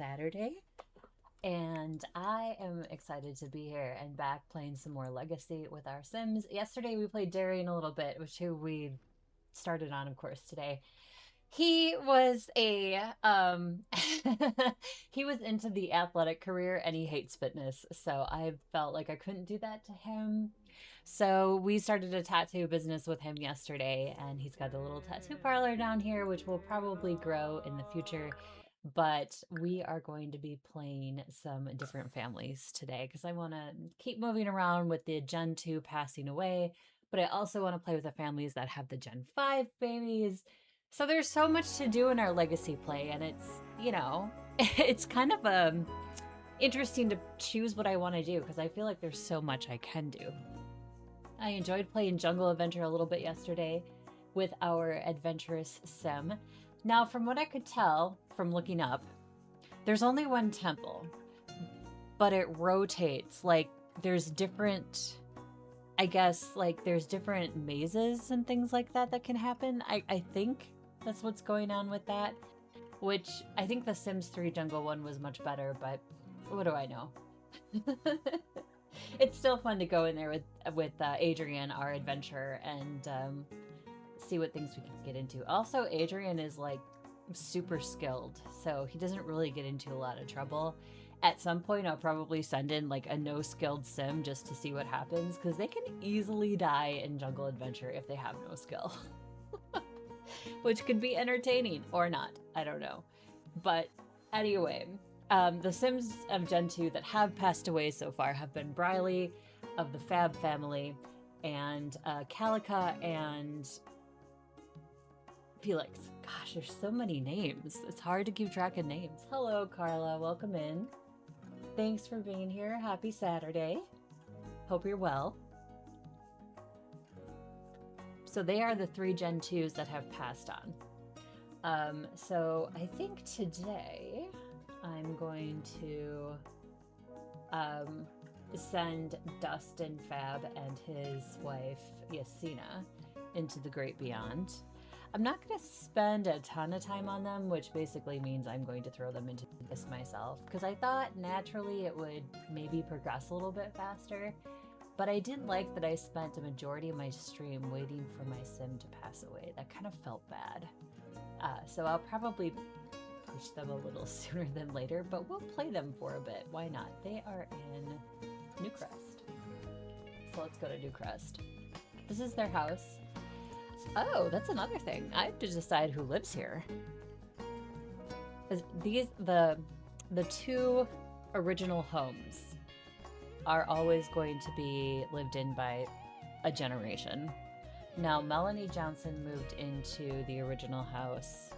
Saturday, and I am excited to be here and back playing some more Legacy with our Sims. Yesterday we played Darian a little bit, which who we started on, of course, today. He was a he was into the athletic career and he hates fitness, so I felt like I couldn't do that to him. So we started a tattoo business with him yesterday, and he's got a little tattoo parlor down here, which will probably grow in the future. But we are going to be playing some different families today because I want to keep moving around with the Gen 2 passing away, but I also want to play with the families that have the Gen 5 babies. So there's so much to do in our legacy play, and it's kind of interesting to choose what I want to do because I feel like there's so much I can do. I enjoyed playing Jungle Adventure a little bit yesterday with our adventurous sim. Now, from what I could tell from looking up, there's only one temple, but it rotates. Like, there's different, I guess, like, there's different mazes and things like that that can happen. I think that's what's going on with that, which I think the Sims 3 Jungle one was much better, but what do I know? It's still fun to go in there with Adrian, our adventurer, and see what things we can get into. Also, Adrian is like super skilled, so he doesn't really get into a lot of trouble. At some point, I'll probably send in like a no-skilled sim just to see what happens, because they can easily die in Jungle Adventure if they have no skill. Which could be entertaining or not. I don't know. But anyway, the Sims of Gen 2 that have passed away so far have been Briley of the Fab family, and Calica and Felix. Gosh, there's so many names. It's hard to keep track of names. Hello, Carla. Welcome in. Thanks for being here. Happy Saturday. Hope you're well. So they are the 3 Gen 2s that have passed on. So I think today I'm going to send Dustin Fab and his wife Yasina into the Great Beyond. I'm not going to spend a ton of time on them, which basically means I'm going to throw them into this myself, because I thought naturally it would maybe progress a little bit faster, but I did like that I spent a majority of my stream waiting for my sim to pass away. That kind of felt bad. So I'll probably push them a little sooner than later, but we'll play them for a bit. Why not? They are in New Crest. So let's go to New Crest. This is their house. Oh, that's another thing. I have to decide who lives here. The 2 original homes are always going to be lived in by a generation. Now, Melanie Johnson moved into the original house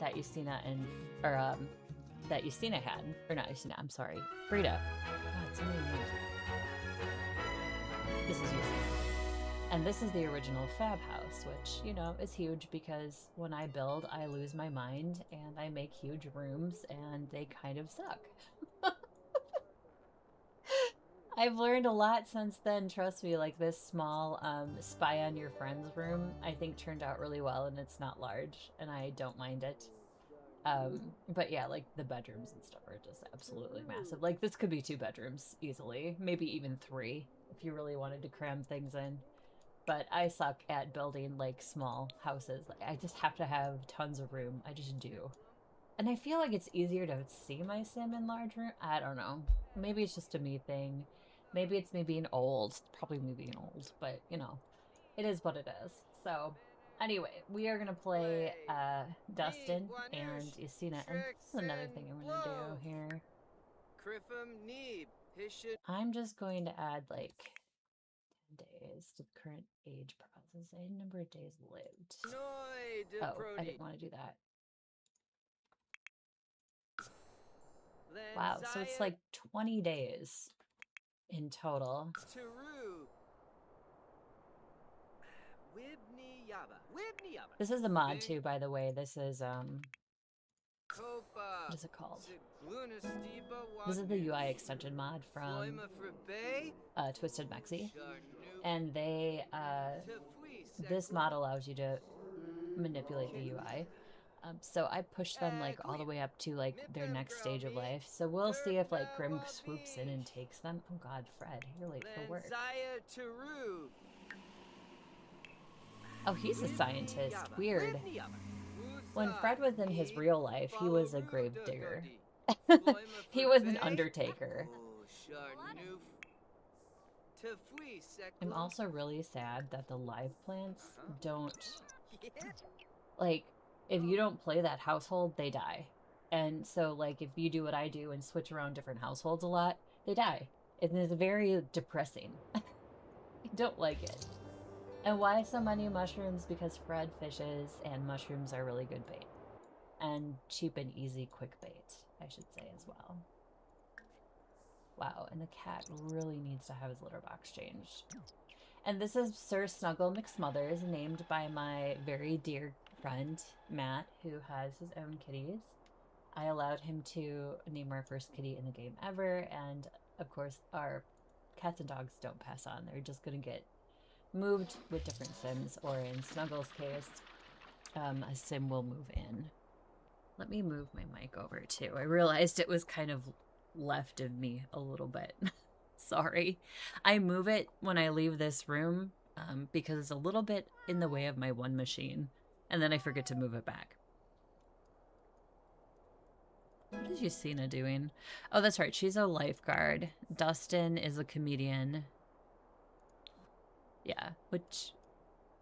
that Yasina had, or not Yasina, I'm sorry, Frida. God, so many names. This is Yasina. And this is the original Fab house, which, you know, is huge because when I build, I lose my mind and I make huge rooms and they kind of suck. I've learned a lot since then, trust me. Like, this small spy on your friends room, I think turned out really well, and it's not large, and I don't mind it. But yeah, like, the bedrooms and stuff are just absolutely massive. Like, this could be 2 bedrooms easily, maybe even 3 if you really wanted to cram things in. But I suck at building like small houses. Like, I just have to have tons of room. I just do. And I feel like it's easier to see my sim in large room. I don't know. Maybe it's just a me thing. Maybe it's me being old. It's probably me being old, but you know, it is what it is. So anyway, we are gonna play Dustin and Yasina. And this is another thing I'm gonna do here. I'm just going to add like days to the current age process and number of days lived. Oh, I didn't want to do that. Wow, so it's like 20 days in total. This is the mod too, by the way. This is what is it called? This is the UI extension mod from Twisted Mexi, and they this mod allows you to manipulate the UI. So I pushed them like all the way up to like their next stage of life. So we'll see if like Grim swoops in and takes them. Oh God, Fred, you're late for work. Oh, he's a scientist. Weird. When Fred was in his real life, he was a grave digger. He was an undertaker. I'm also really sad that the live plants don't, like, if you don't play that household, they die. And so, like, if you do what I do and switch around different households a lot, they die. And it's very depressing. I don't like it. And why so many mushrooms? Because Fred fishes, and mushrooms are really good bait. And cheap and easy, quick bait, I should say as well. Wow, and the cat really needs to have his litter box changed. And this is Sir Snuggle McSmothers, named by my very dear friend, Matt, who has his own kitties. I allowed him to name our first kitty in the game ever, and of course our cats and dogs don't pass on. They're just going to get moved with different sims, or in Snuggle's case, a sim will move in. Let me move my mic over too. I realized it was kind of left of me a little bit. Sorry. I move it when I leave this room because it's a little bit in the way of my one machine, and then I forget to move it back. What is Yusina doing? Oh, that's right. She's a lifeguard. Dustin is a comedian. Yeah, which...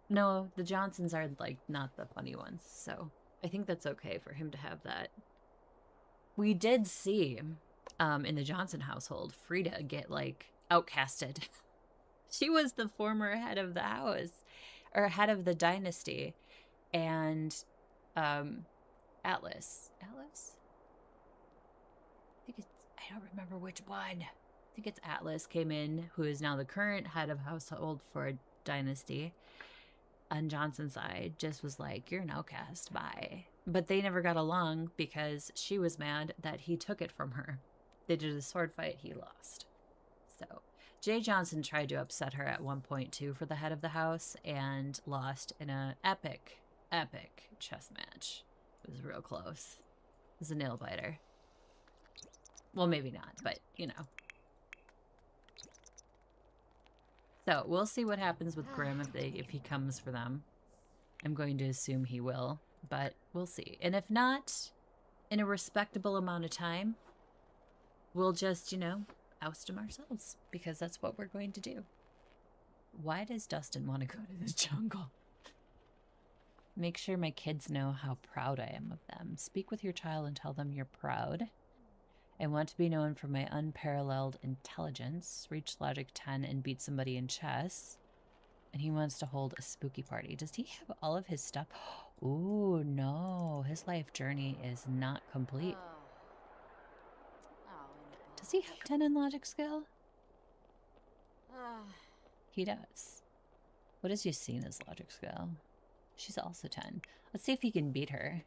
No, the Johnsons are, like, not the funny ones, so I think that's okay for him to have that. We did see, in the Johnson household, Frida get, like, outcasted. She was the former head of the house, or head of the dynasty, and, Atlas? I don't remember which one. I think it's Atlas came in, who is now the current head of household for Dynasty. On Johnson's side, just was like, you're an outcast, bye. But they never got along because she was mad that he took it from her. They did a sword fight, he lost. So Jay Johnson tried to upset her at one point too for the head of the house and lost in an epic chess match. It was real close. It was a nail biter. Well, maybe not, but, you know. So, we'll see what happens with Grim if he comes for them. I'm going to assume he will, but we'll see. And if not, in a respectable amount of time, we'll just, you know, oust him ourselves, because that's what we're going to do. Why does Dustin want to go to the jungle? Make sure my kids know how proud I am of them. Speak with your child and tell them you're proud. I want to be known for my unparalleled intelligence. Reach logic 10 and beat somebody in chess. And he wants to hold a spooky party. Does he have all of his stuff? Ooh, no. His life journey is not complete. Does he have 10 in logic skill? He does. What is Yasina's logic skill? She's also 10. Let's see if he can beat her.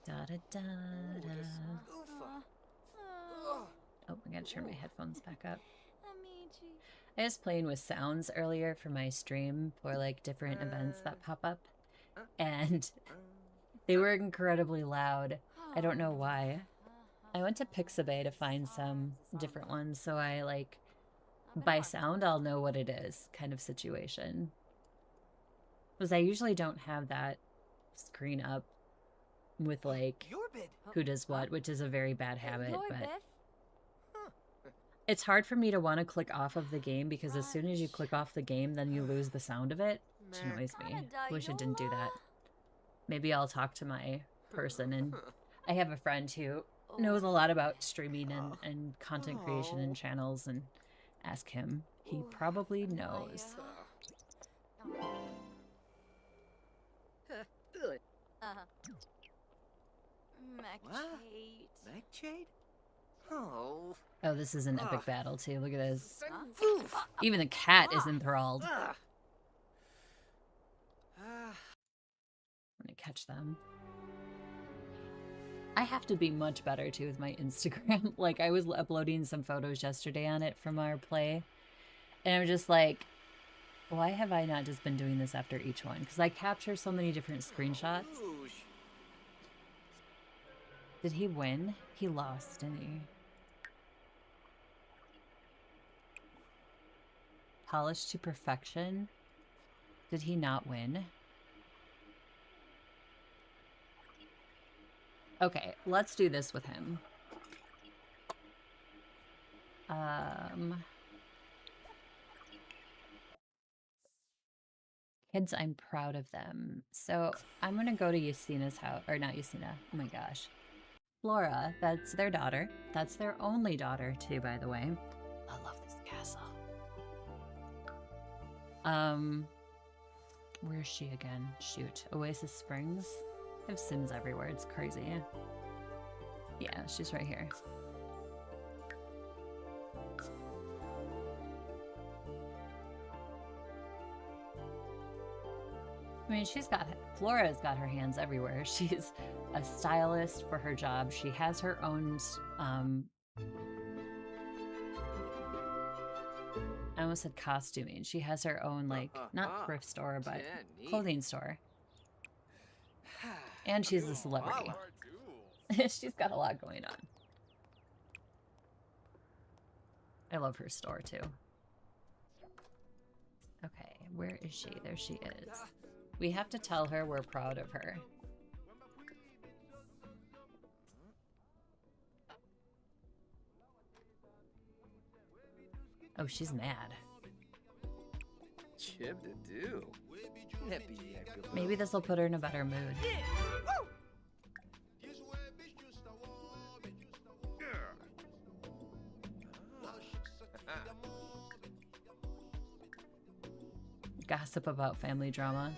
Da da da da. Oh, I gotta turn my headphones back up. I was playing with sounds earlier for my stream for like different events that pop up, and they were incredibly loud. I don't know why. I went to Pixabay to find some different ones, so I like, by sound I'll know what it is kind of situation. Because I usually don't have that screen up with like who does what, which is a very bad habit, but it's hard for me to want to click off of the game because as soon as you click off the game, then you lose the sound of it, which annoys me. Wish it didn't do that. Maybe I'll talk to my person, and I have a friend who knows a lot about streaming and content creation and channels, and ask him. He probably knows. Oh, this is an epic battle too. Look at this. Even the cat is enthralled. I'm gonna catch them. I have to be much better too with my Instagram. Like I was uploading some photos yesterday on it from our play, And I'm just like, why have I not just been doing this after each one? Because I capture so many different screenshots. Did he win? He lost, didn't he? Polished to perfection. Did he not win? Okay, let's do this with him. Kids, I'm proud of them. So I'm gonna go to Yasina's house, or not Yasina, oh my gosh. Flora, that's their daughter. That's their only daughter too, by the way. I love this castle. Where's she again? Shoot, Oasis Springs? I have Sims everywhere, it's crazy. Yeah, she's right here. I mean, Flora's got her hands everywhere. She's a stylist for her job. She has her own, I almost said costuming. She has her own, like, not thrift store, but clothing store. And she's a celebrity. She's got a lot going on. I love her store, too. Okay, where is she? There she is. We have to tell her we're proud of her. Oh, she's mad. Maybe this will put her in a better mood. Gossip about family drama.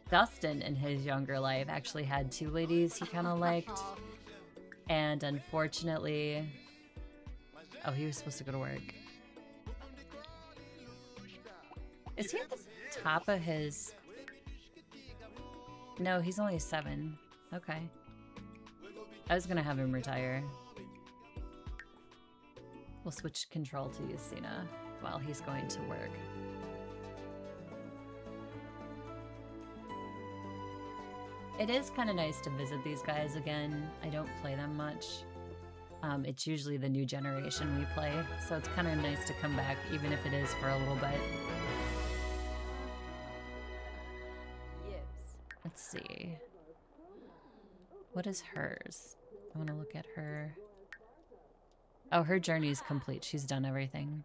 Dustin, in his younger life, actually had two ladies he kind of liked. And unfortunately... Oh, he was supposed to go to work. Is he at the top of his... No, he's only 7. Okay. I was gonna have him retire. We'll switch control to Yasina while he's going to work. It is kind of nice to visit these guys again. I don't play them much. It's usually the new generation we play, so it's kind of nice to come back, even if it is for a little bit. Yes. Let's see. What is hers? I want to look at her. Oh, her journey is complete. She's done everything.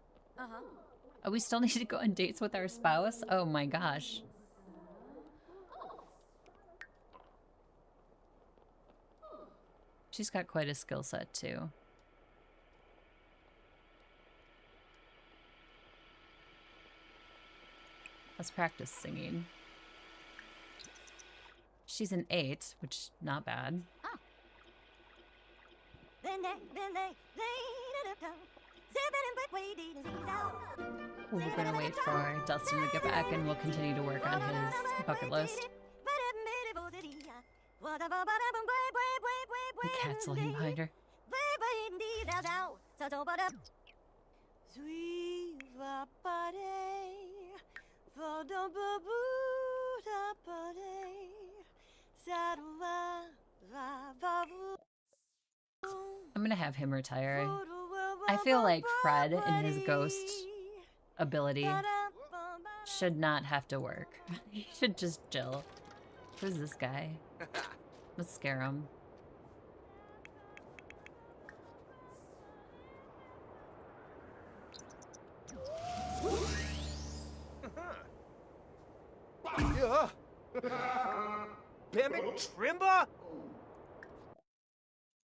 Oh, we still need to go on dates with our spouse? Oh my gosh. She's got quite a skill set, too. Let's practice singing. She's an 8, which is not bad. We're gonna wait for Dustin to get back and we'll continue to work on his bucket list. The cat's laying behind her. I'm gonna have him retire. I feel like Fred and his ghost ability should not have to work. He should just chill. Who's this guy? Let's scare him.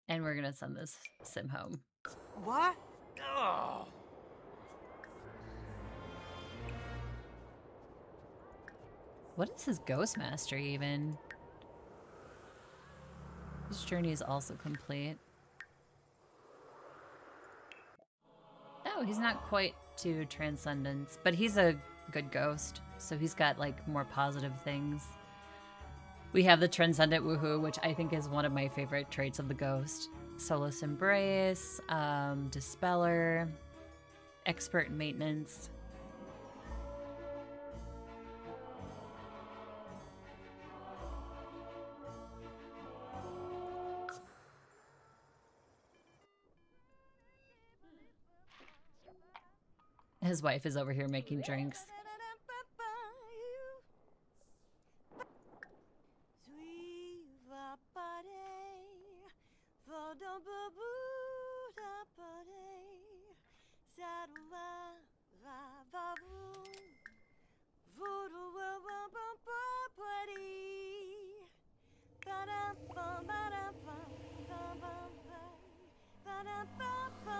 And we're gonna send this sim home. What? Oh. What is his ghost mastery even? His journey is also complete. Oh, he's not quite to transcendence, but he's a good ghost, so he's got like more positive things. We have the transcendent woohoo, which I think is one of my favorite traits of the ghost. Solace Embrace, Dispeller, Expert in Maintenance. His wife is over here making drinks.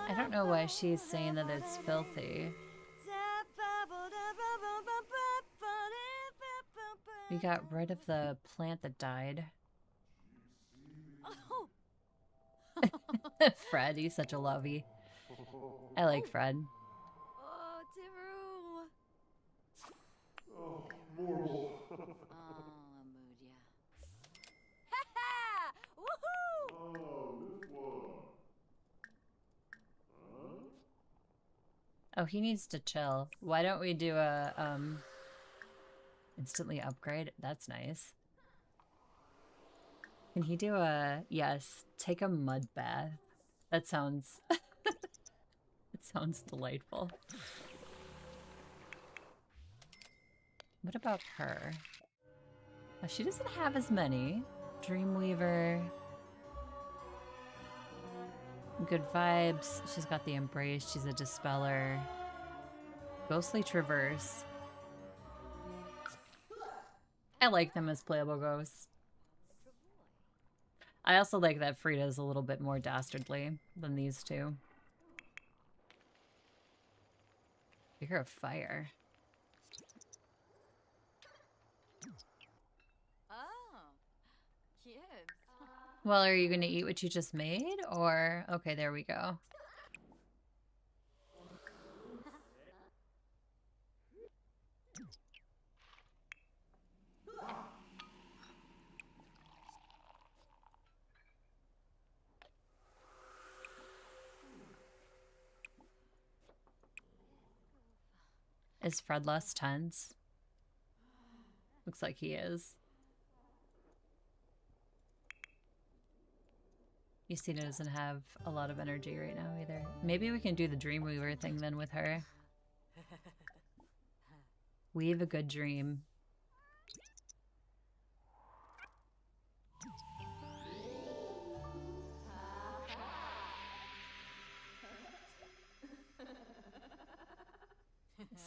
I don't know why she's saying that it's filthy. We got rid of the plant that died. Fred, he's such a lovey. I like Fred. Oh, Tiru. Oh, normal. Oh, Amudia. Ha ha! Woohoo! Oh, this one. Huh? Oh, he needs to chill. Why don't we do a instantly upgrade? That's nice. Can he do a yes, take a mud bath? That sounds it sounds delightful. What about her? Oh, she doesn't have as many. Dreamweaver. Good vibes. She's got the embrace. She's a dispeller. Ghostly Traverse. I like them as playable ghosts. I also like that Frida's a little bit more dastardly than these two. You're a fire. Oh, kids. Well, are you going to eat what you just made? Or, okay, there we go. Is Fred less tense? Looks like he is. Yustina doesn't have a lot of energy right now either. Maybe we can do the Dreamweaver thing then with her. Weave a good dream.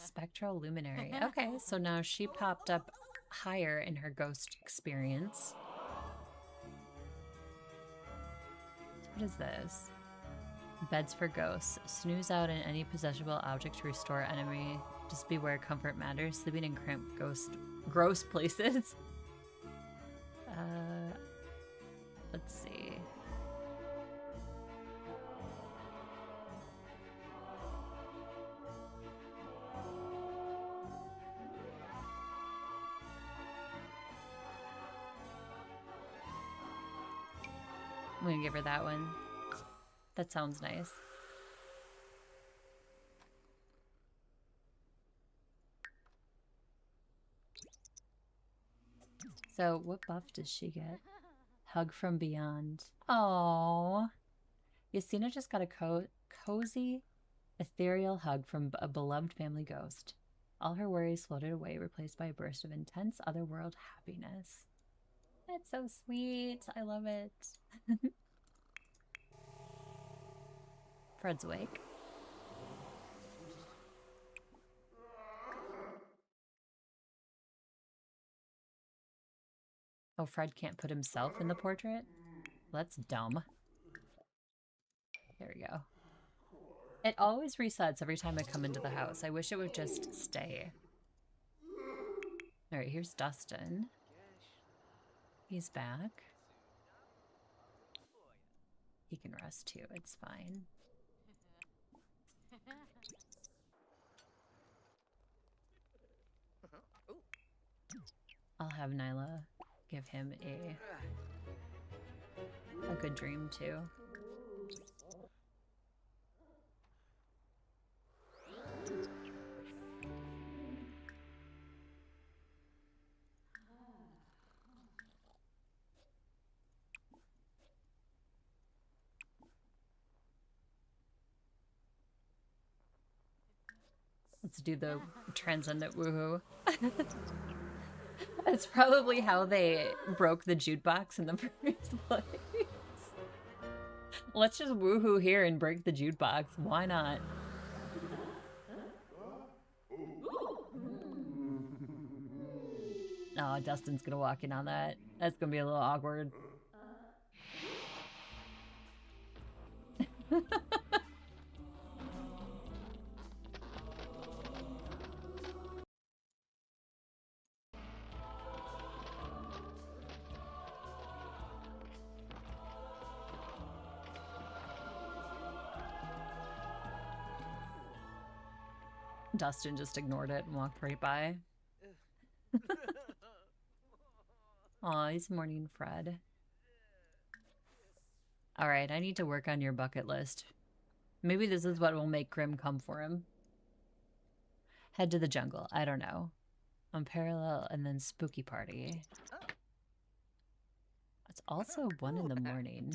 Spectral Luminary. Okay, so now she popped up higher in her ghost experience. What is this? Beds for ghosts. Snooze out in any possessible object to restore enemy. Just beware, comfort matters. Sleeping in cramped gross places. Let's see. I'm gonna give her that one. That sounds nice. So, what buff does she get? Hug from beyond. Oh, Yasina just got a cozy, ethereal hug from a beloved family ghost. All her worries floated away, replaced by a burst of intense otherworld happiness. That's so sweet. I love it. Fred's awake. Oh, Fred can't put himself in the portrait? Well, that's dumb. There we go. It always resets every time I come into the house. I wish it would just stay. Alright, here's Dustin. He's back. He can rest too, it's fine. I'll have Nyla give him a good dream too. Let's do the transcendent woohoo. That's probably how they broke the jukebox in the first place. Let's just woohoo here and break the jukebox. Why not? Oh, Dustin's gonna walk in on that. That's gonna be a little awkward. Dustin just ignored it and walked right by. Aw, he's mourning Fred. Alright, I need to work on your bucket list. Maybe this is what will make Grim come for him. Head to the jungle. I don't know. Unparalleled and then spooky party. It's also 1 in the morning.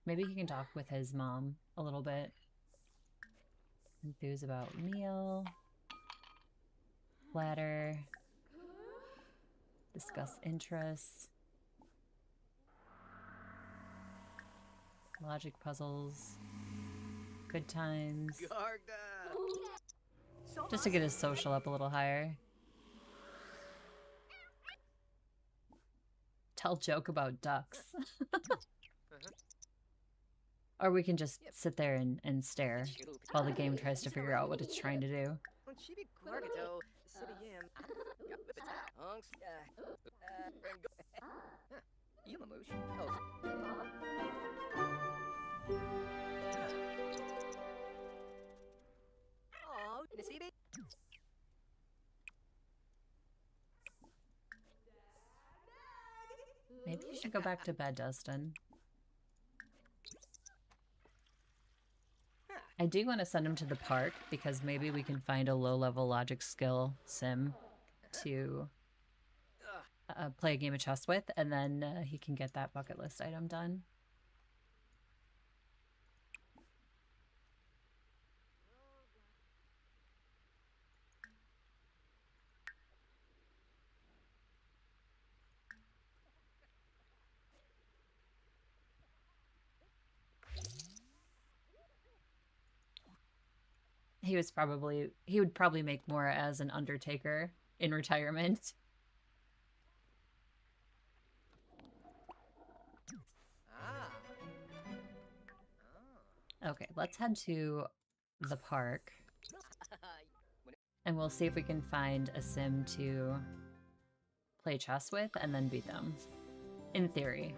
Maybe he can talk with his mom a little bit. Enthuse about meal. Platter. Discuss interests. Logic puzzles. Good times. Just to get his social up a little higher. Tell joke about ducks. Or we can just sit there and stare while the game tries to figure out what it's trying to do. Maybe you should go back to bed, Dustin. I do want to send him to the park because maybe we can find a low-level logic skill sim to play a game of chess with, and then he can get that bucket list item done. He would probably make more as an undertaker in retirement. Okay, let's head to the park. And we'll see if we can find a sim to play chess with and then beat them. In theory.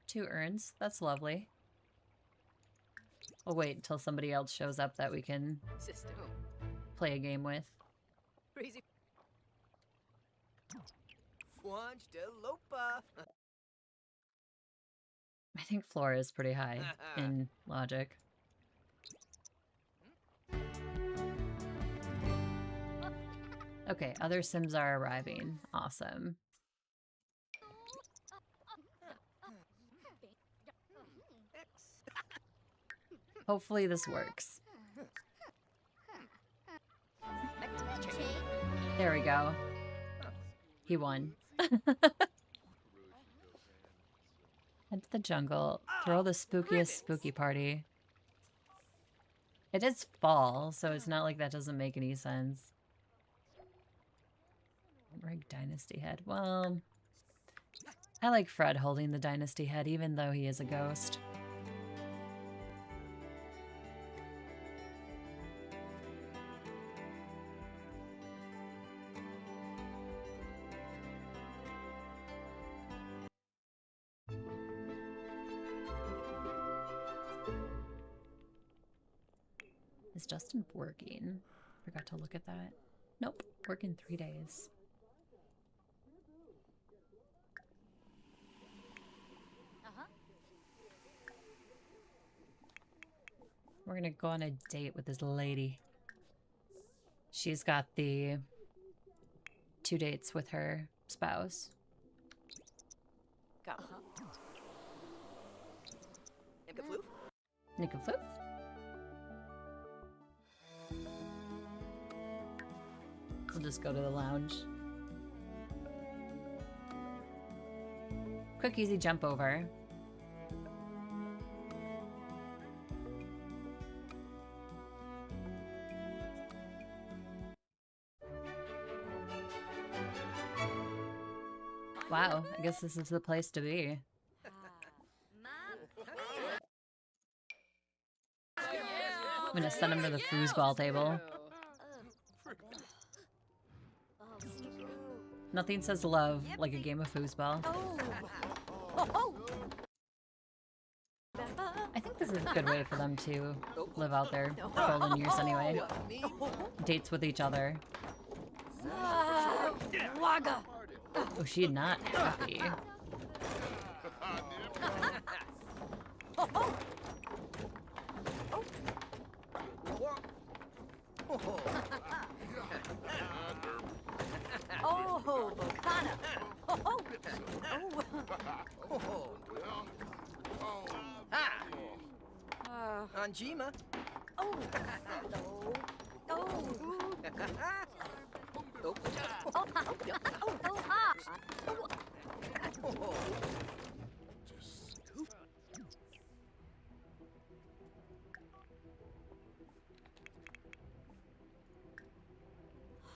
Two urns. That's lovely. We'll wait until somebody else shows up that we can play a game with. I think Flora is pretty high in logic. Okay, other sims are arriving. Awesome. Hopefully this works. There we go. He won. Head to the jungle. Throw the spookiest spooky party. It is fall, so it's not like that doesn't make any sense. Rig Dynasty Head. Well, I like Fred holding the Dynasty Head, even though he is a ghost. Is Justin working? Forgot to look at that. Nope, working 3 days. We're gonna go on a date with this lady. She's got the 2 dates with her spouse. Nick and Floof. We'll just go to the lounge. Quick, easy jump over. Wow, I guess this is the place to be. I'm gonna send him to the foosball table. Nothing says love like a game of foosball. I think this is a good way for them to live out their golden years anyway. Dates with each other. Oh, she's not happy. Oh, Bocana. Anjima. Oh.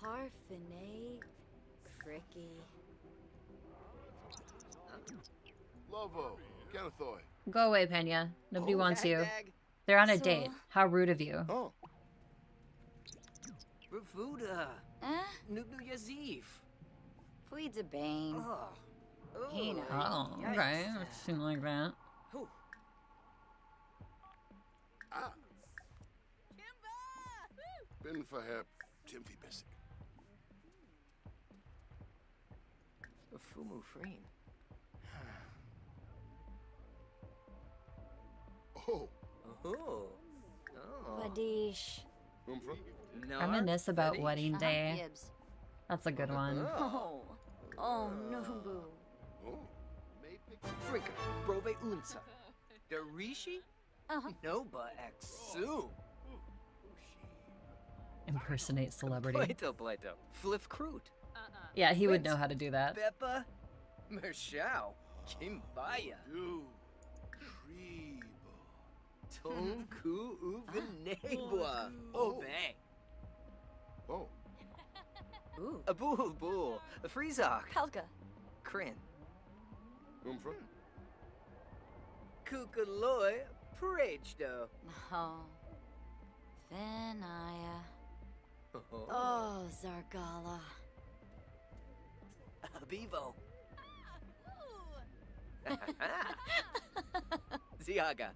Harfine, Cricky. Lovo, Ganathoy. Go away, Pena. Nobody wants you. They're on a date. How rude of you. Oh, Revuda. Nubnu Yazif. Fweed's a bane. Oh. He knows. Oh, okay. Seemed like that. Oh. ah. Bin Faheb, Timothy Bessick. Fumu Freen. Oh, Oh. Wadish. Umfra. No. Reminisce about wedding day. Gibbs. That's a good one. Oh. Oh, Nubu. Oh, Frink. Brove Unsa. Darishi? Uh-huh. Noba Exu. Impersonate celebrity. Plato. Fliff Kroot. Yeah, he would know how to do that. Beppa. Mershao. Kimbaya. you. Creebo. Tonku Uvenebua. Obe. Oh, Ooh. Abu Boo. Freezok. Helga. Crin. Umfra. Kukaloy. Paragdo. Oh. Venaya. Oh, Zargala. Abivo. Ziaga.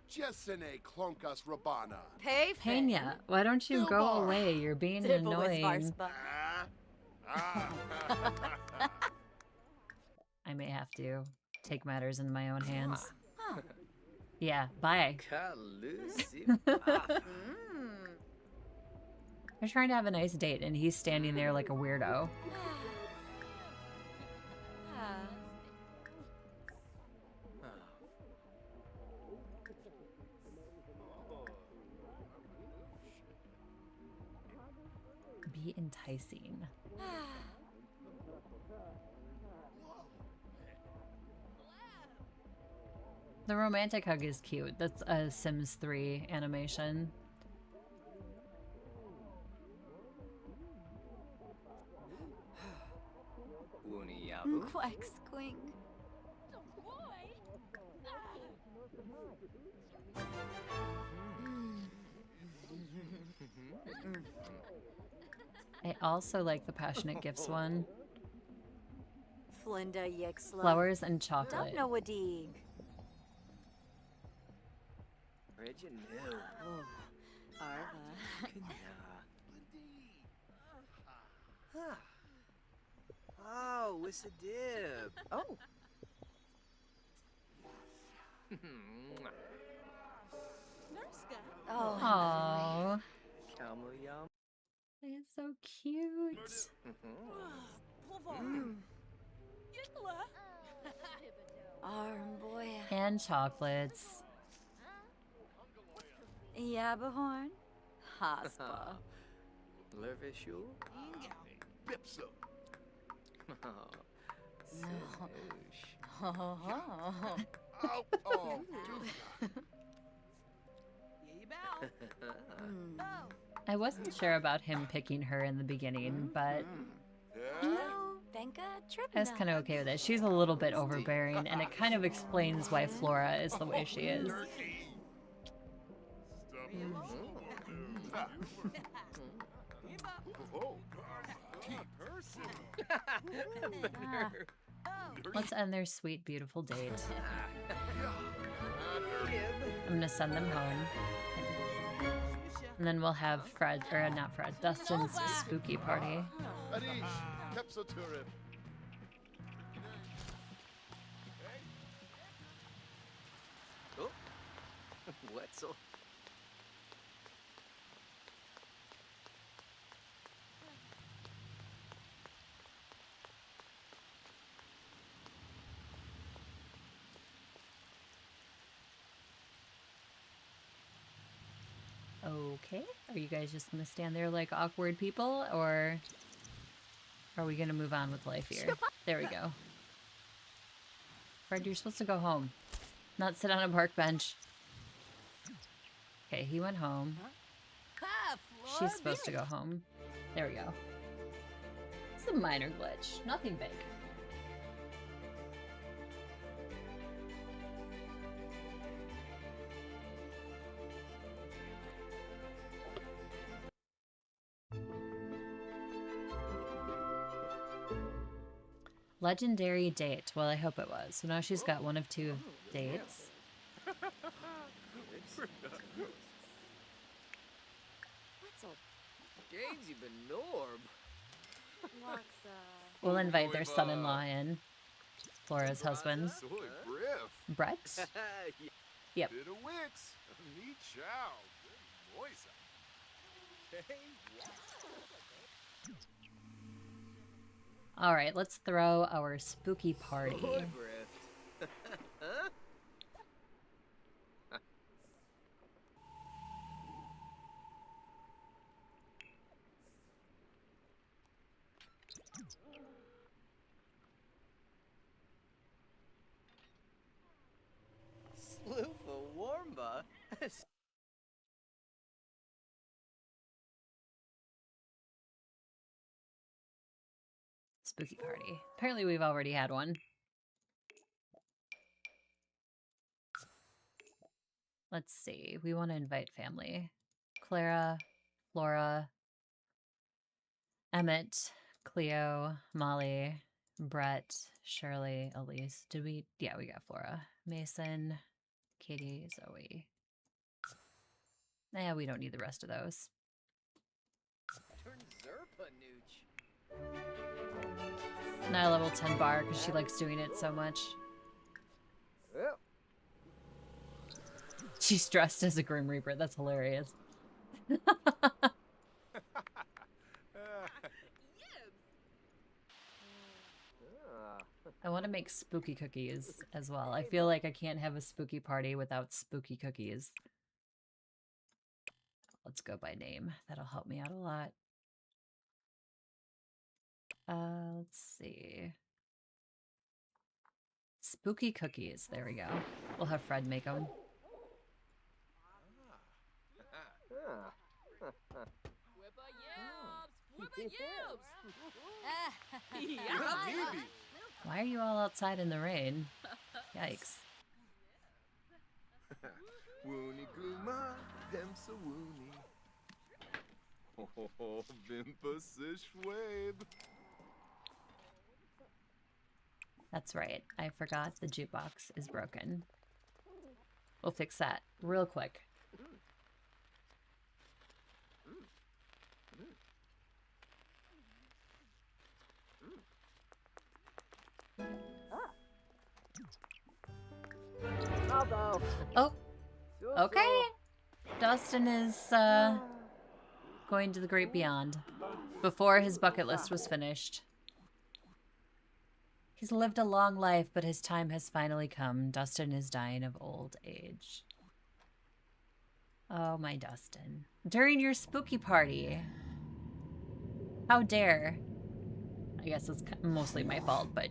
Jessene Klonkas Rabana. Pay Pena, why don't you go Dilbar. away? You're being annoying. Ah. I may have to take matters in my own hands. Yeah, bye. Kalusi. They're trying to have a nice date, and he's standing there like a weirdo. Be enticing. The romantic hug is cute. That's a Sims 3 animation. Uniyabu. Quack squink. I also like the Passionate Gifts one. Flinda Yixla. Flowers and chocolate. Don't know a dig. Reginald. Arva. Huh. Oh, Wissadib. Oh. Nurska. Oh, Aww. Kamoyam. It's so cute. Armboy. And chocolates. Yabahorn. Haspa. Lervishu. Bipso. Sinoosh. Oh. Oh, oh, do I wasn't sure about him picking her in the beginning, but Yeah? Venka I was kind of okay with it. She's a little bit overbearing, and it kind of explains why Flora is the way she is. Oh, Let's end their sweet, beautiful date. I'm gonna send them home. And then we'll have Fred, or not Fred, Dustin's spooky party. Arish, Kepsoturib. Oh. Wetzel. Okay, are you guys just gonna stand there like awkward people, or are we gonna move on with life here? There we go. Fred, you're supposed to go home, not sit on a park bench. Okay, he went home. She's supposed to go home. There we go. It's a minor glitch, nothing big. Legendary date. Well, I hope it was. So now she's got one of two dates. Wetzel. James, you've been Norb. Loxa. We'll invite their son-in-law in. Flora's husband. Soy brief. Brett? Yep. Bit of wicks. Neat chow. Good moisa. Okay. All right, let's throw our spooky party. Grift. Huh? Sloofa Warmba. Spooky party. Apparently we've already had one. Let's see. We want to invite family. Clara, Flora, Emmett, Cleo, Molly, Brett, Shirley, Elise. Did we? Yeah, we got Flora. Mason, Katie, Zoe. Yeah, we don't need the rest of those. Turn Zerpa Nooch. Now level 10 bar because she likes doing it so much. Well, She's dressed as a Grim Reaper. That's hilarious. I want to make spooky cookies as well. I feel like I can't have a spooky party without spooky cookies. Let's go by name. That'll help me out a lot. Let's see. Spooky cookies. There we go. We'll have Fred make them. Why are you all outside in the rain? Yikes. Woony Guma, Demsa Woony. Oh, Vimpa Sish Wabe. That's right. I forgot the jukebox is broken. We'll fix that real quick. Oh, okay. Dustin is going to the great beyond before his bucket list was finished. He's lived a long life, but his time has finally come. Dustin is dying of old age. Oh, my Dustin. During your spooky party. How dare. I guess it's mostly my fault, but...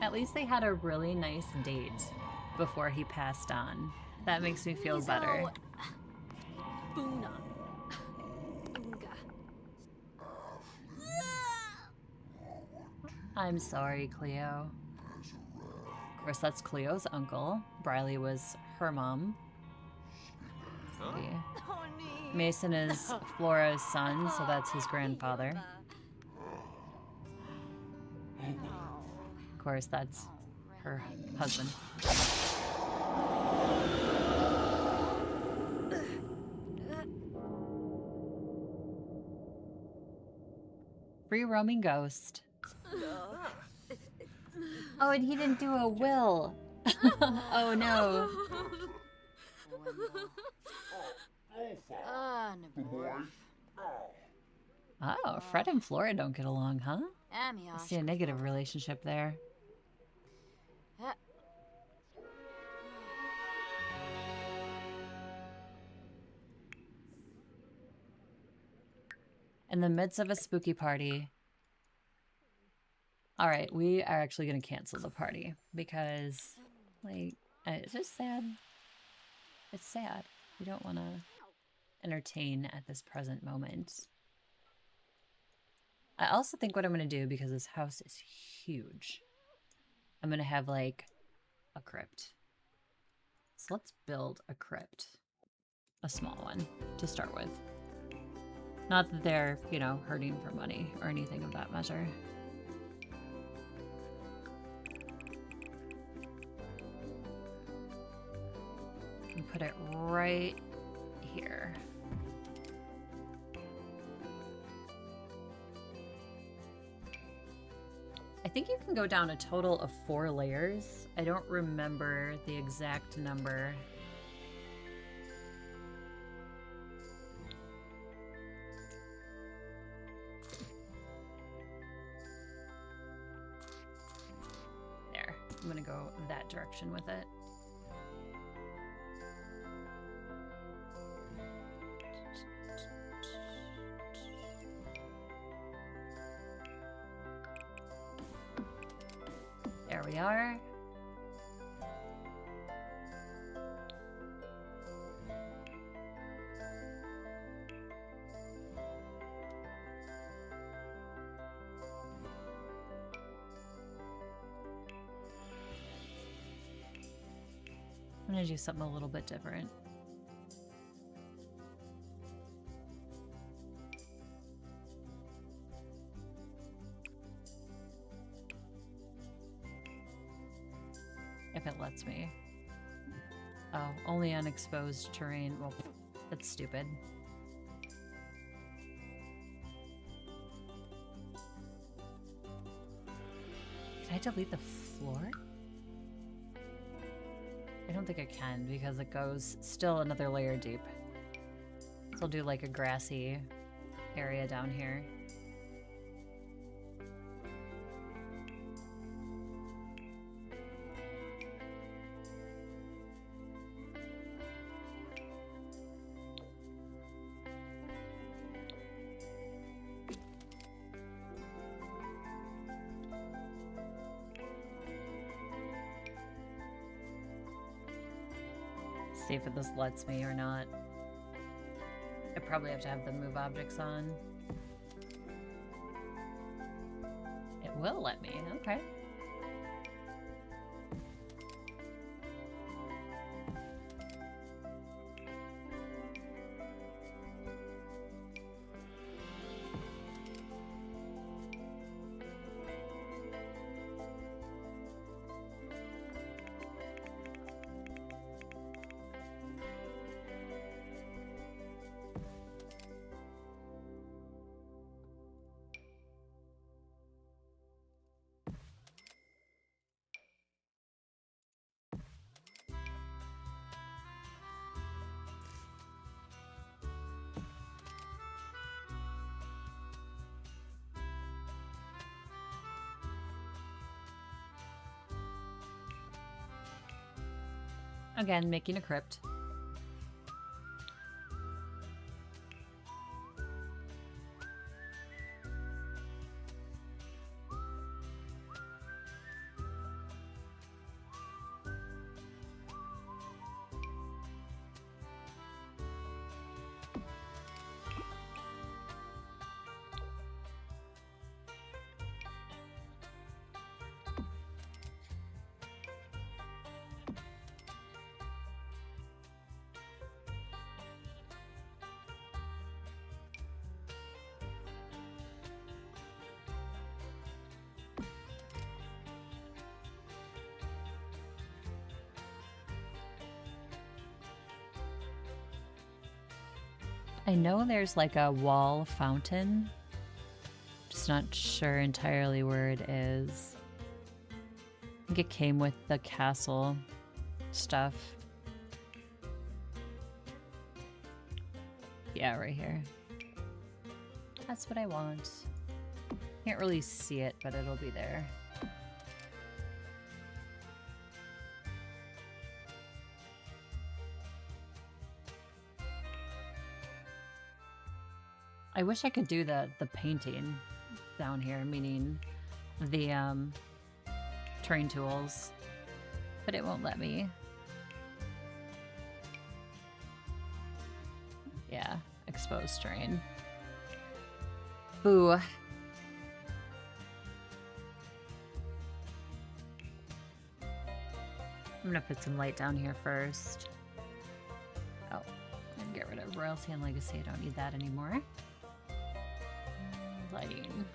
At least they had a really nice date before he passed on. That makes me feel better. Boona. Boonga. I'm sorry, Cleo. Of course, that's Cleo's uncle. Briley was her mom. See. Mason is Flora's son, so that's his grandfather. Of course, that's her husband. Free roaming ghost. Oh, and he didn't do a will. Oh no. Oh, Fred and Flora don't get along, huh? I see a negative relationship there. In the midst of a spooky party. Alright, we are actually going to cancel the party because, like, it's just sad. It's sad. We don't want to entertain at this present moment. I also think what I'm going to do, because this house is huge, I'm going to have, like, a crypt. So let's build a crypt. A small one to start with. Not that they're, you know, hurting for money or anything of that measure. And put it right here. I think you can go down a total of 4 layers. I don't remember the exact number. There. I'm gonna go that direction with it. There we are. I'm gonna do something a little bit different. If it lets me. Oh, only on exposed terrain. Well, that's stupid. Can I delete the floor? I don't think I can because it goes still another layer deep. So I'll do like a grassy area down here. See if this lets me or not. I probably have to have the move objects on. It will let me, okay. Again, making a crypt. I know there's like a wall fountain. Just not sure entirely where it is. I think it came with the castle stuff. Yeah, right here. That's what I want. Can't really see it, but it'll be there. I wish I could do the painting down here, meaning the terrain tools, but it won't let me. Yeah, exposed terrain. Boo. I'm gonna put some light down here first. Oh, and get rid of royalty and legacy. I don't need that anymore. Lighting.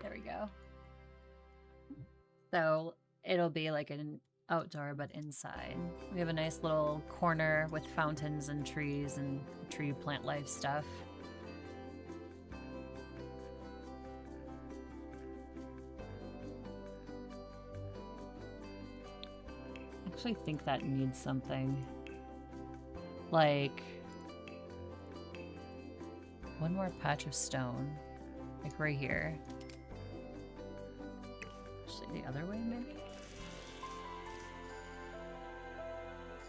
There we go. So it'll be like an outdoor, but inside. We have a nice little corner with fountains and trees and tree plant life stuff. I actually think that needs something. Like one more patch of stone. Like right here. Actually, the other way, maybe?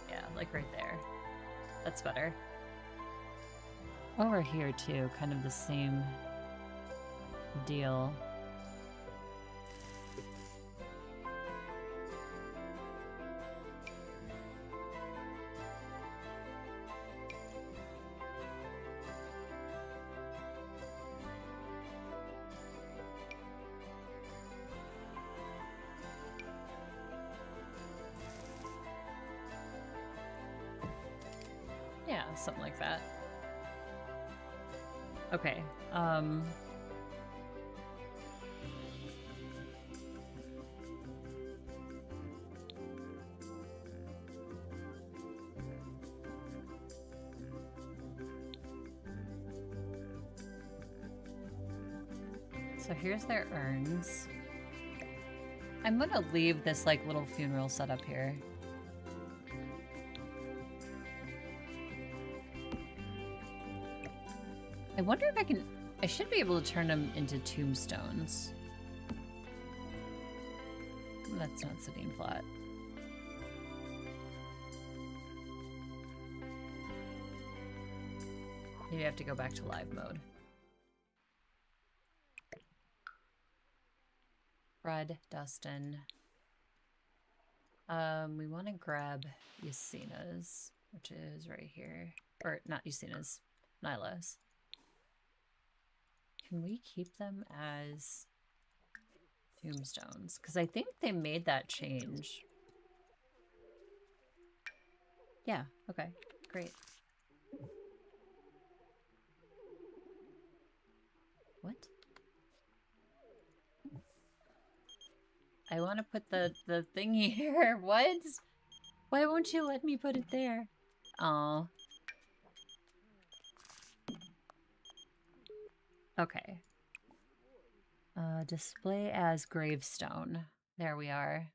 Yeah, like right there. That's better. Over here, too, kind of the same deal. Yeah, something like that. Okay, so here's their urns. I'm gonna leave this like little funeral setup here. I wonder if I can... I should be able to turn them into tombstones. That's not sitting flat. Maybe I have to go back to live mode. Fred, Dustin. We want to grab Yasina's, which is right here. Or not Yasina's, Nyla's. Can we keep them as tombstones, because I think they made that change. Yeah, okay, great. What? I want to put the thing here. What? Why won't you let me put it there? Oh. Okay. Display as gravestone. There we are.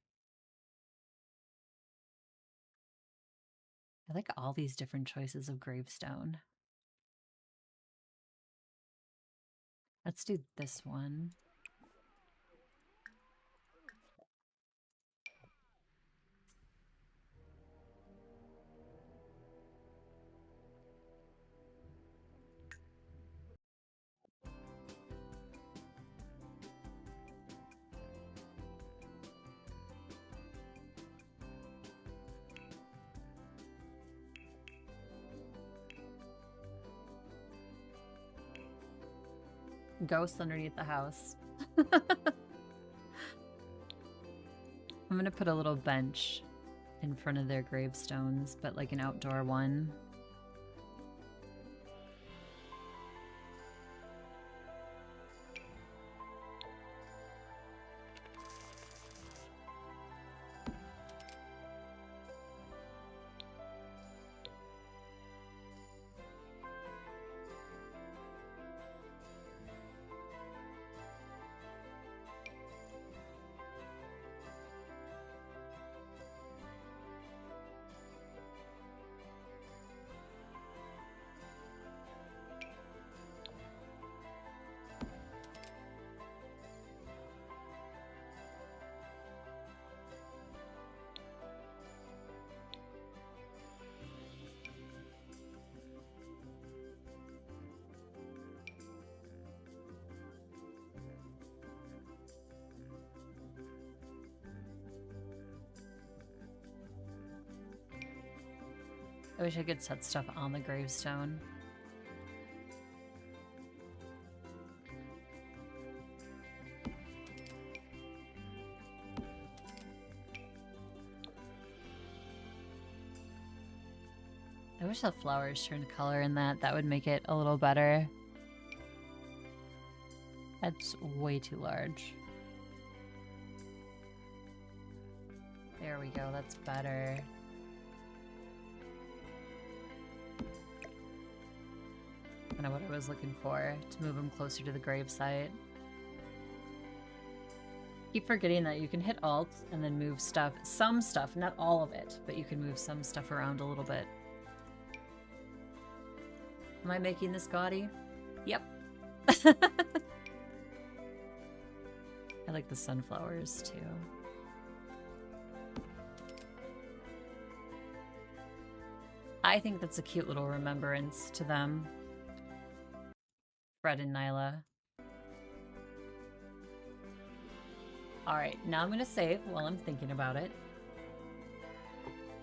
I like all these different choices of gravestone. Let's do this one. Ghosts underneath the house. I'm gonna put a little bench in front of their gravestones, but like an outdoor one. I wish I could set stuff on the gravestone. I wish the flowers turned color in that. That would make it a little better. That's way too large. There we go, that's better. Kind of what I was looking for, to move them closer to the gravesite. Keep forgetting that you can hit Alt and then move stuff, some stuff, not all of it, but you can move some stuff around a little bit. Am I making this gaudy? Yep. I like the sunflowers too. I think that's a cute little remembrance to them. Fred and Nyla. Alright, now I'm gonna save while I'm thinking about it.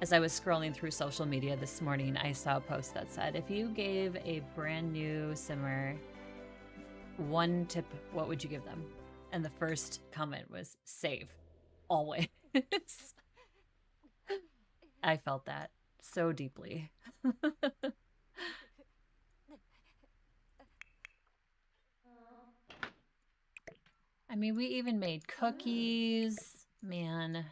As I was scrolling through social media this morning, I saw a post that said, if you gave a brand new simmer one tip, what would you give them? And the first comment was, save. Always. I felt that so deeply. I mean, we even made cookies. Man.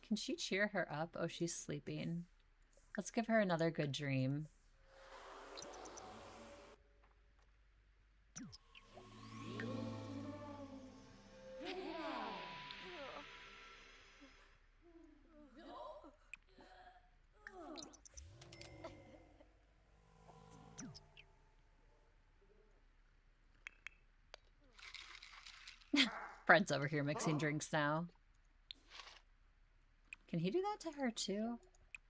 Can she cheer her up? Oh, she's sleeping. Let's give her another good dream. Fred's over here mixing drinks now. Can he do that to her too?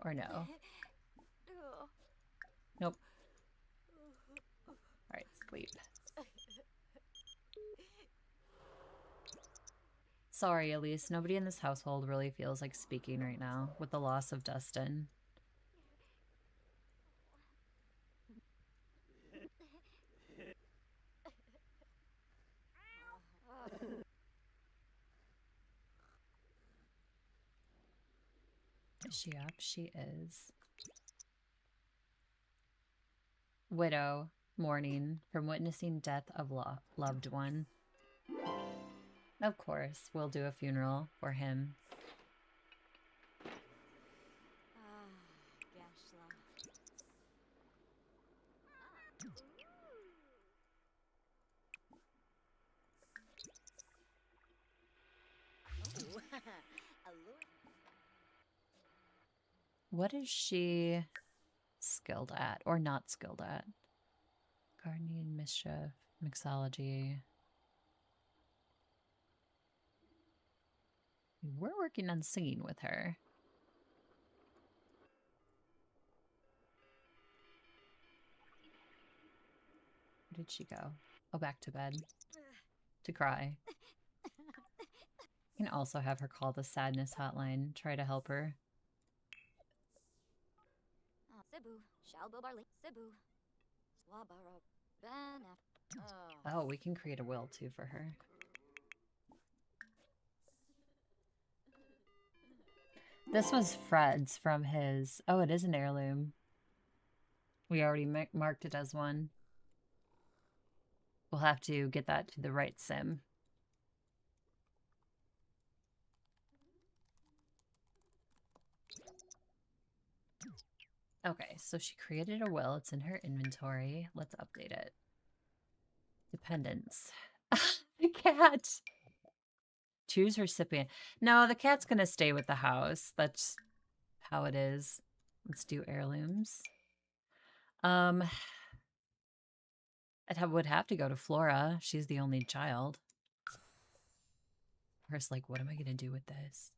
Or no? Nope. Alright, sleep. Sorry, Elise. Nobody in this household really feels like speaking right now with the loss of Dustin. Is she up? She is. Widow, mourning from witnessing death of loved one. Of course, we'll do a funeral for him. Gashla. Ooh. What is she skilled at or not skilled at? Gardening, mischief, mixology. We're working on singing with her. Where did she go? Oh, back to bed. To cry. You can also have her call the sadness hotline. Try to help her. Cebu. Shalbo Barley. Cebu. Swabaro. Ben. Oh, we can create a will too for her. This was Fred's from his... Oh, it is an heirloom. We already marked it as one. We'll have to get that to the right sim. Okay, so she created a will. It's in her inventory. Let's update it. Dependents. The cat. Choose recipient. No, the cat's going to stay with the house. That's how it is. Let's do heirlooms. It would have to go to Flora. She's the only child. First, like, what am I going to do with this?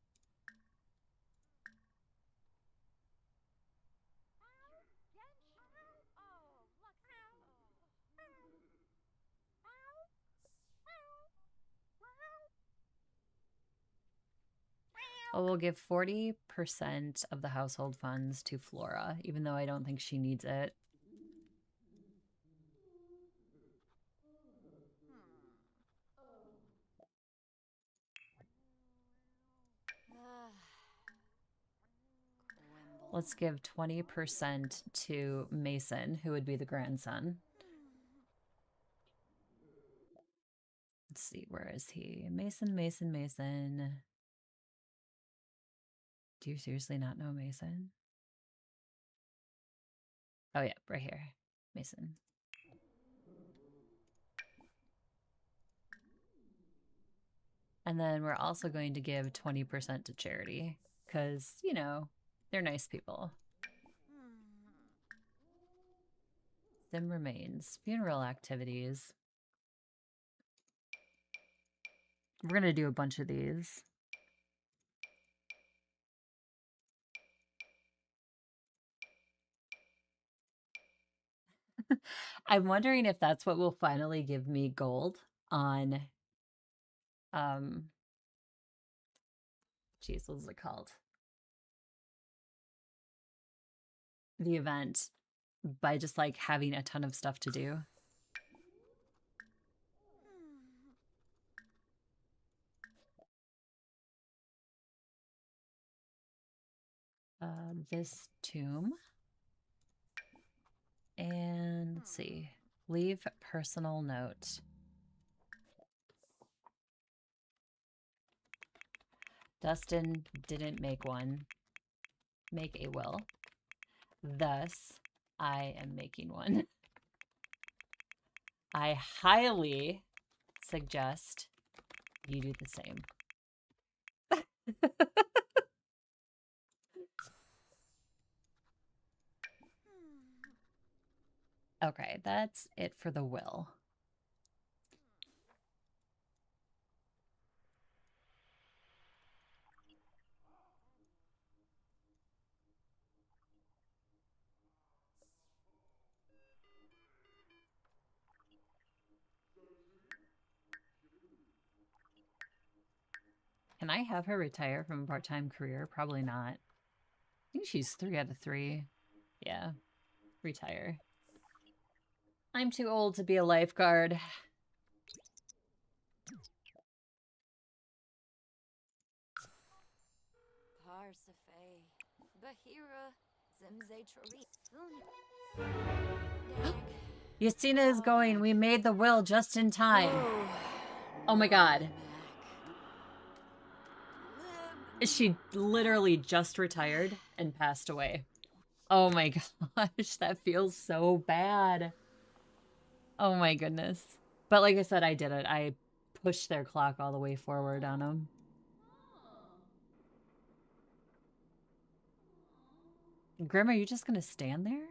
Oh, we'll give 40% of the household funds to Flora, even though I don't think she needs it. Let's give 20% to Mason, who would be the grandson. Let's see, where is he? Mason, Mason, Mason. Do you seriously not know Mason? Oh, yeah, right here. Mason. And then we're also going to give 20% to charity because, you know, they're nice people. Sim remains. Funeral activities. We're going to do a bunch of these. I'm wondering if that's what will finally give me gold on, geez, what is it called? The event, by just like having a ton of stuff to do. This tomb. And let's see, leave personal note. Dustin didn't make one. Make a will. Thus, I am making one. I highly suggest you do the same. Okay, that's it for the will. Can I have her retire from a part-time career? Probably not. I think she's 3 out of 3. Yeah. Retire. I'm too old to be a lifeguard. Parsafe. Bahira. Zimze Trori. Yastina is going. We made the will just in time. Oh my god. She literally just retired and passed away. Oh my gosh, that feels so bad. Oh my goodness. But like I said, I did it. I pushed their clock all the way forward on them. Grim, are you just gonna stand there?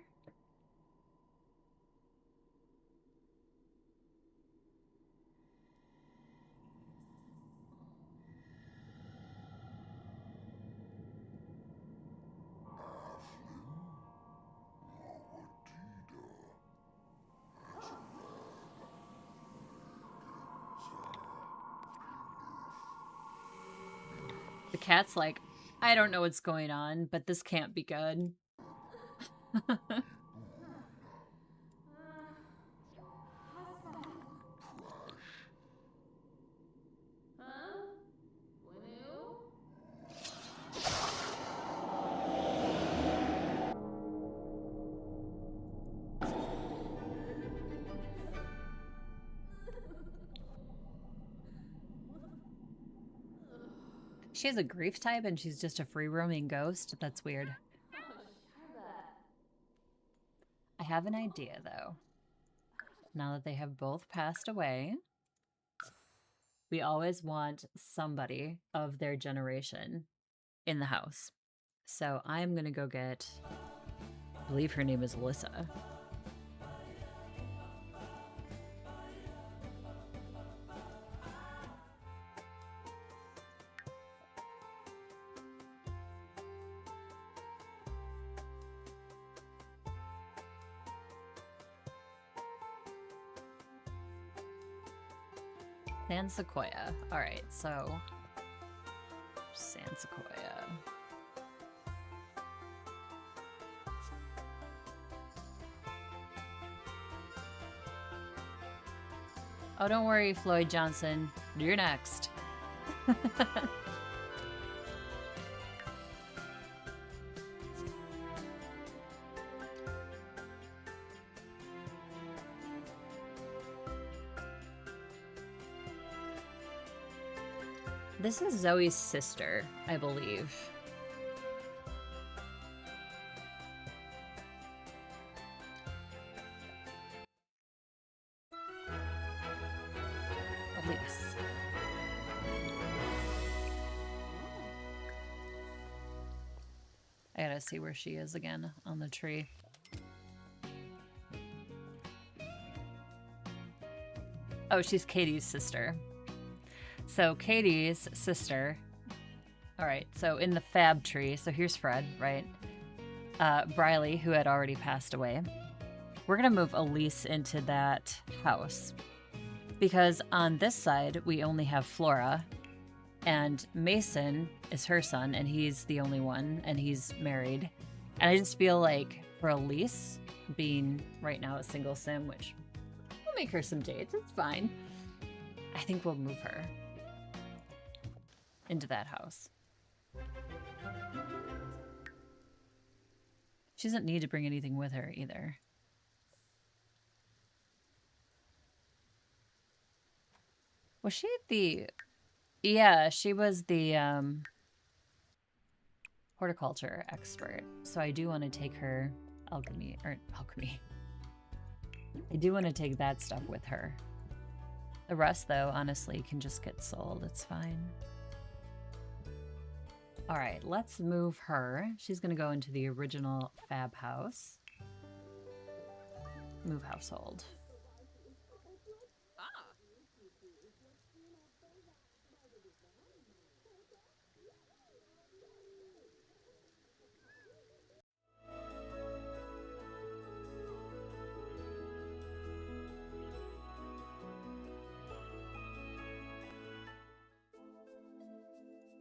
The cat's like, I don't know what's going on, but this can't be good. She has a grief type and she's just a free-roaming ghost? That's weird. I have an idea, though. Now that they have both passed away, we always want somebody of their generation in the house. So I'm going to go get, I believe her name is Alyssa. San Sequoia. All right, so San Sequoia. Oh, don't worry, Floyd Johnson. You're next. This is Zoe's sister, I believe. Elise. I gotta see where she is again on the tree. Oh, she's Katie's sister. So Katie's sister. All right, so in the fab tree, so here's Fred, right? Briley, who had already passed away. We're gonna move Elise into that house because on this side, we only have Flora and Mason is her son and he's the only one and he's married. And I just feel like for Elise being right now a single sim, which we'll make her some dates, it's fine. I think we'll move her into that house. She doesn't need to bring anything with her either. Was she the... Yeah, she was the horticulture expert. So I do want to take her alchemy. I do want to take that stuff with her. The rest, though, honestly, can just get sold. It's fine. All right, let's move her. She's going to go into the original fab house. Move household.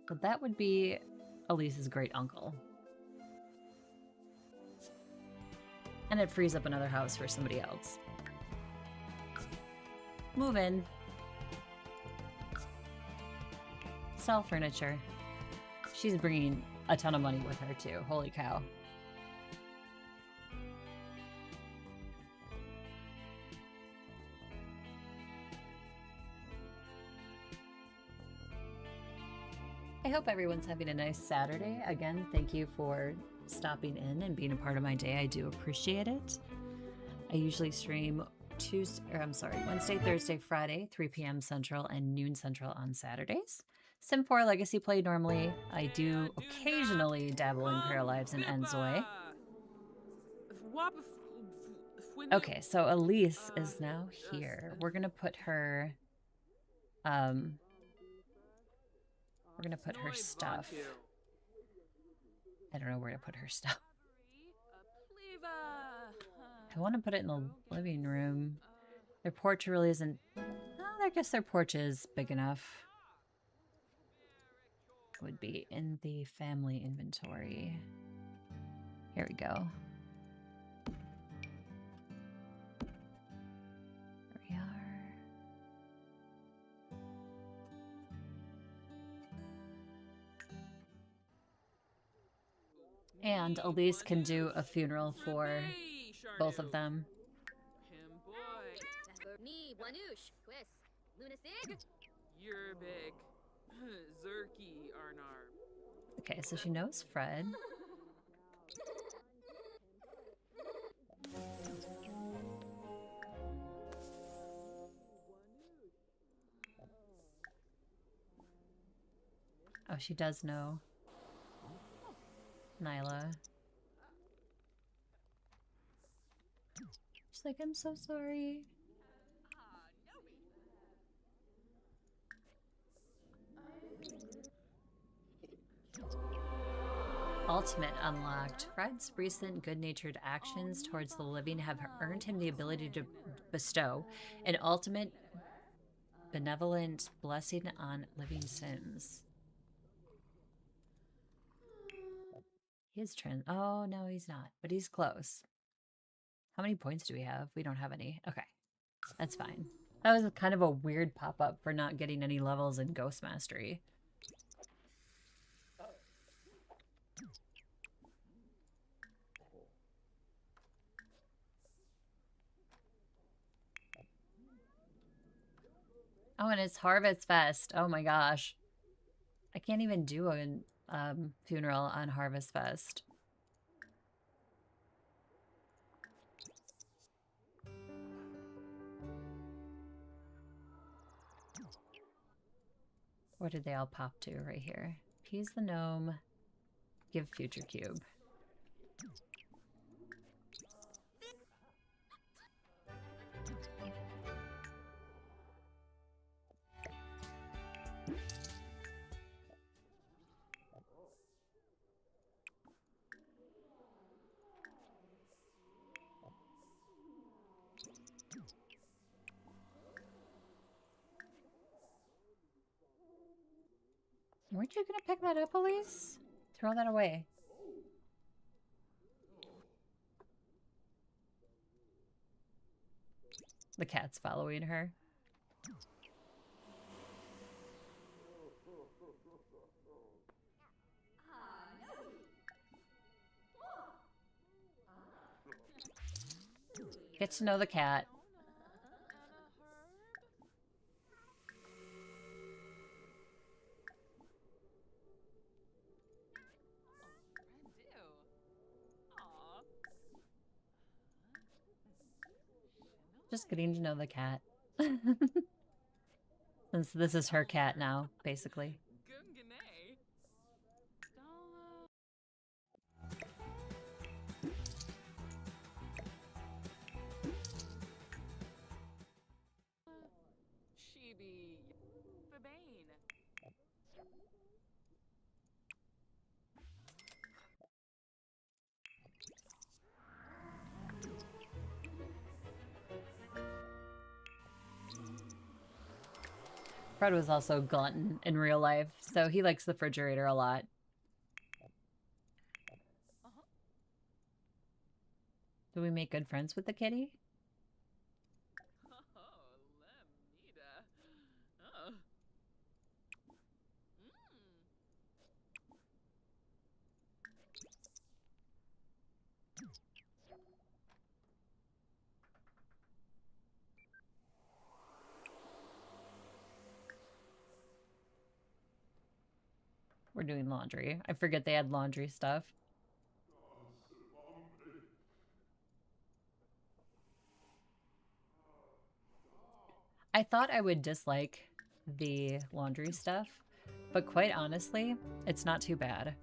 But that would be Elise's great uncle. And it frees up another house for somebody else. Move in. Sell furniture. She's bringing a ton of money with her too. Holy cow. I hope everyone's having a nice Saturday. Again, thank you for stopping in and being a part of my day. I do appreciate it. I usually stream Wednesday, Thursday, Friday, 3 p.m. Central and noon Central on Saturdays. Sim 4 Legacy play normally. I do occasionally dabble in Prayer Lives and Enzoi. Okay, so Elise is now here. We're gonna put her stuff. I don't know where to put her stuff. I want to put it in the living room. Their porch really isn't... Oh, I guess their porch is big enough. It would be in the family inventory. Here we go. There we are. And Elise can do a funeral for both of them. You're big. Zerky Arnar. Okay, so she knows Fred. Oh, she does know Nyla. She's like, I'm so sorry. Ultimate unlocked. Fred's recent good-natured actions towards the living have earned him the ability to bestow an ultimate benevolent blessing on living Sims. He is oh, no, he's not, but he's close. How many points do we have? We don't have any. Okay, that's fine. That was kind of a weird pop-up for not getting any levels in Ghost Mastery. Oh, and it's Harvest Fest. Oh my gosh. I can't even do a funeral on Harvest Fest. Where did they all pop to? Right here. Appease the gnome. Give future cube. Weren't you gonna pick that up, Elise? Throw that away. The cat's following her. Get to know the cat. Just getting to know the cat. Since this is her cat now, basically. Fred was also a glutton in real life, so he likes the refrigerator a lot. Do we make good friends with the kitty? Oh, Lemnita. Oh. We're doing laundry. I forget they had laundry stuff. I thought I would dislike the laundry stuff, but quite honestly, it's not too bad.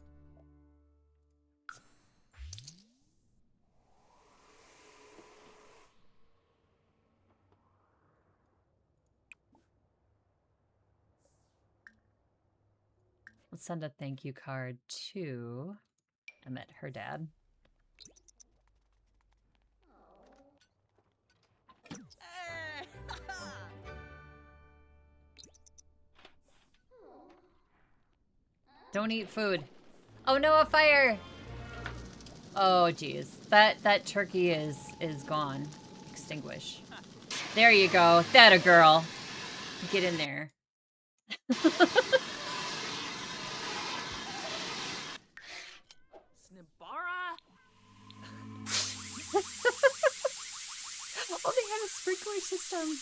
Let's send a thank you card to Emmett, her dad. Don't eat food. Oh no, a fire! Oh geez, that turkey is gone. Extinguish. There you go. That a girl. Get in there. Snibara? Oh, they have a sprinkler system.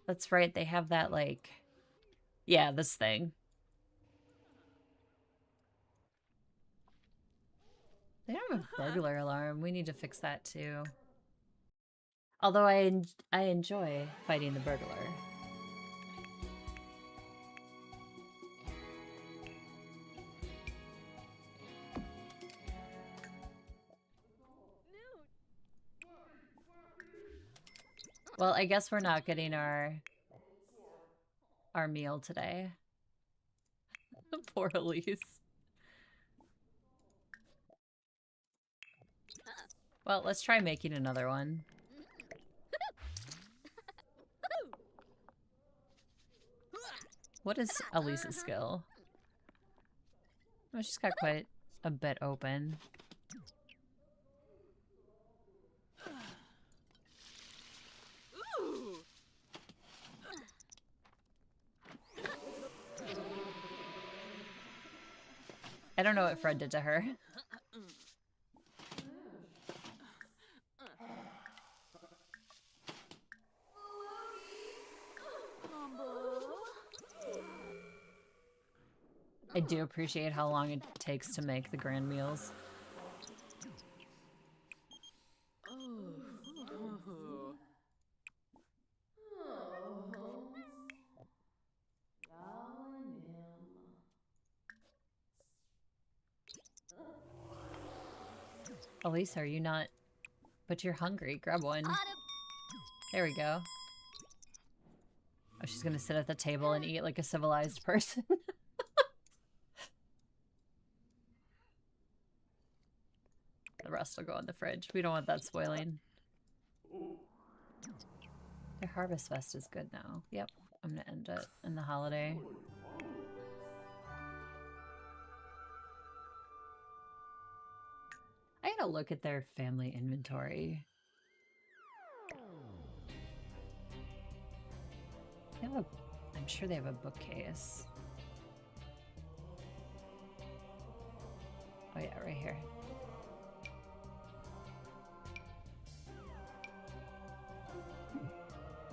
That's right, they have that, like... Yeah, this thing. They don't have a burglar alarm. We need to fix that, too. Although I enjoy fighting the burglar. Well, I guess we're not getting our meal today. Poor Elise. Well, let's try making another one. What is Elise's skill? Oh, she's got quite a bit open. Ooh. I don't know what Fred did to her. I do appreciate how long it takes to make the grand meals. Oh. Elise, are you not... But you're hungry. Grab one. There we go. Oh, she's gonna sit at the table and eat like a civilized person. The rest will go in the fridge. We don't want that spoiling. Their harvest fest is good now. Yep, I'm gonna end it in the holiday. I gotta look at their family inventory. They have a, I'm sure they have a bookcase. Oh yeah, right here.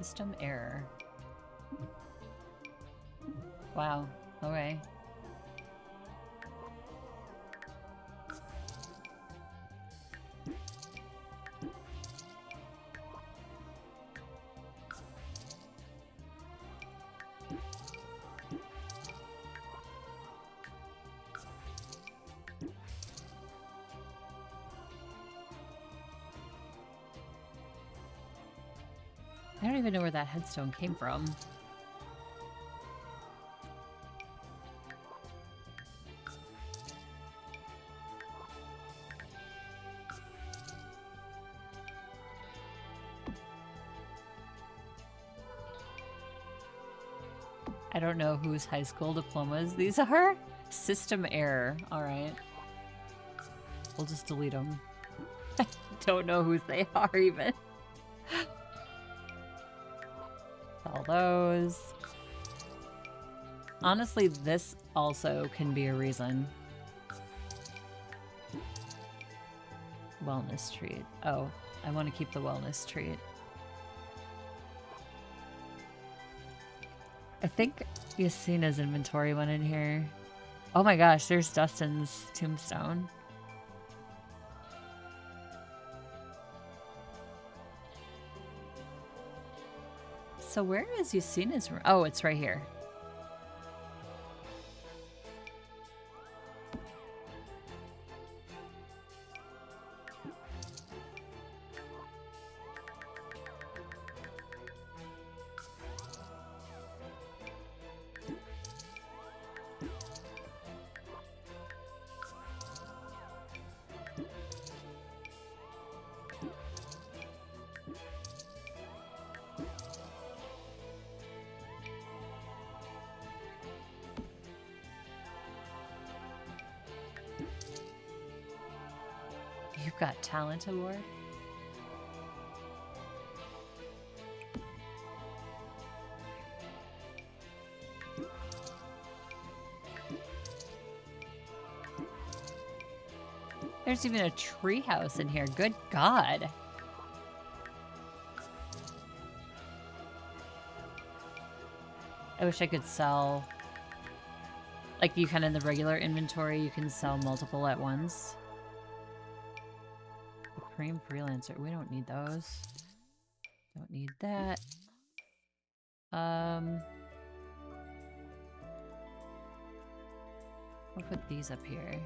System error. Wow, okay. I don't even know where that headstone came from. I don't know whose high school diplomas these are. System error. Alright. We'll just delete them. I don't know whose they are even. All those. Honestly, this also can be a reason. Wellness treat. Oh, I want to keep the wellness treat. I think Yasina's inventory went in here. Oh my gosh, there's Dustin's tombstone. So where is Yasina's room? Oh, it's right here. You've got talent award? There's even a treehouse in here. Good God. I wish I could sell... Like, you kind of in the regular inventory, you can sell multiple at once. Supreme Freelancer. We don't need those. Don't need that. We'll put these up here.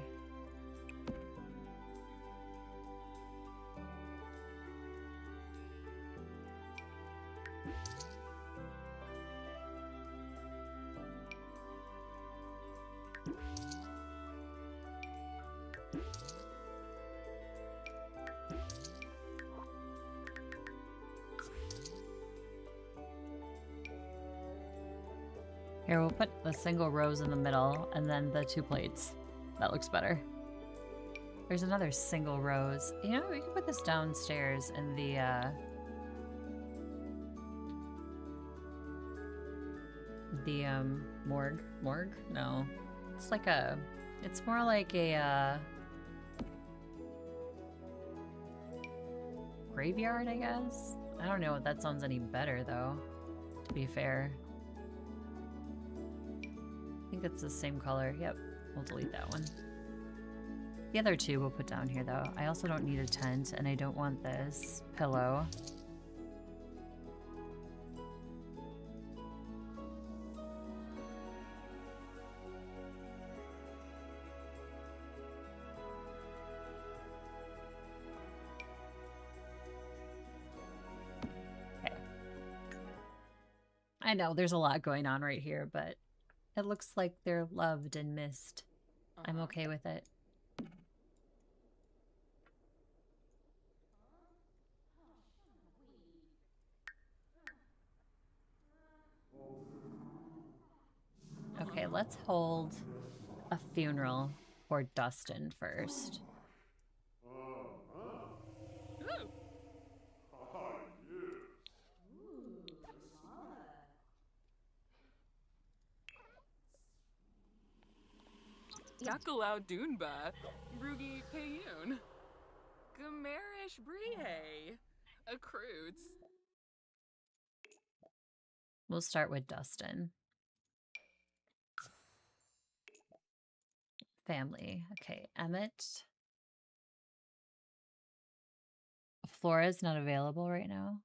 Here, we'll put the single rose in the middle and then the 2 plates. That looks better. There's another single rose. You know, we can put this downstairs in the morgue. Morgue? No. It's like a... It's more like a, graveyard, I guess? I don't know if that sounds any better, though, to be fair. I think it's the same color. Yep, we'll delete that one. The other 2 we'll put down here, though. I also don't need a tent, and I don't want this pillow. Okay. I know, there's a lot going on right here, but it looks like they're loved and missed. I'm okay with it. Okay, let's hold a funeral for Dustin first. Yakalau Dunba, Rugi Payun, Gamerish Brihe, Accruits. We'll start with Dustin. Family. Okay, Emmett. Flora's not available right now.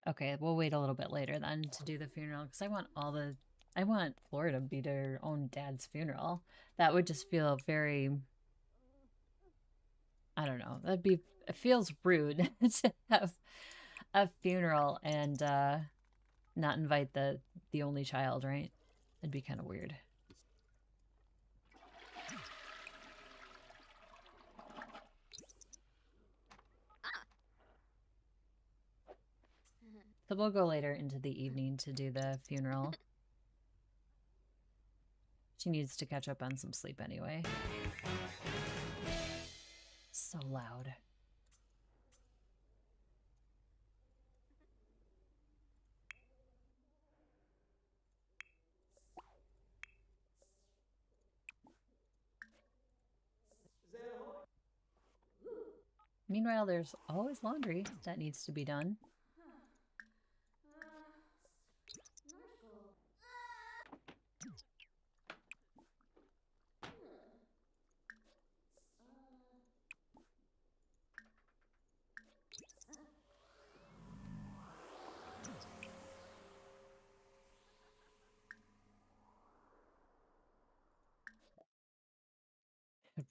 Okay, we'll wait a little bit later then to do the funeral because I want Flora to be their own dad's funeral. That would just feel very, I don't know. It feels rude to have a funeral and not invite the only child, right? It'd be kind of weird. So we'll go later into the evening to do the funeral. She needs to catch up on some sleep anyway. So loud. Meanwhile, there's always laundry that needs to be done.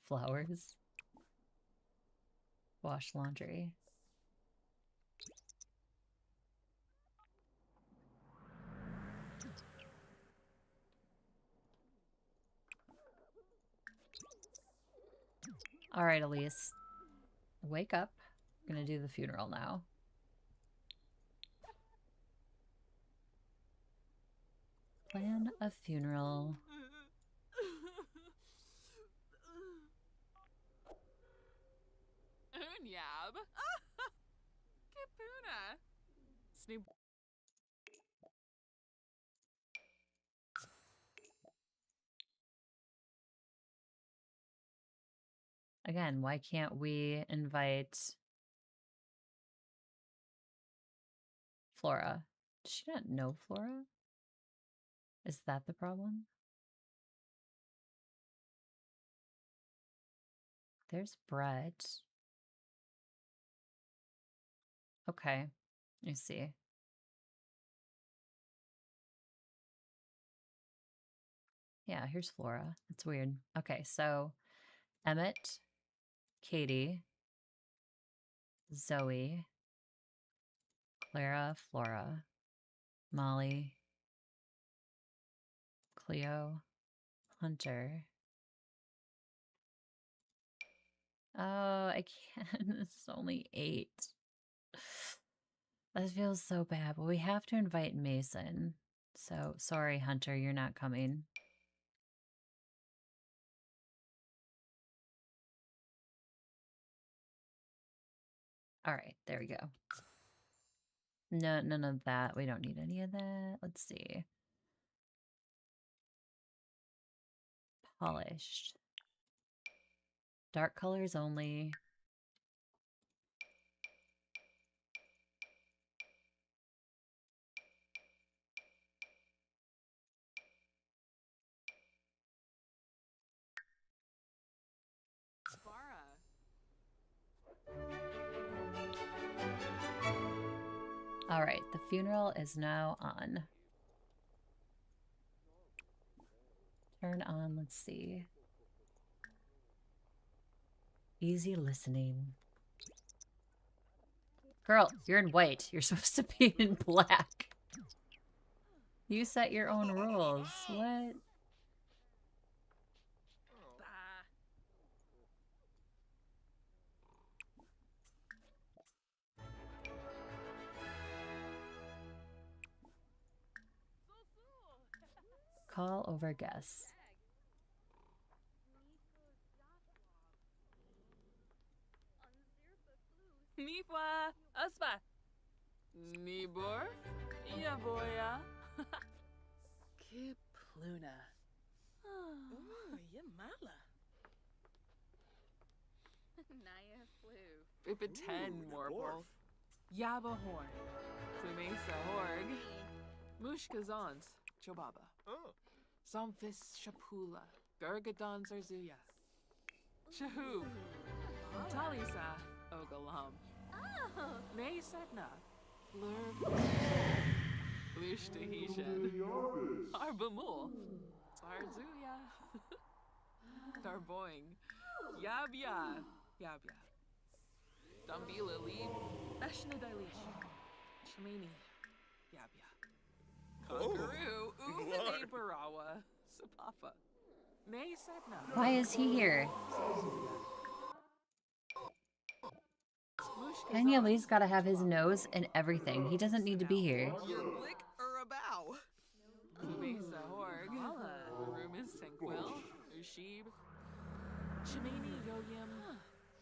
Flowers. Wash laundry. All right, Elise. Wake up. I'm gonna do the funeral now. Plan a funeral. Unyab. Kipuna. Snoop. Again, why can't we invite Flora? Does she not know Flora? Is that the problem? There's Brett. Okay, I see. Yeah, here's Flora. That's weird. Okay, so Emmett, Katie, Zoe, Clara, Flora, Molly, Cleo, Hunter. Oh, I can't. This is only 8. That feels so bad, but we have to invite Mason. So, sorry, Hunter, you're not coming. All right, there we go. No, none of that. We don't need any of that. Let's see. Polished. Dark colors only. All right, the funeral is now on. Turn on, let's see. Easy listening. Girl, you're in white. You're supposed to be in black. You set your own rules. What? Call over guests. Nifwa. Aspa. Nibor. Yaboya. Kipluna. Ooh, Yamala. Naya flew. Pipiten Morphle. Yaba Horn. Plumesa Horg. Mushkazons. Chobaba. Oh. Somfis Shapula. Gurgadon Zarzuya. Shahu. Talisa. Ogalam. Oh! Nay Setna. Lurb. Lushtahishan. Arbamul. Tarzuya. Darboing. Yabya. Yabya. Dumbila Lead. Eshna Dailish. Shamani. Yabya. Kangaroo. Uvane Barawa. Sapafa. Nay Setna. Why is he here? Kenya Lee's got to have his nose in everything. He doesn't need to be here. Blick or a bow? Mesa Horg. Rumis Senqua. Sheeb. Chimini Yoyim.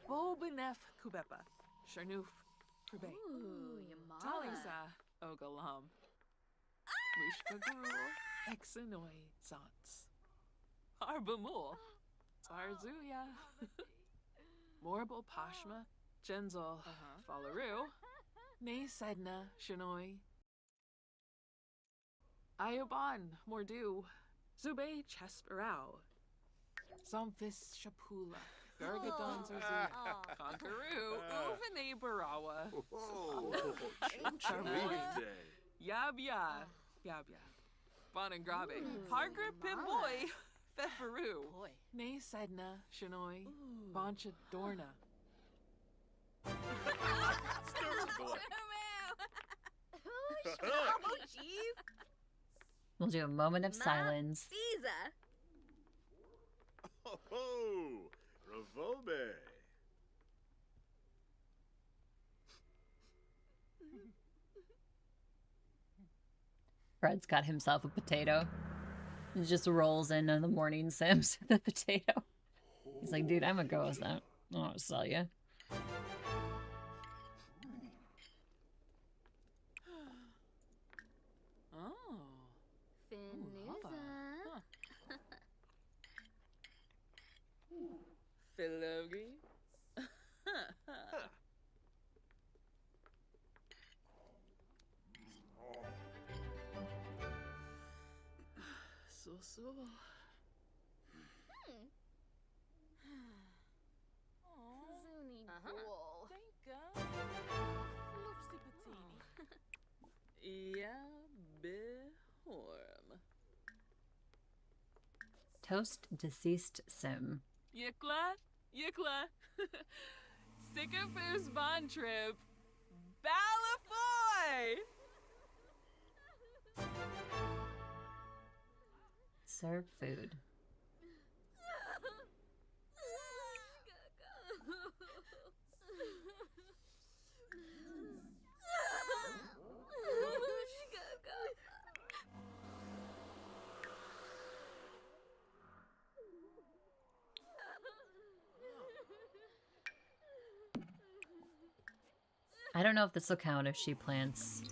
Bobenef Kubepa. Sharnoof. Krube. Ooh, Yamala. Talisa Ogalam. Mushka Gurul. Exenoi Zants. Arbamul. Tarzuya. Morbo Pashma. Jenzol. Falaru. Ne Sedna Shanoi. Ayoban Mordu. Zube Chesperau. Zomphis Shapula. Gargadon Zerzuya. Conqueroo. Uvene Barawa. Oh, Chinchamente. Yabya. Yabya. Bonangrabe. Hargrip Pimboy. Feferu. Boy. Ne Sedna Shanoi. Boncha Dorna. Chief. We'll do a moment of Ma- silence. Visa. Oh, ho! Revobe. Fred's got himself a potato. He just rolls in the morning Sims with a potato. He's like, dude, I'm gonna go with that. I want to sell you. Oh. Finusa. Philogi. So. Zuni Bull. Danka. Flopsy Patini. Ja, behorm. Toast deceased Sim. Yikla. Sycophus Bond Trip. Balafoy! Serve food. I don't know if this will count if she plants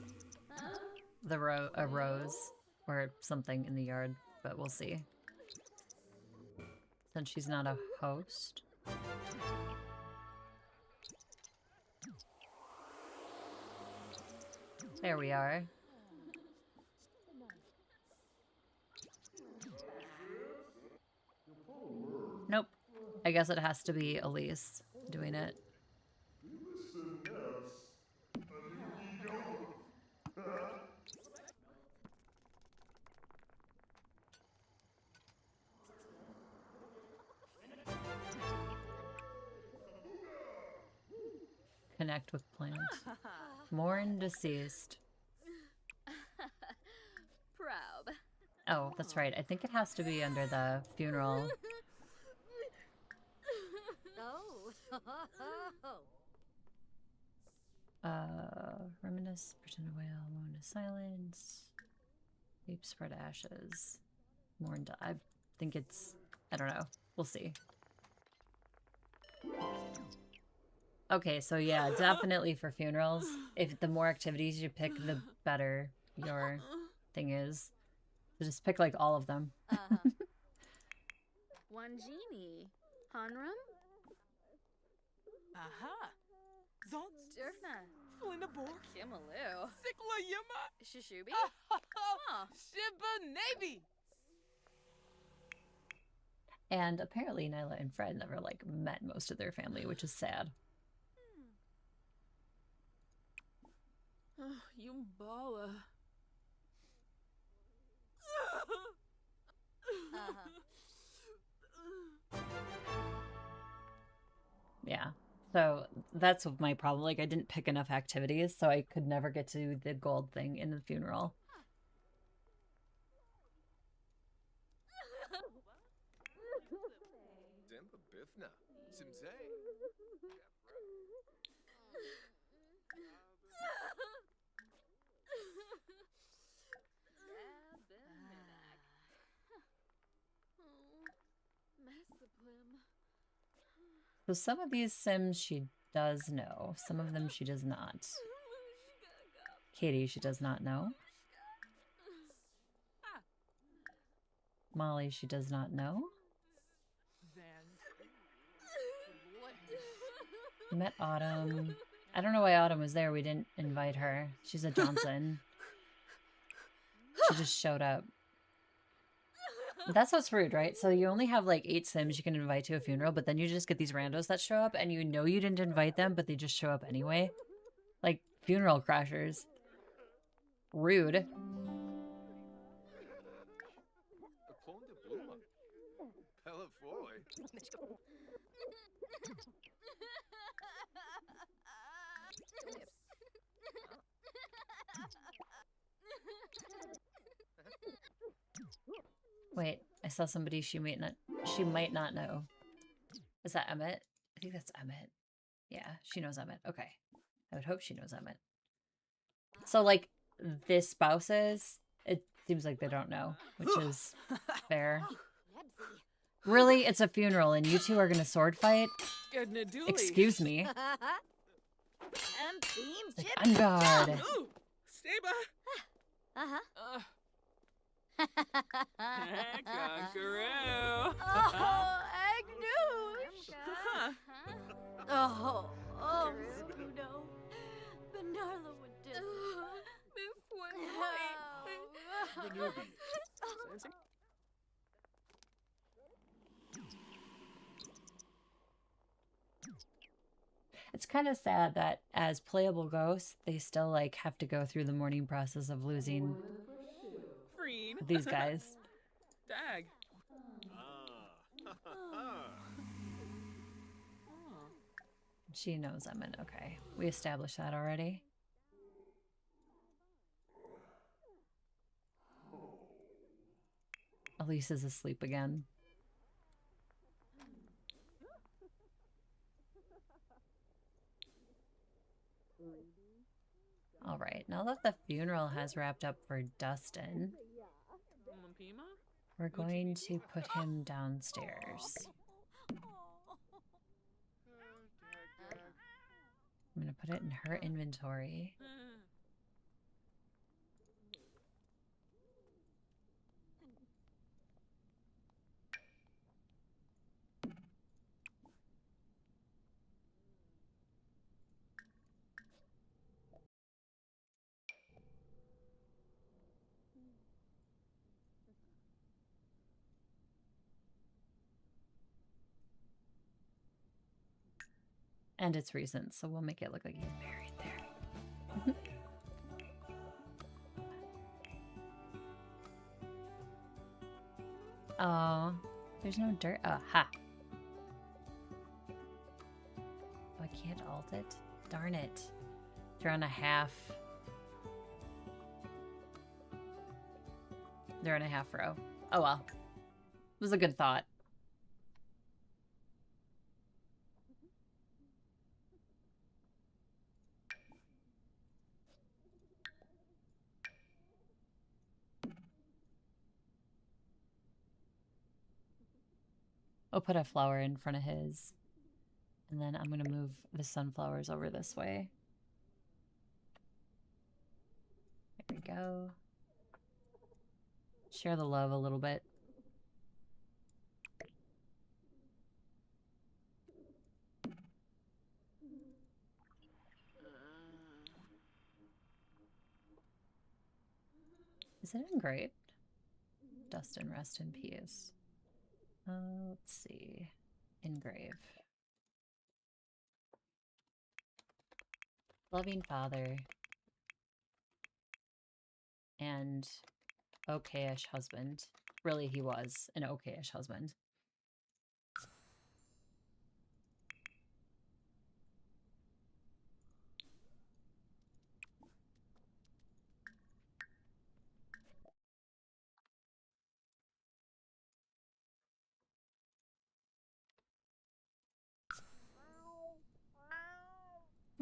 a rose or something in the yard, but we'll see. Since she's not a host. There we are. Nope. I guess it has to be Elise doing it. Connect with plant. Mourn deceased. Proud. Oh, that's right. I think it has to be under the funeral. Reminisce, pretend a whale, moan to silence. Deep spread ashes. Mourn to... I think it's... I don't know. We'll see. Okay, so yeah, definitely for funerals. If the more activities you pick, the better your thing is. So just pick like all of them. Wanjini. Hanrum. Aha. Zonts. Durfna. Flinabor. Kimalu. Sikla Yama. Shishubi. Shiba Navy. And apparently Nyla and Fred never like met most of their family, which is sad. Yumbala. Yeah. So that's my problem. Like I didn't pick enough activities, so I could never get to the gold thing in the funeral. Dempa Bifna. Simse. So some of these Sims she does know. Some of them she does not. Katie, she does not know. Molly, she does not know. We met Autumn. I don't know why Autumn was there. We didn't invite her. She's a Johnson. She just showed up. But that's what's rude, right? So you only have like 8 Sims you can invite to a funeral, but then you just get these randos that show up and you know you didn't invite them, but they just show up anyway. Like funeral crashers. Rude. Wait, I saw somebody she might not know. Is that Emmett? I think that's Emmett. Yeah, she knows Emmett. Okay. I would hope she knows Emmett. So like this spouses, it seems like they don't know, which is fair. Really? It's a funeral and you two are gonna sword fight? Excuse me. Like, on guard. Kangaroo. Oh, Zuno. Benarla would do. It's kind of sad that as playable ghosts, they still like have to go through the mourning process of losing Freen. these guys. Dag. She knows Emmett. Okay. We established that already. Elise is asleep again. All right. Now that the funeral has wrapped up for Dustin, we're going to put him downstairs. I'm going to put it in her inventory. And it's recent, so we'll make it look like he's buried there. Oh, there's no dirt. Oh, ha. Oh, I can't alt it? Darn it. They're on a half. They're in a half row. Oh well. It was a good thought. I'll put a flower in front of his. And then I'm going to move the sunflowers over this way. There we go. Share the love a little bit. Is it engraved? Dustin, rest in peace. Let's see. Engrave. Loving father. And okay-ish husband. Really, he was an okay-ish husband.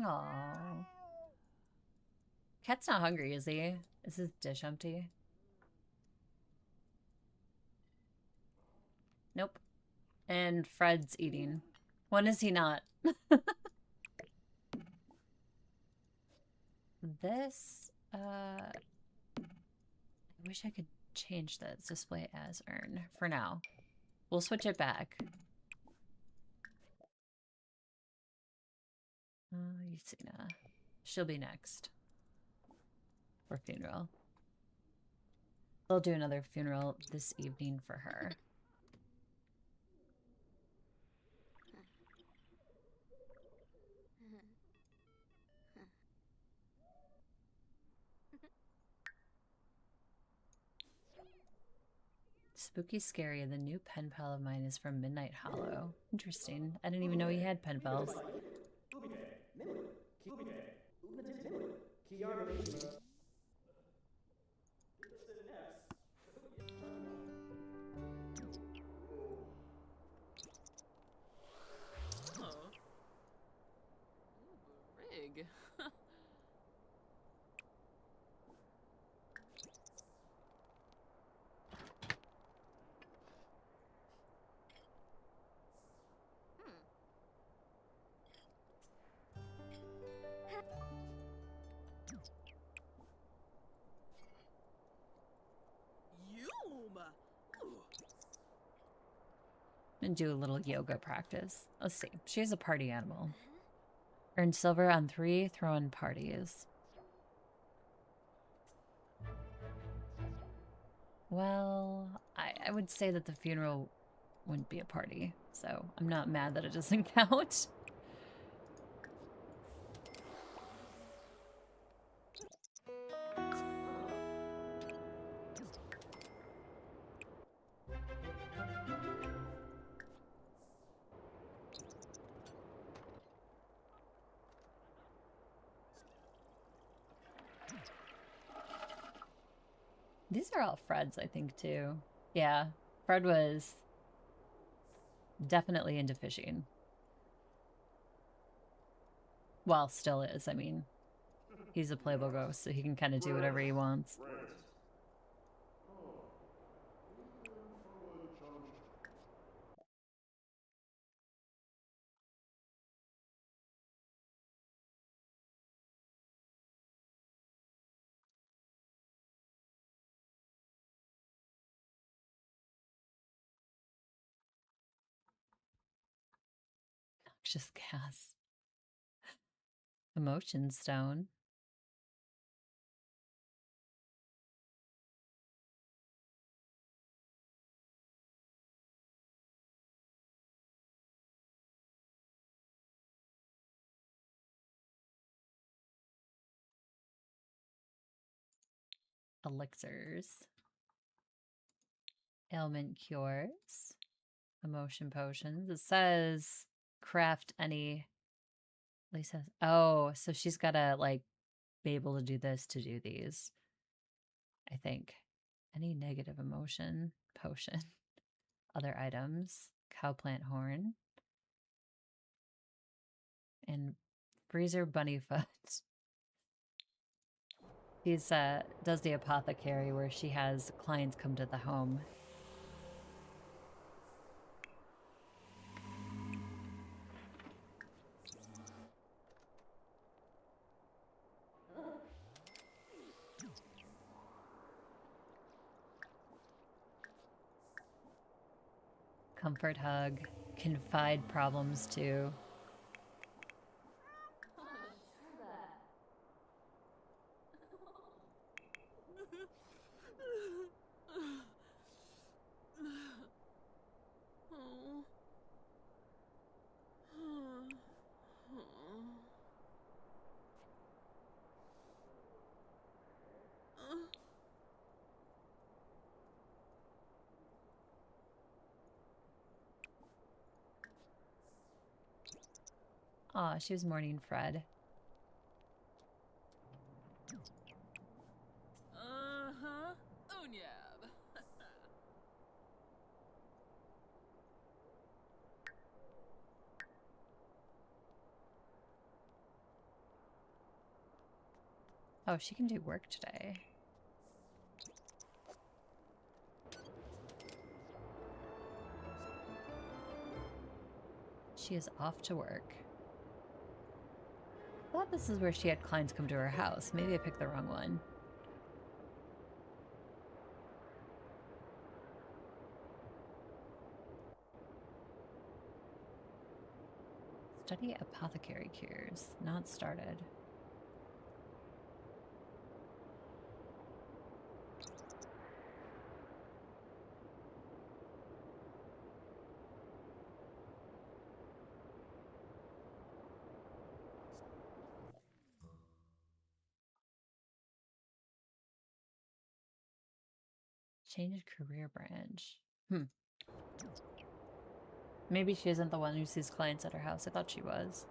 Aww. Cat's not hungry, is he? Is his dish empty? Nope. And Fred's eating. When is he not? This, I wish I could change this. Display as urn for now. We'll switch it back. Yusina. She'll be next. For funeral. They'll do another funeral this evening for her. Spooky Scary, the new pen pal of mine is from Midnight Hollow. Interesting. I didn't even know he had pen pals. Oh. Rig. Yuma. And do a little yoga practice. Let's see. She's a party animal. Earn silver on 3 throw-in parties. Well, I would say that the funeral wouldn't be a party, so I'm not mad that it doesn't count. These are all Fred's, I think, too. Yeah, Fred was definitely into fishing. Well, still is. I mean, he's a playable ghost, so he can kind of do whatever he wants. Noxious gas. Emotion stone. Elixirs. Ailment cures. Emotion potions. It says craft any. Lisa. Oh, so she's gotta like be able to do this to do these. I think. Any negative emotion potion. Other items. Cowplant horn. And freezer bunnyfoot. He's does the apothecary where she has clients come to the home. Comfort hug. Confide problems to. Aw, she was mourning Fred. Uh-huh. Unyab. Oh, she can do work today. she is off to work. I thought this is where she had clients come to her house. Maybe I picked the wrong one. Study apothecary cures. Not started. Change career branch. Maybe she isn't the one who sees clients at her house. I thought she was.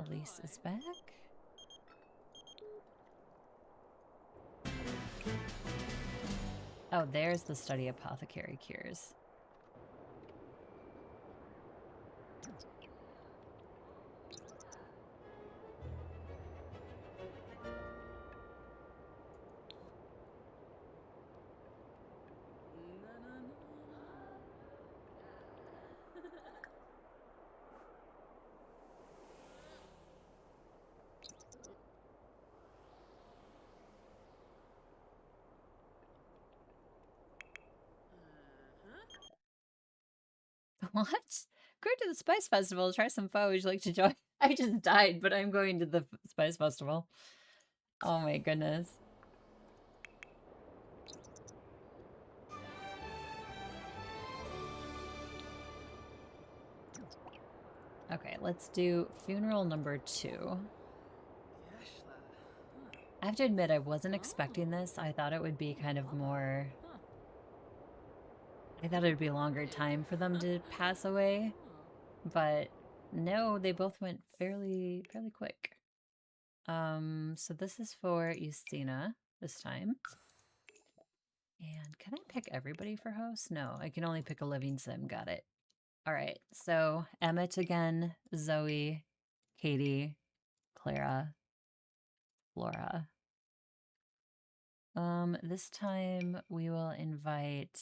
Elise is back. Oh, there's the study apothecary cures. What? Going to the Spice Festival. Try some pho. Would you like to join? I just died, but I'm going to the Spice Festival. Oh my goodness. Okay, let's do funeral number 2. I have to admit, I wasn't expecting this. I thought it would be kind of more... I thought it would be a longer time for them to pass away. But no, they both went fairly quick. So this is for Justina this time. And can I pick everybody for host? No, I can only pick a living sim. Got it. All right, so Emmett again, Zoe, Katie, Clara, Laura. This time we will invite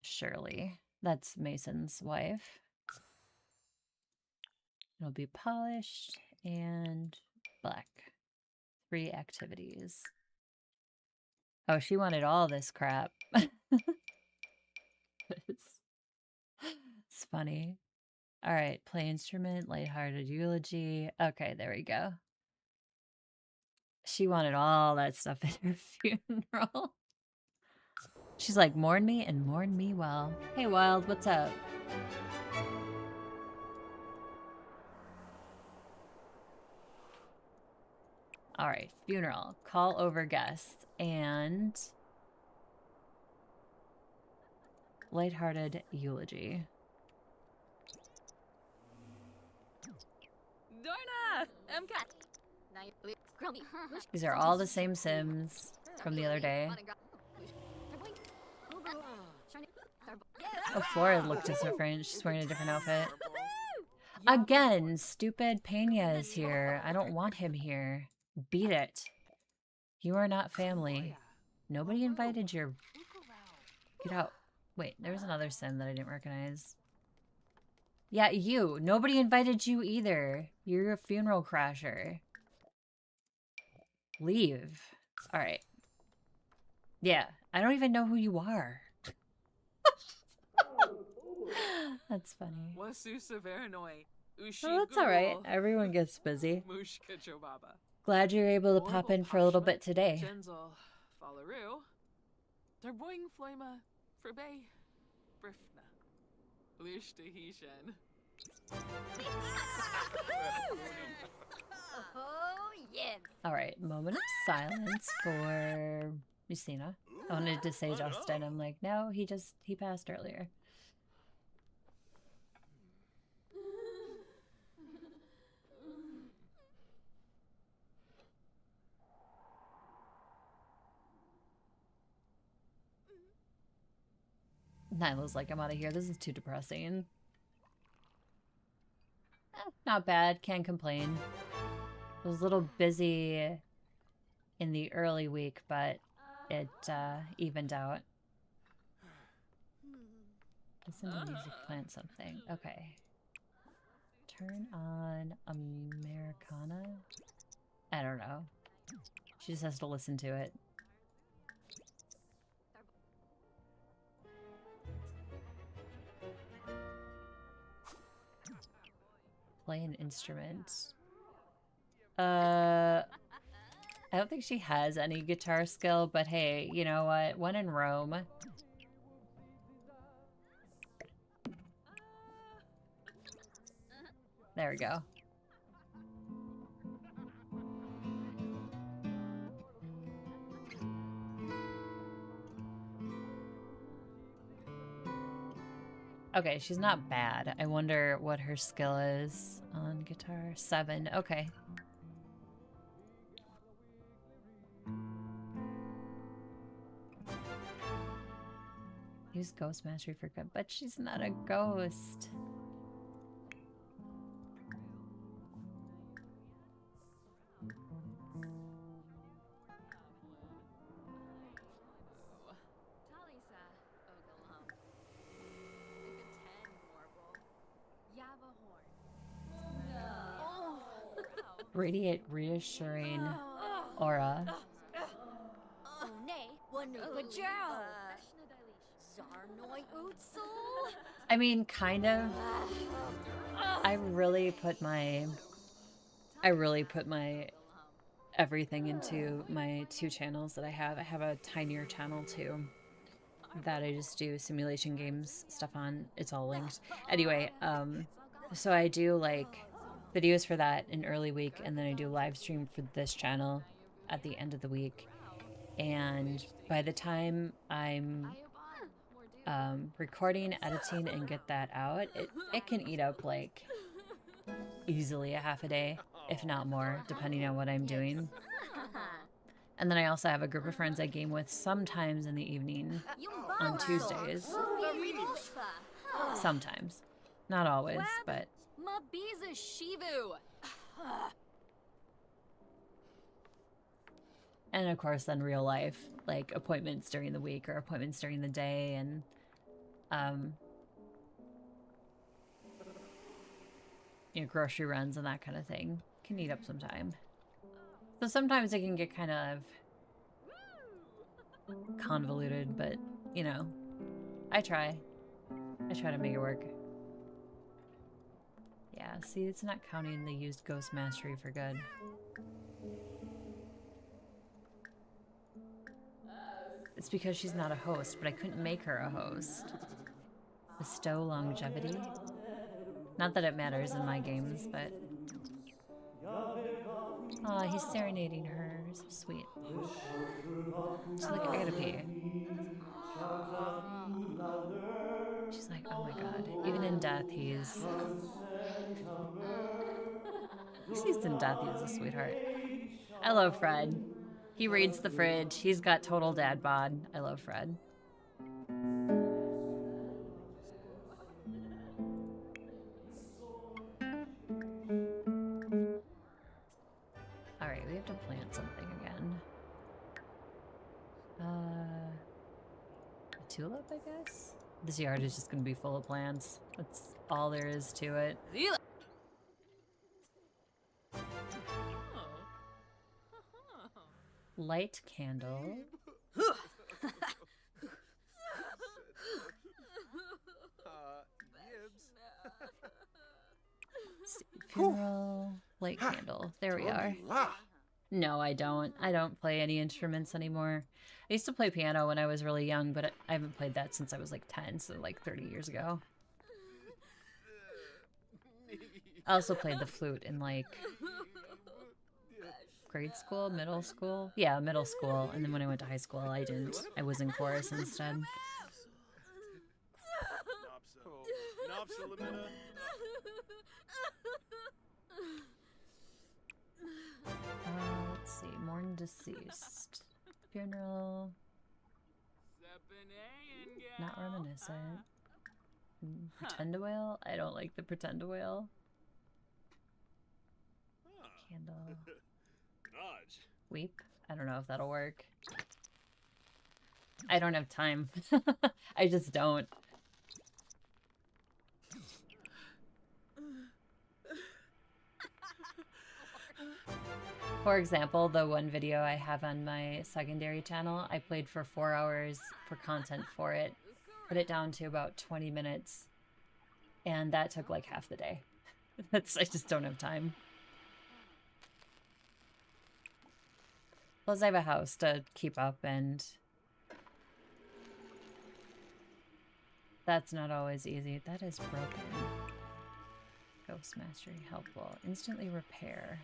Shirley. That's Mason's wife. It'll be polished and black. 3 activities. Oh, she wanted all this crap. It's funny. All right, play instrument, lighthearted eulogy. Okay, there we go. She wanted all that stuff at her funeral. She's like, mourn me and mourn me well. Hey, Wild, what's up? All right, funeral. Call over guests and lighthearted eulogy. Dorna! MCAT! These are all the same Sims from the other day. Oh, Flora looked different. She's wearing a different outfit. Again, stupid Pena is here. I don't want him here. Beat it. You are not family. Nobody invited your... Get out. Wait, there was another Sim that I didn't recognize. Yeah, you. Nobody invited you either. You're a funeral crasher. Leave. Alright. Yeah, I don't even know who you are. That's funny. Oh, that's alright. Everyone gets busy. Glad you're able to pop in for a little bit today. Oh, yes. Alright, moment of silence for Lucina. I wanted to say Justin. I'm like, no, he passed earlier. Nyla's like, I'm out of here. This is too depressing. Not bad. Can't complain. I was a little busy in the early week, but it evened out. Listen to music, plant something. Okay. Turn on Americana? I don't know. She just has to listen to it. Play an instrument. I don't think she has any guitar skill, but hey, you know what? When in Rome. There we go. Okay, she's not bad. I wonder what her skill is on guitar. 7. Okay. Use Ghost Mastery for good, but she's not a ghost. Radiate reassuring aura. I mean, kind of. I really put my everything into my 2 channels that I have. I have a tinier channel too that I just do simulation games stuff on. It's all linked. Anyway, so I do like videos for that in early week, and then I do live stream for this channel at the end of the week. And by the time I'm recording, editing, and get that out, it can eat up like easily a half a day, if not more, depending on what I'm doing. And then I also have a group of friends I game with sometimes in the evening on Tuesdays. Sometimes. Not always, but... And of course then real life, like appointments during the week or appointments during the day, and you know, grocery runs and that kind of thing can eat up some time. So sometimes it can get kind of convoluted, but you know, I try to make it work. Yeah, see, it's not counting the used Ghost Mastery for good. It's because she's not a host, but I couldn't make her a host. Bestow longevity? Not that it matters in my games, but... Aw, he's serenading her. So sweet. She's like, I gotta pee. She's like, oh my god. Even in death, he sees in death, he was a sweetheart. I love Fred. He reads the fridge. He's got total dad bod. I love Fred. Alright, we have to plant something again. A tulip, I guess? This yard is just gonna be full of plants. That's all there is to it. Light candle. Funeral. Light candle. There we are. No, I don't. I don't play any instruments anymore. I used to play piano when I was really young, but I haven't played that since I was like 10, so like 30 years ago. I also played the flute in like grade school, middle school. Yeah, middle school. And then when I went to high school, I didn't. I was in chorus instead. Let's see. Mourn deceased. Funeral. Not reminiscent. Pretend to wail? I don't like the pretend to wail. Candle. Weep? I don't know if that'll work. I don't have time. I just don't. For example, the one video I have on my secondary channel, I played for 4 hours for content for it, put it down to about 20 minutes, and that took like half the day. I just don't have time. Plus I have a house to keep up, and that's not always easy. That is broken. Ghost Mastery helpful. Instantly repair.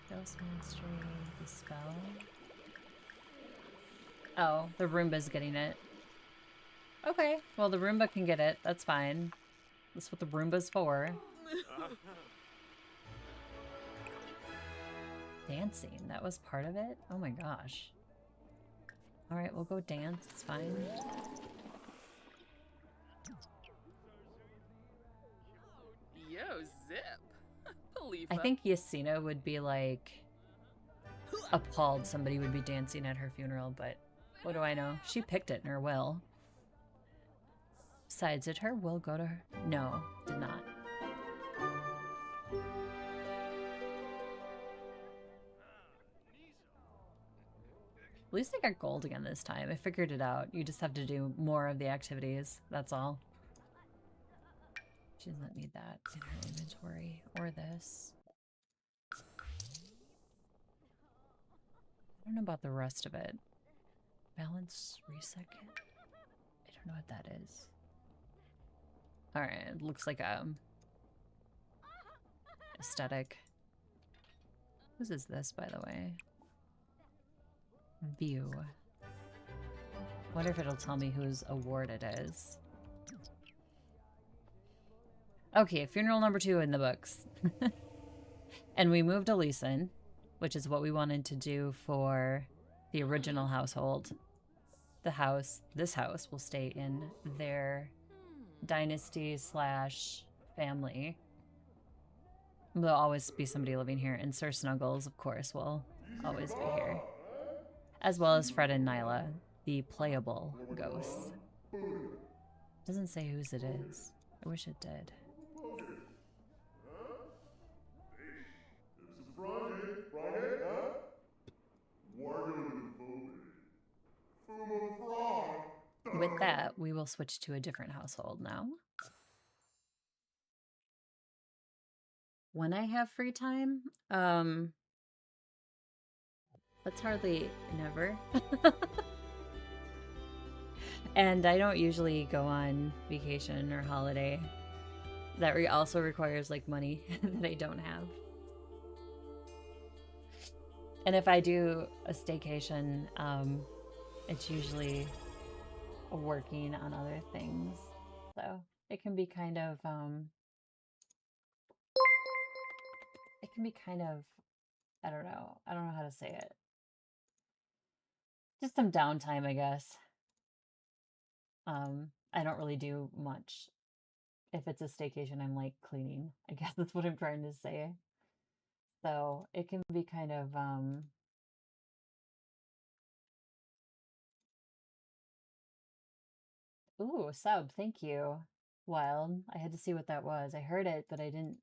Ghost Mastery, the spell. Oh, the Roomba's getting it. Okay, well the Roomba can get it. That's fine. That's what the Roomba's for. Dancing, that was part of it? Oh my gosh. Alright, we'll go dance. It's fine. Yo, zip. I think Yasina would be like appalled somebody would be dancing at her funeral, but what do I know? She picked it in her will. Besides, did her will go to her? No, did not. At least I got gold again this time. I figured it out. You just have to do more of the activities. That's all. She doesn't need that in her inventory. Or this. I don't know about the rest of it. Balance reset kit? I don't know what that is. Alright, it looks like a aesthetic. Whose is this, by the way? View. Wonder if it'll tell me whose award it is. Okay, funeral number 2 in the books. And we moved Elysian, which is what we wanted to do for the original household. The house, this house, will stay in their dynasty / family. There'll always be somebody living here, and Sir Snuggles, of course, will always be here. As well as Fred and Nyla, the playable ghosts. Doesn't say whose it is. I wish it did. With that, we will switch to a different household now. When I have free time, that's hardly never. And I don't usually go on vacation or holiday. That also requires like money that I don't have. And if I do a staycation, it's usually working on other things. So it can be kind of, I don't know how to say it. Just some downtime, I guess. I don't really do much. If it's a staycation, I'm like cleaning. I guess that's what I'm trying to say. So it can be kind of, ooh, sub, thank you. Wild. I had to see what that was. I heard it, but I didn't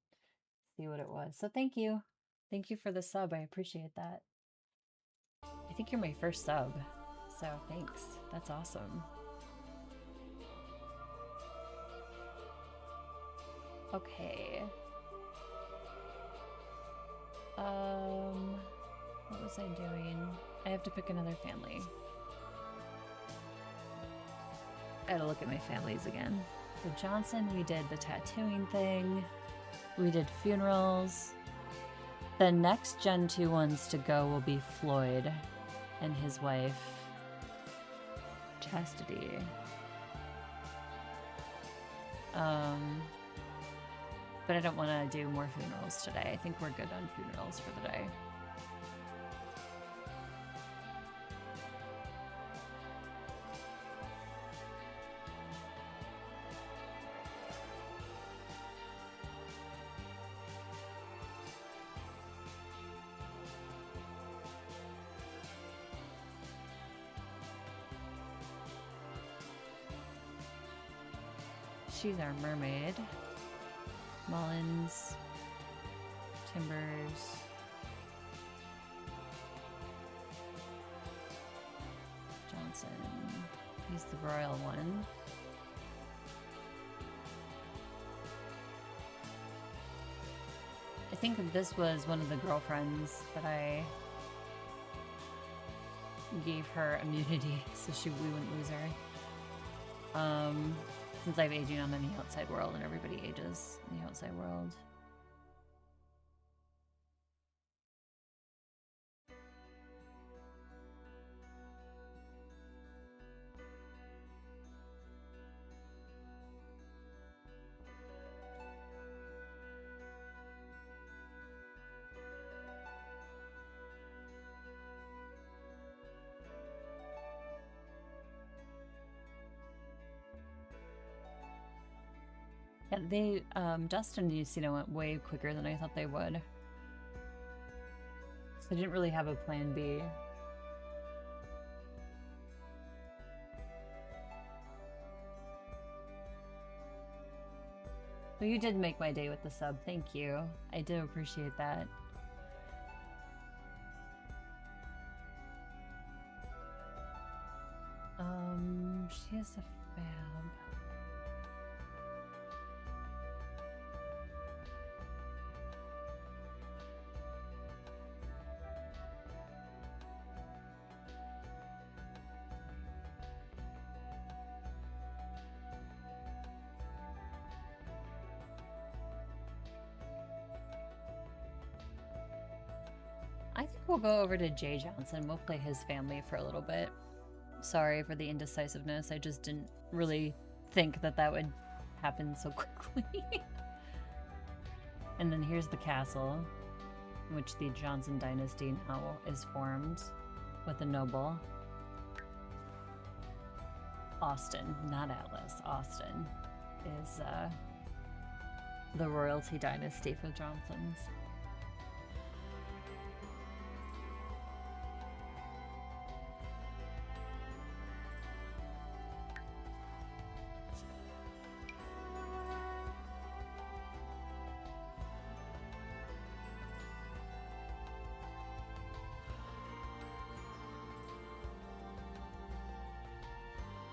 see what it was. So thank you. Thank you for the sub. I appreciate that. I think you're my first sub. So thanks. That's awesome. Okay. What was I doing? I have to pick another family. I gotta look at my families again. So Johnson, we did the tattooing thing. We did funerals. The next Gen 2 ones to go will be Floyd and his wife, Chastity. But I don't want to do more funerals today. I think we're good on funerals for the day. She's our mermaid. Mullins. Timbers. Johnson. He's the royal one. I think this was one of the girlfriends that I gave her immunity so we wouldn't lose her. Since I'm aging on in the outside world and everybody ages in the outside world. Yeah, they, Dustin and Yusina went way quicker than I thought they would. So I didn't really have a plan B. But you did make my day with the sub, thank you. I do appreciate that. She has a fab. I think we'll go over to Jay Johnson. We'll play his family for a little bit. Sorry for the indecisiveness. I just didn't really think that that would happen so quickly. And then here's the castle, in which the Johnson dynasty now is formed with a noble. Austin, not Atlas. Austin is the royalty dynasty for Johnsons.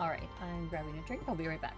Alright, I'm grabbing a drink. I'll be right back.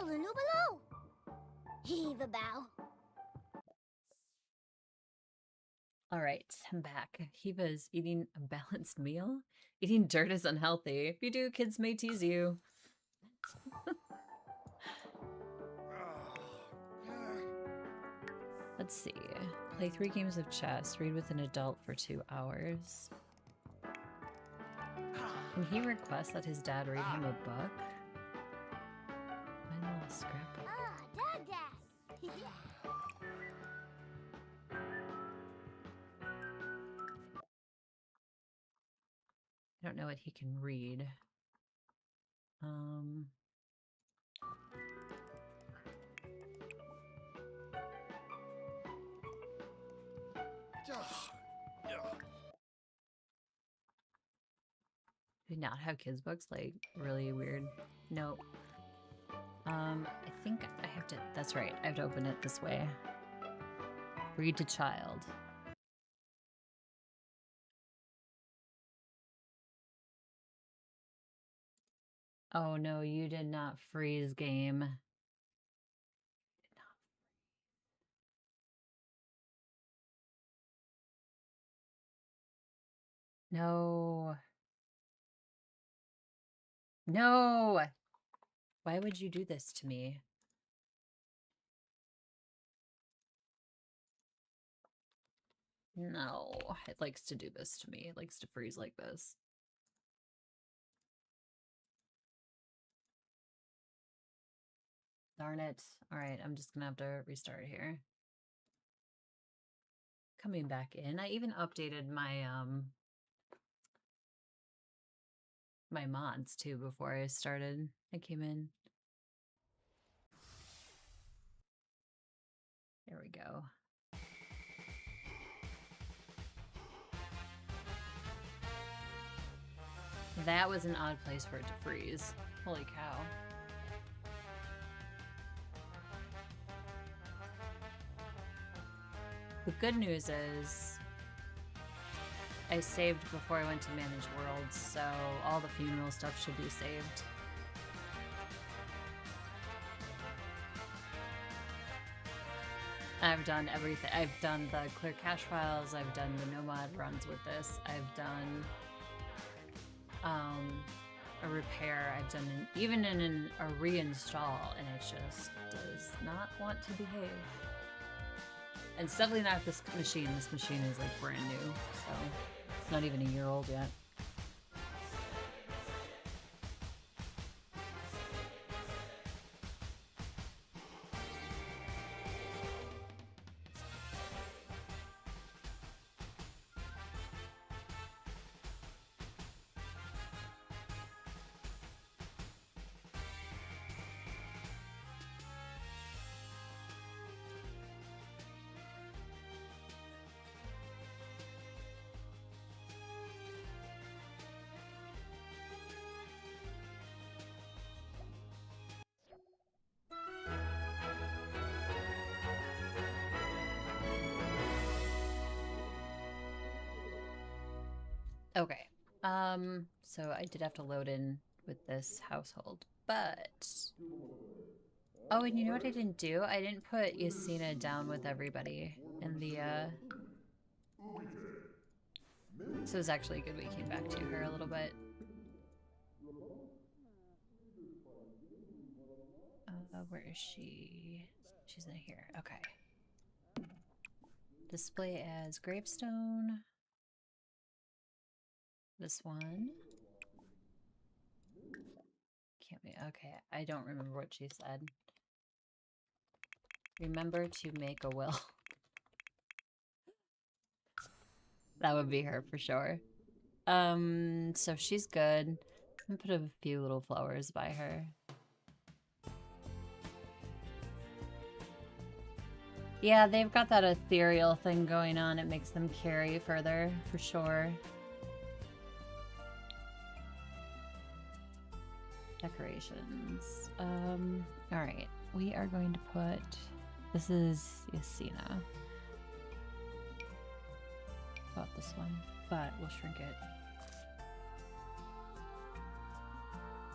Below. Heave a bow. Alright, I'm back. Hiva's eating a balanced meal? Eating dirt is unhealthy. If you do, kids may tease you. Let's see. Play 3 games of chess. Read with an adult for 2 hours. Can he request that his dad read him a book? My little scrapbook. Dad. I don't know what he can read. Do not have kids books? Like, really weird. Nope. I think I have to, that's right, I have to open it this way. Read to child. Oh no, you did not freeze, game. No. No! Why would you do this to me? No, it likes to do this to me. It likes to freeze like this. Darn it. Alright, I'm just gonna have to restart here. Coming back in. I even updated my my mods too before I started. I came in. There we go. That was an odd place for it to freeze. Holy cow. The good news is I saved before I went to manage worlds, so all the funeral stuff should be saved. I've done everything. I've done the clear cache files, I've done the nomad runs with this, I've done a repair, I've done even in a reinstall, and it just does not want to behave. And it's definitely not this machine. This machine is like brand new, so it's not even a year old yet. Okay, so I did have to load in with this household, but... Oh, and you know what I didn't do? I didn't put Yasina down with everybody in the, So it's actually good we came back to her a little bit. Where is she? She's in here, okay. Display as gravestone. This one. Can't be, okay, I don't remember what she said. Remember to make a will. That would be her for sure. So she's good. I'm gonna put a few little flowers by her. Yeah, they've got that ethereal thing going on. It makes them carry further, for sure. Decorations. Alright. We are going to put... This is Yasina. About this one, but we'll shrink it.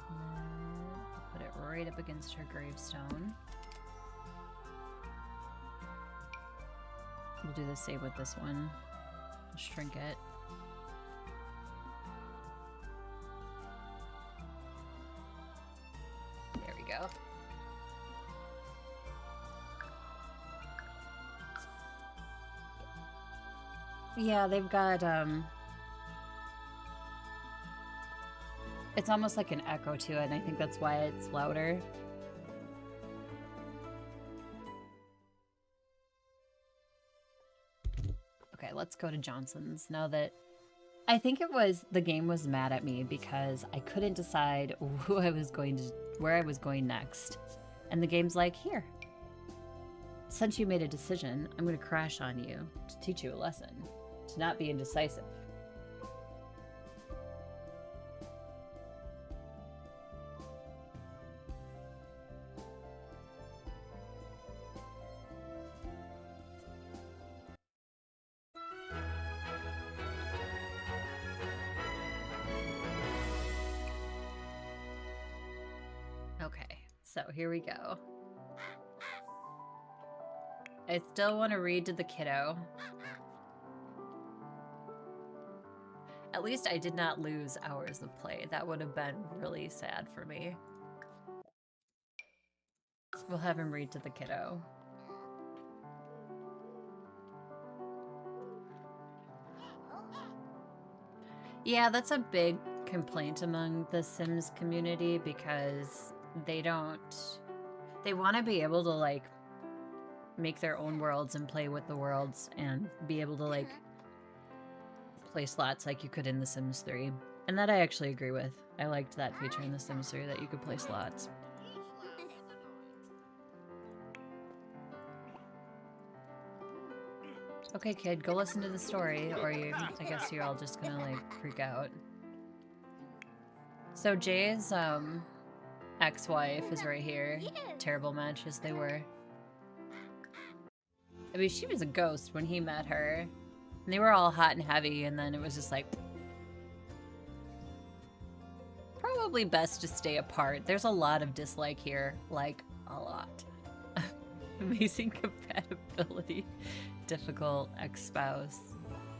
And then put it right up against her gravestone. We'll do the same with this one. We'll shrink it. There we go. Yeah, they've got, it's almost like an echo to it, and I think that's why it's louder. Okay, let's go to Johnson's now that... I think it was, the game was mad at me because I couldn't decide where I was going next. And the game's like, here. Since you made a decision, I'm going to crash on you to teach you a lesson. To not be indecisive. Okay, so here we go. I still want to read to the kiddo. At least I did not lose hours of play. That would have been really sad for me. We'll have him read to the kiddo. Yeah, that's a big complaint among the Sims community because they want to be able to like make their own worlds and play with the worlds and be able to like play slots like you could in The Sims 3. And that I actually agree with. I liked that feature in The Sims 3 that you could play slots. Okay, kid, go listen to the story, or I guess you're all just gonna like freak out. So Jay's ex-wife is right here. Terrible match as they were. I mean, she was a ghost when he met her. And they were all hot and heavy, and then it was just like... Probably best to stay apart. There's a lot of dislike here. Like, a lot. Amazing compatibility. Difficult ex-spouse.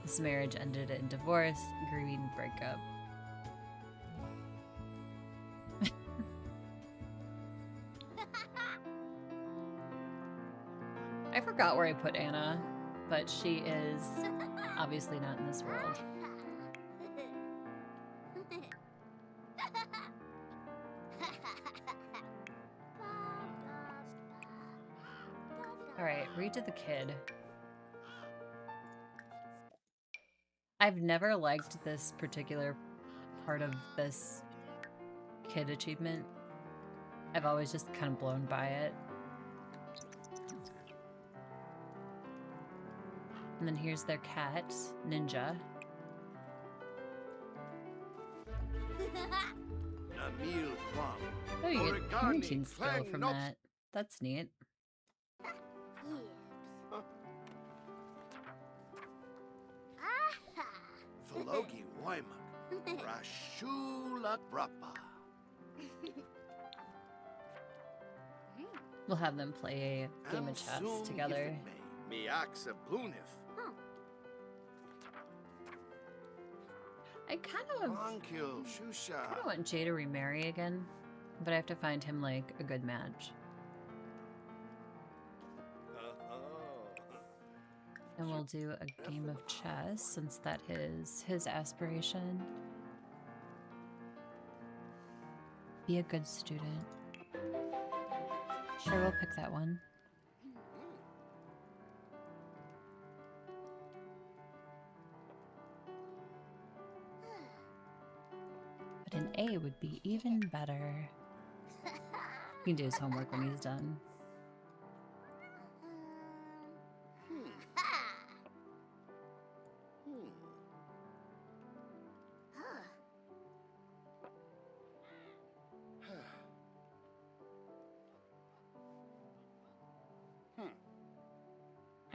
This marriage ended in divorce. Grieving breakup. I forgot where I put Anna, but she is obviously not in this world. Alright, read to the kid. I've never liked this particular part of this kid achievement. I've always just kind of blown by it. And then here's their cat, Ninja. Oh, you get parenting skill from that. That's neat. Thologi Wymak, Rashula Brapa. We'll have them play a game of chess together. Miaxa Blunif. I kind of want Jay to remarry again, but I have to find him like a good match. And we'll do a game of chess since that is his aspiration. Be a good student. Sure, we'll pick that one. But an A would be even better. He can do his homework when he's done.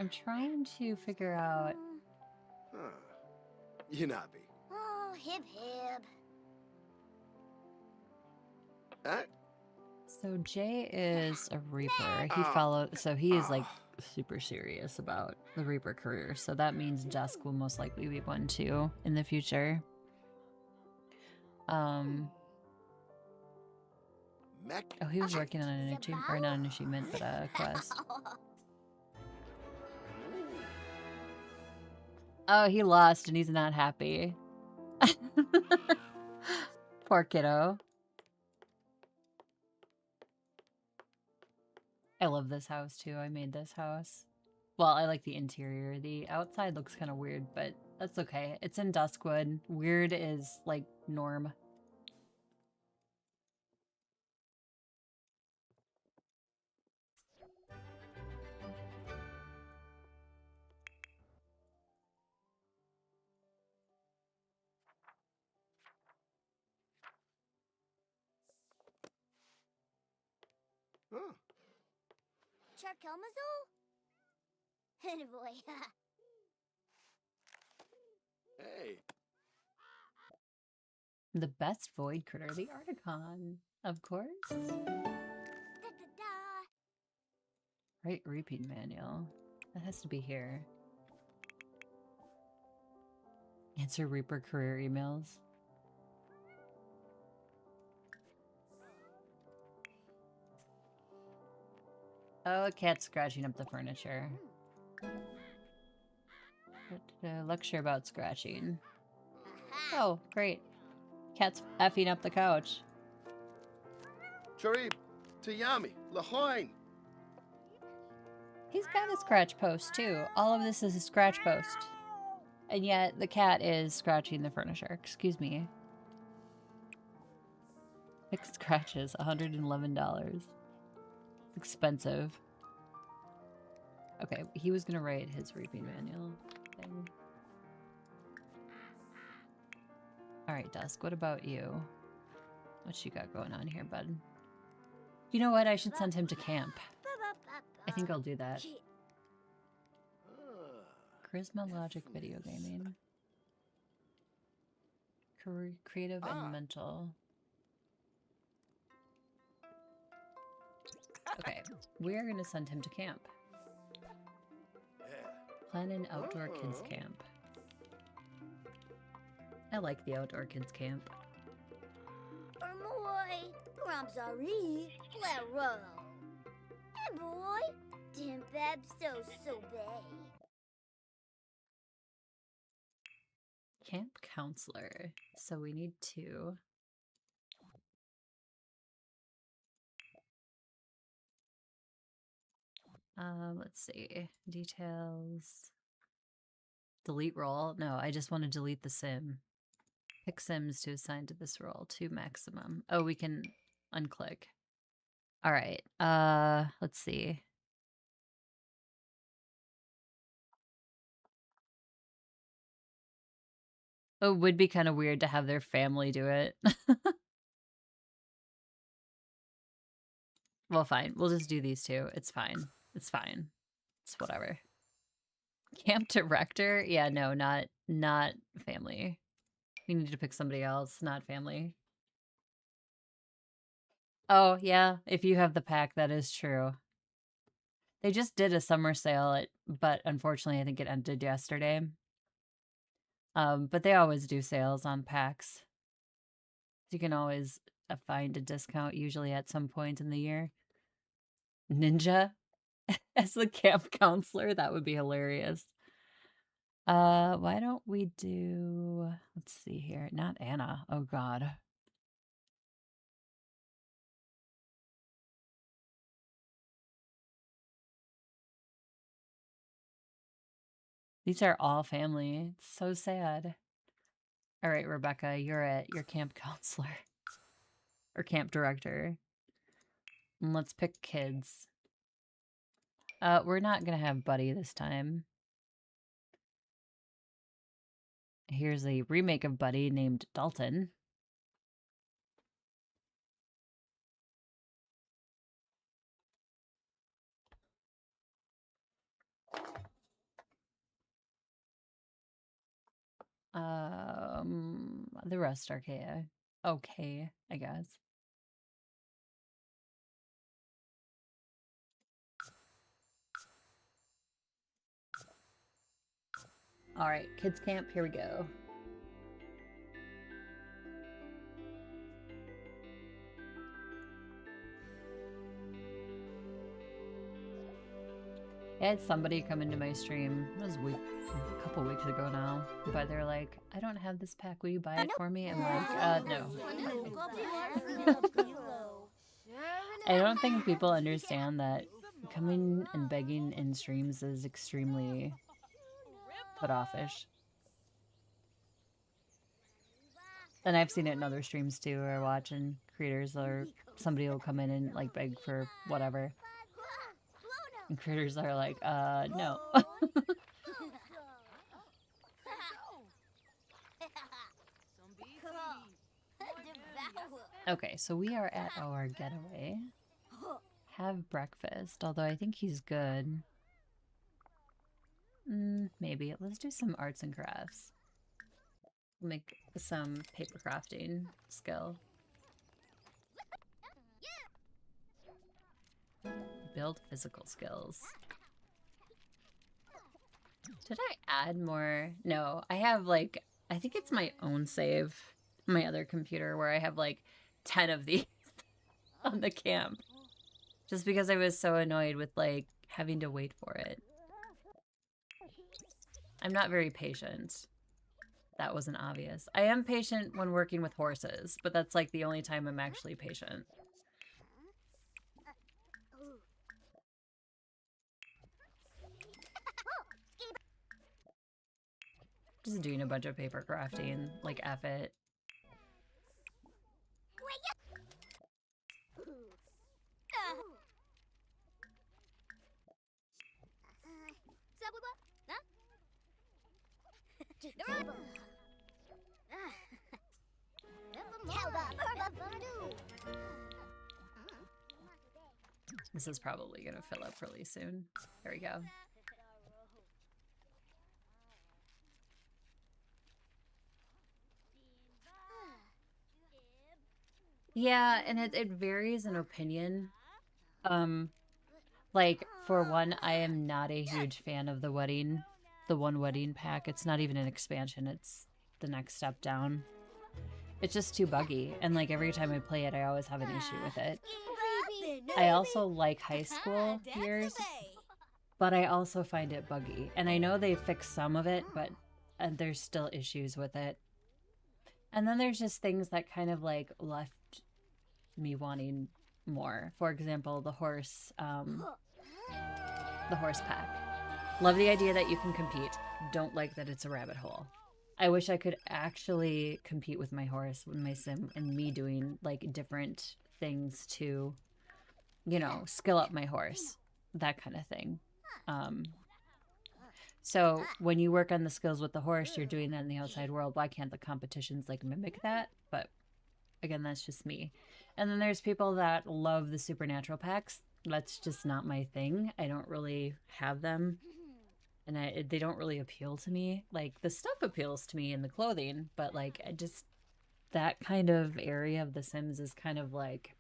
I'm trying to figure out... Yinabi. Oh, hip hip. So Jay is a Reaper. He followed... So he is like super serious about the Reaper career. So that means Dusk will most likely be one too in the future. Oh, he was working on an achievement, or not an achievement, but a quest. Oh, he lost and he's not happy. Poor kiddo. I love this house too. I made this house. Well, I like the interior. The outside looks kind of weird, but that's okay. It's in Duskwood. Weird is like norm. Huh. Charkelmazel? Boy. Hey. The best void critter, the Articon, of course. Da da da. Right, repeat manual. That has to be here. Answer Reaper career emails. Oh, a cat's scratching up the furniture. Lecture about scratching. Aha. Oh, great. Cat's effing up the couch. Charib. Tayami. Lahoin. He's got a scratch post, too. All of this is a scratch post. And yet, the cat is scratching the furniture. Excuse me. 6 scratches, $111. It's expensive. Okay, he was gonna write his reaping manual thing. Alright, Dusk, what about you? What you got going on here, bud? You know what? I should send him to camp. I think I'll do that. Charisma, logic, video gaming. Creative and mental. Okay, we're gonna send him to camp. Plan an outdoor kids camp. I like the outdoor kids camp. Ermoy. Ramsari. Lero. Hey boy. Dimpab so bay. Camp counselor. So we need 2. Let's see. Details. Delete role. No, I just want to delete the sim. Pick sims to assign to this role. 2 maximum. Oh, we can unclick. All right. Let's see. Oh, it would be kind of weird to have their family do it. Well, fine. We'll just do these 2. It's fine. It's fine. It's whatever. Camp director? Yeah, no, not family. We need to pick somebody else, not family. Oh, yeah, if you have the pack, that is true. They just did a summer sale, but unfortunately, I think it ended yesterday. But they always do sales on packs. You can always find a discount, usually at some point in the year. Ninja as the camp counselor, that would be hilarious. Why don't we do, let's see here, not Anna. Oh God. These are all family. It's so sad. All right, Rebecca, you're at your camp counselor or camp director. And let's pick kids. We're not gonna have Buddy this time. Here's a remake of Buddy named Dalton. The rest are okay. Okay, I guess. All right, kids camp, here we go. I had somebody come into my stream, it was a couple weeks ago now, but they're like, I don't have this pack, will you buy it for me? I'm like, no. I don't think people understand that coming and begging in streams is extremely put-offish. And I've seen it in other streams too, or watching creators or somebody will come in and like beg for whatever. And creators are like, no. Okay, so we are at our getaway have breakfast, although I think he's good. Maybe. Let's do some arts and crafts. We'll make some paper crafting skill. Build physical skills. Did I add more? No, I have like, I think it's my own save, my other computer, where I have like 10 of these on the camp. Just because I was so annoyed with like having to wait for it. I'm not very patient. That wasn't obvious. I am patient when working with horses, but that's like the only time I'm actually patient. Just doing a bunch of paper crafting, like F it. This is probably gonna fill up really soon. There we go. Yeah, and it varies in opinion. Like, for one, I am not a huge fan of the one wedding pack. It's not even an expansion, it's the next step down. It's just too buggy, and like every time I play it, I always have an issue with it. I also like high school years, but I also find it buggy. And I know they fixed some of it, but there's still issues with it. And then there's just things that kind of like left me wanting more. For example, the horse pack. Love the idea that you can compete. Don't like that it's a rabbit hole. I wish I could actually compete with my horse, with my sim, and me doing like different things to, you know, skill up my horse, that kind of thing. So when you work on the skills with the horse, you're doing that in the outside world. Why can't the competitions like mimic that? But again, that's just me. And then there's people that love the supernatural packs. That's just not my thing. I don't really have them. And they don't really appeal to me. Like, the stuff appeals to me in the clothing, but like, I just, that kind of area of The Sims is kind of like,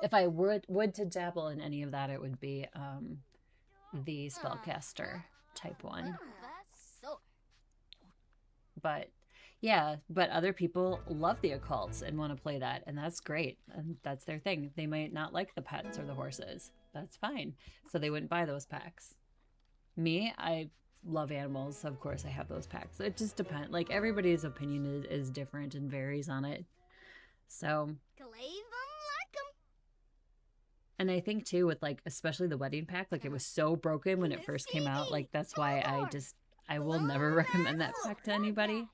if I would to dabble in any of that, it would be the spellcaster type one. But yeah, but other people love the occults and want to play that, and that's great, and that's their thing. They might not like the pets or the horses. That's fine. So they wouldn't buy those packs. Me, I love animals, so of course I have those packs. It just depends. Like, everybody's opinion is different and varies on it. So, and I think too with like, especially the wedding pack, like it was so broken when it first came out. Like, that's why I will never recommend that pack to anybody.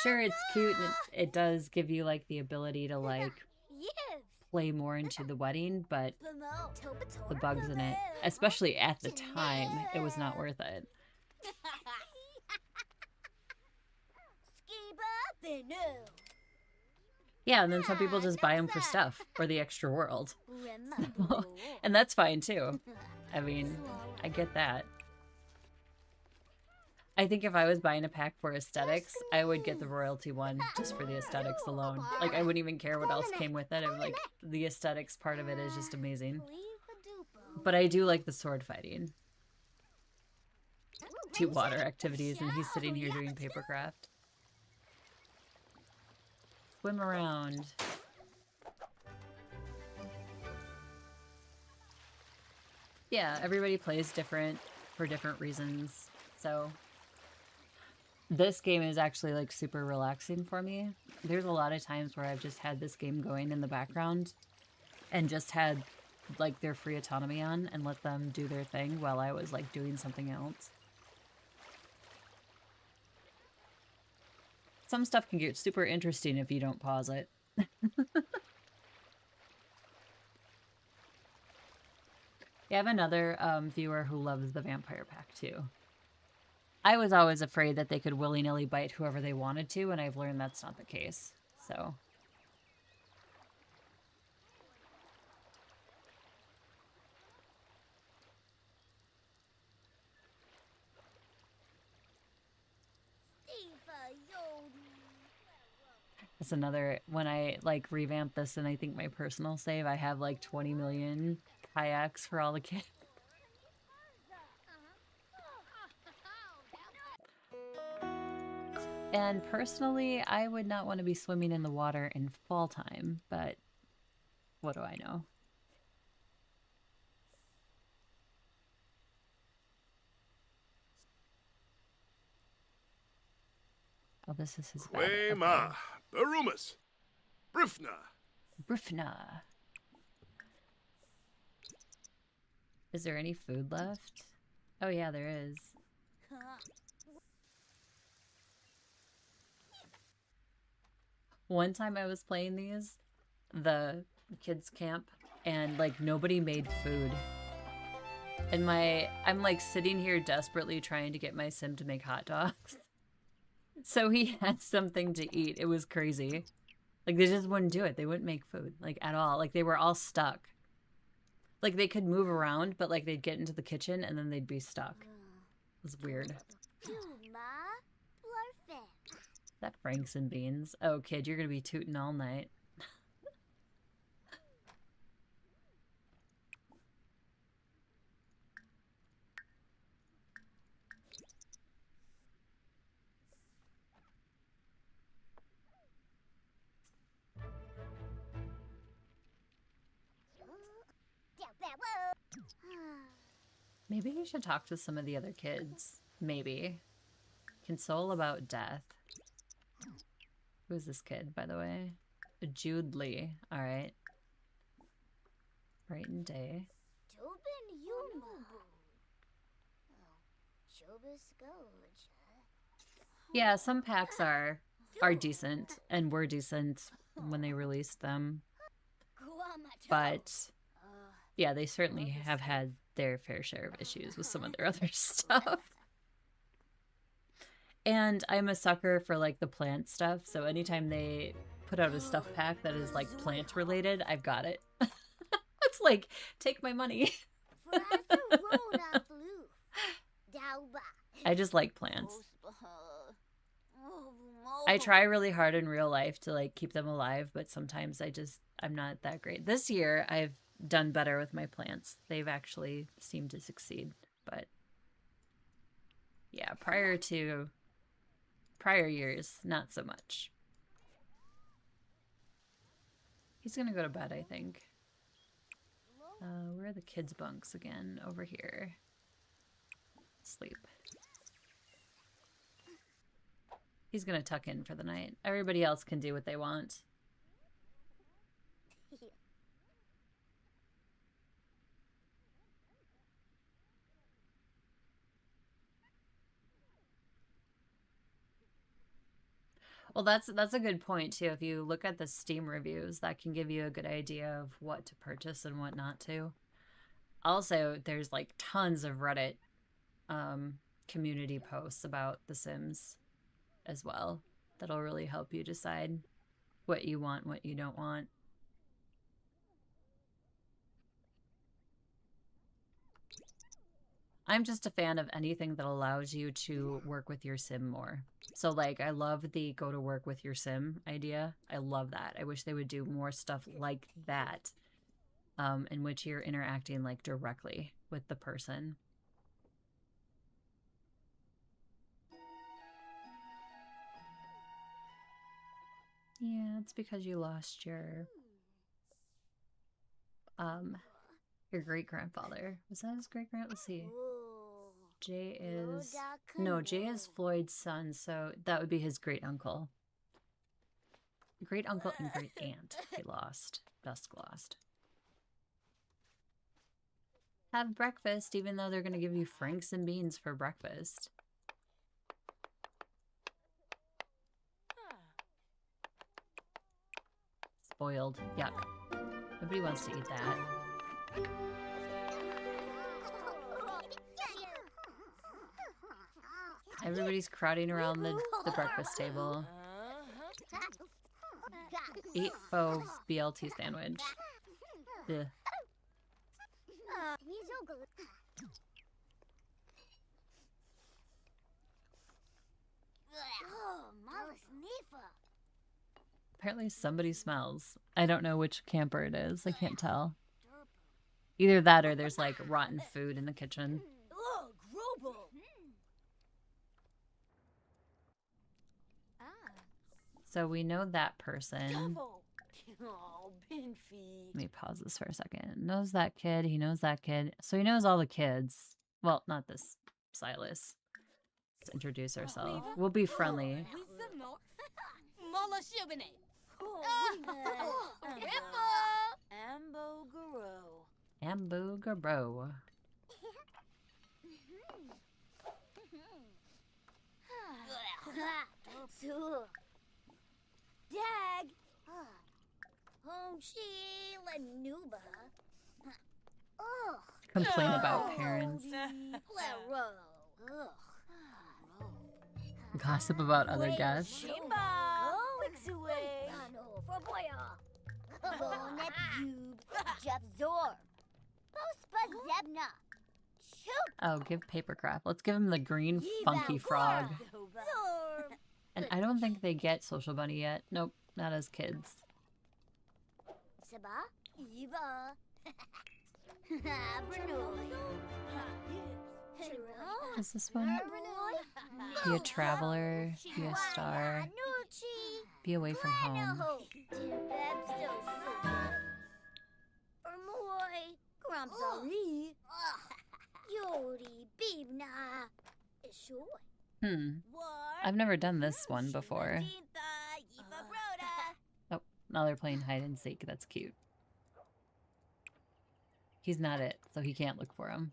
Sure, it's cute and it does give you like the ability to like play more into the wedding, but the bugs in it, especially at the time, it was not worth it. Yeah, and then some people just buy them for stuff or the extra world. And that's fine too. I mean, I get that. I think if I was buying a pack for aesthetics, I would get the royalty one just for the aesthetics alone. Like, I wouldn't even care what else came with it. I'm like, the aesthetics part of it is just amazing. But I do like the sword fighting. 2 water activities, and he's sitting here doing papercraft. Swim around. Yeah, everybody plays different for different reasons. So this game is actually like super relaxing for me. There's a lot of times where I've just had this game going in the background and just had like their free autonomy on and let them do their thing while I was like doing something else. Some stuff can get super interesting if you don't pause it. Yeah, I have another viewer who loves the vampire pack too. I was always afraid that they could willy-nilly bite whoever they wanted to, and I've learned that's not the case. So That's another, when I like revamp this and I think my personal save, I have like 20 million kayaks for all the kids. And personally, I would not want to be swimming in the water in fall time, but what do I know? Oh, this is his bed. Quema, Okay. Barumas, Brifna. Brifna. Is there any food left? Oh yeah, there is. One time I was playing these, the kids camp, and like nobody made food. And I'm like sitting here desperately trying to get my sim to make hot dogs. So he had something to eat. It was crazy. Like they just wouldn't do it. They wouldn't make food, like at all. Like they were all stuck. Like they could move around, but like they'd get into the kitchen and then they'd be stuck. It was weird. That Franks and beans. Oh, kid, you're gonna be tooting all night. Maybe you should talk to some of the other kids. Maybe. Console about death. Who's this kid, by the way? Jude Lee. Alright. Brighton Day. Yeah, some packs are decent and were decent when they released them. But yeah, they certainly have had their fair share of issues with some of their other stuff. And I'm a sucker for like the plant stuff, so anytime they put out a stuff pack that is like plant related, I've got it. It's like, take my money. I just like plants. I try really hard in real life to like keep them alive, but sometimes I'm not that great. This year I've done better with my plants. They've actually seemed to succeed, but yeah, prior years, not so much. He's gonna go to bed, I think. Where are the kids' bunks again? Over here. Sleep. He's gonna tuck in for the night. Everybody else can do what they want. Well, that's a good point too. If you look at the Steam reviews, that can give you a good idea of what to purchase and what not to. Also, there's like tons of Reddit community posts about The Sims as well. That'll really help you decide what you want, what you don't want. I'm just a fan of anything that allows you to work with your sim more. So like, I love the go to work with your sim idea. I love that. I wish they would do more stuff like that, in which you're interacting like directly with the person. Yeah, it's because you lost your great-grandfather. Was that his great-grand? Let's see. Jay is Floyd's son, so that would be his great-uncle. Great-uncle and great-aunt he lost. Dusk lost. Have breakfast, even though they're going to give you Franks and beans for breakfast. Spoiled. Yuck. Nobody wants to eat that. Everybody's crowding around the breakfast table. Eat faux BLT sandwich. Ugh. Apparently somebody smells. I don't know which camper it is. I can't tell. Either that or there's like rotten food in the kitchen. Ugh, Grobel. So we know that person. Oh, Binfy. Let me pause this for a second. Knows that kid. He knows that kid. So he knows all the kids. Well, not this Silas. Let's introduce ourselves. We'll be friendly. Ambo Garo. Ambu Garo. Dag. Honchi Lanuba. Ugh. Complain about parents. Lero. Ugh. Gossip about other guests. Shimba. Wixaway. Ano for boya. Bonep Yub. Jeff Zor. Bospa Zebna. Shoot. Oh, give papercraft. Let's give him the green funky frog. Zor. And I don't think they get Social Bunny yet. Nope, not as kids. Saba. Eva. Bruno. Is this one? Be a traveler, be a star, be away from home. I've never done this one before. Oh, now they're playing hide and seek. That's cute. He's not it, so he can't look for him.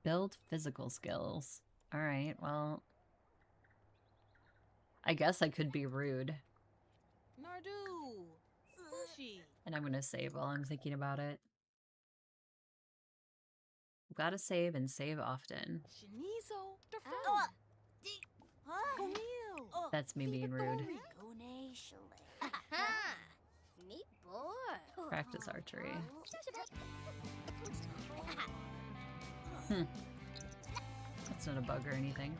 Build physical skills. Alright, well... I guess I could be rude. Nardu. Fushi. And I'm gonna save while I'm thinking about it. Gotta save and save often. Shinizo. Oh. Gomil. That's me being rude. Me boy. Practice archery. That's not a bug or anything.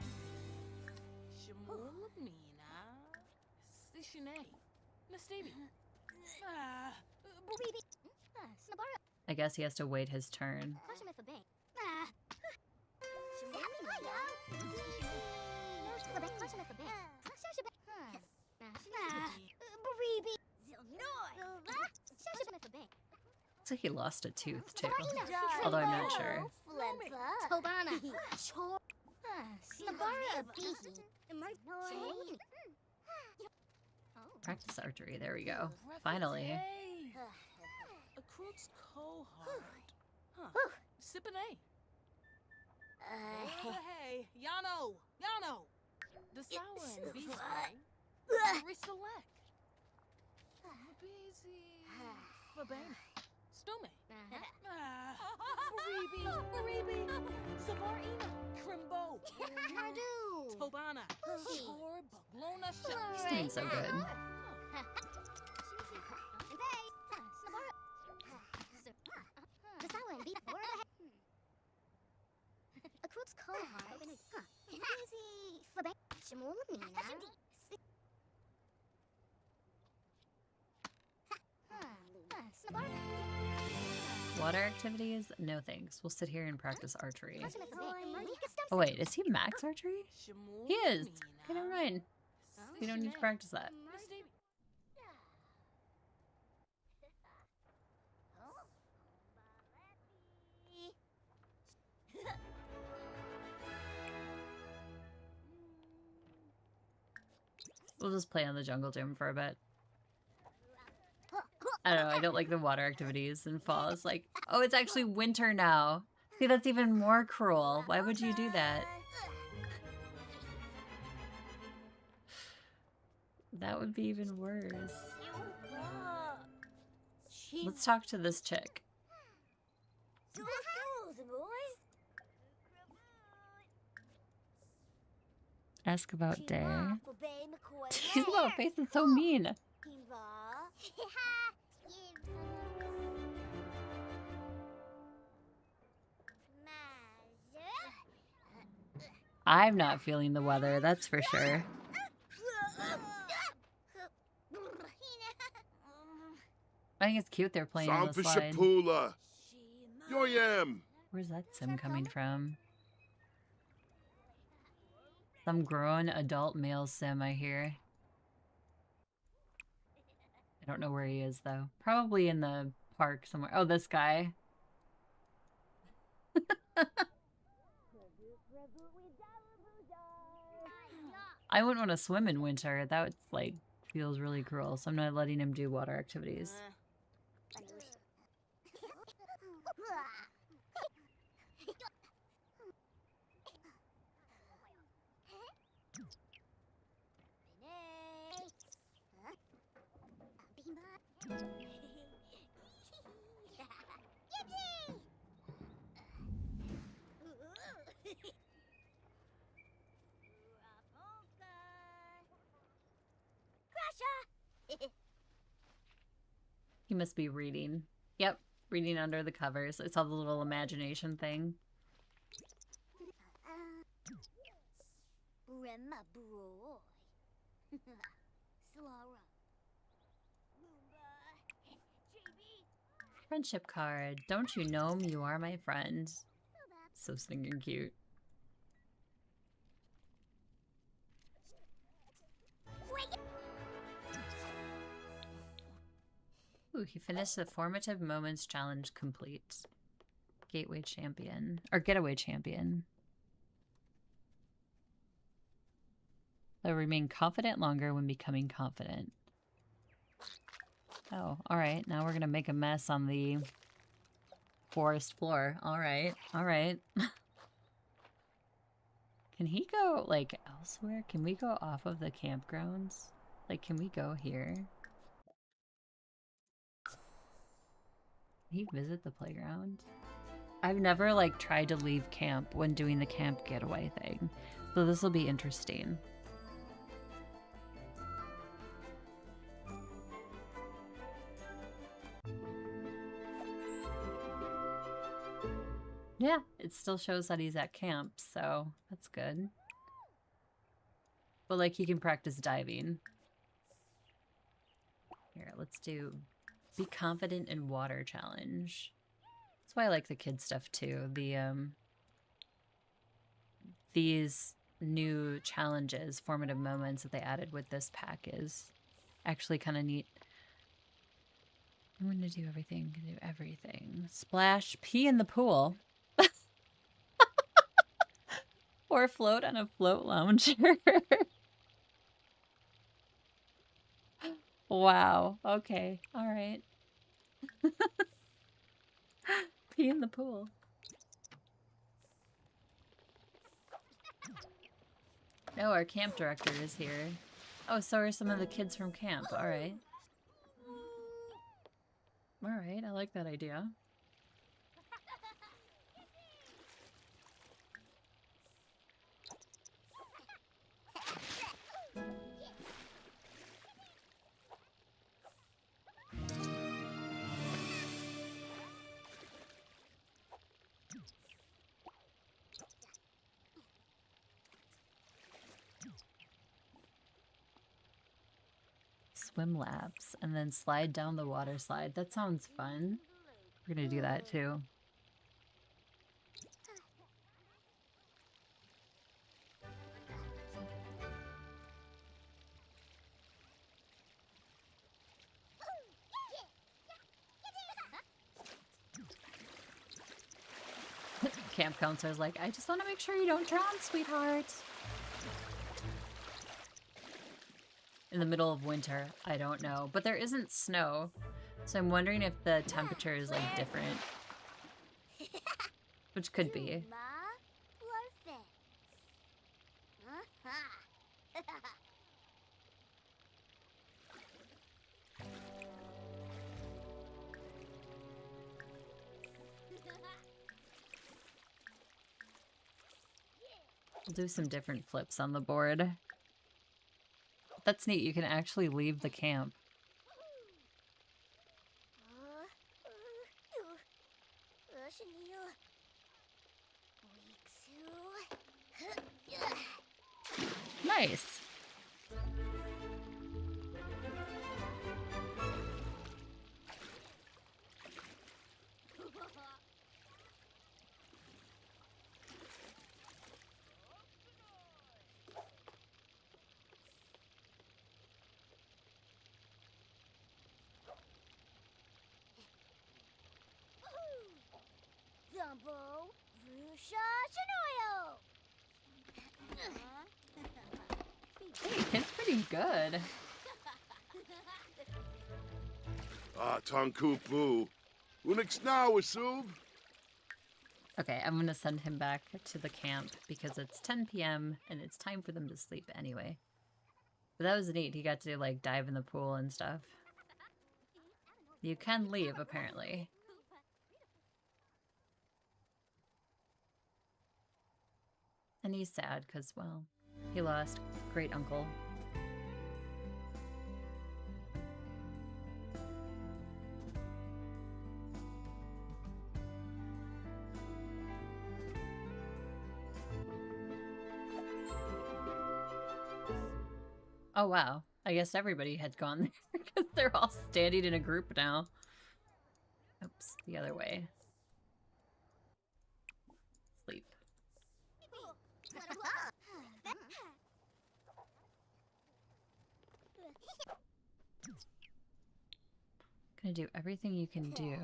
Shimulmina. Sishine. Nastabi. I guess he has to wait his turn. Looks like he lost a tooth too. Although I'm not sure. Practice archery. There we go. Finally. A crook's cohort. Huh. Sipane. Hey, Yano. Yano. The Sowen. Beastway. Reselect. Busy. Babane. Stume. Baribi. Savarina. Crimbo. Nardu. Tobana. Tor Baglona Shell. He's doing so good. Water activities? No thanks. We'll sit here and practice archery. Oh wait, is he max archery? He is. Okay, never mind. We don't need to practice that. We'll just play on the jungle gym for a bit. I don't know, I don't like the water activities in fall. It's like, oh, it's actually winter now. See, that's even more cruel. Why would you do that? That would be even worse. Let's talk to this chick. Ask about day. He's about face is so mean. I'm not feeling the weather, that's for sure. I think it's cute they're playing on the slide. Sampishapula. Yoyam. Where's that sim coming from? Some grown adult male sim, I hear. I don't know where he is, though. Probably in the park somewhere. Oh, this guy. I wouldn't want to swim in winter. That would, like, feels really cruel. So I'm not letting him do water activities. He must be reading. Yep, reading under the covers. I saw the little imagination thing. Friendship card. Don't you know me? You are my friend. So stinking cute. Ooh, he finished the Formative Moments Challenge complete. Gateway champion. Or getaway champion. They'll remain confident longer when becoming confident. Oh, alright. Now we're gonna make a mess on the forest floor. Alright, alright. Can he go, like, elsewhere? Can we go off of the campgrounds? Like, can we go here? Can he visit the playground? I've never, like, tried to leave camp when doing the camp getaway thing. So this will be interesting. Yeah, it still shows that he's at camp, so that's good. But, like, he can practice diving. Here, let's do Be Confident in Water Challenge. That's why I like the kid stuff, too. These new challenges, formative moments that they added with this pack is actually kind of neat. I'm going to do everything, Splash, pee in the pool. Or float on a float lounger. Wow. Okay. All right. Pee in the pool. Oh, our camp director is here. Oh, so are some of the kids from camp. All right. All right. I like that idea. Swim laps and then slide down the water slide. That sounds fun. We're gonna do that too. Camp counselor's like, I just want to make sure you don't drown, sweetheart. In the middle of winter, I don't know. But there isn't snow, so I'm wondering if the temperature is, like, different. Which could be. We'll do some different flips on the board. That's neat. You can actually leave the camp. Nice. Dumbo, Rusha, Shinoyo. Hey, kid's pretty good. Ah, Tonkupu. Unix now, Asub. Okay, I'm gonna send him back to the camp because it's 10 p.m. and it's time for them to sleep anyway. But that was neat. He got to like dive in the pool and stuff. You can leave, apparently. And he's sad because, well, he lost great uncle. Oh wow, I guess everybody had gone there because they're all standing in a group now. Oops, the other way. Sleep. Gonna do everything you can do.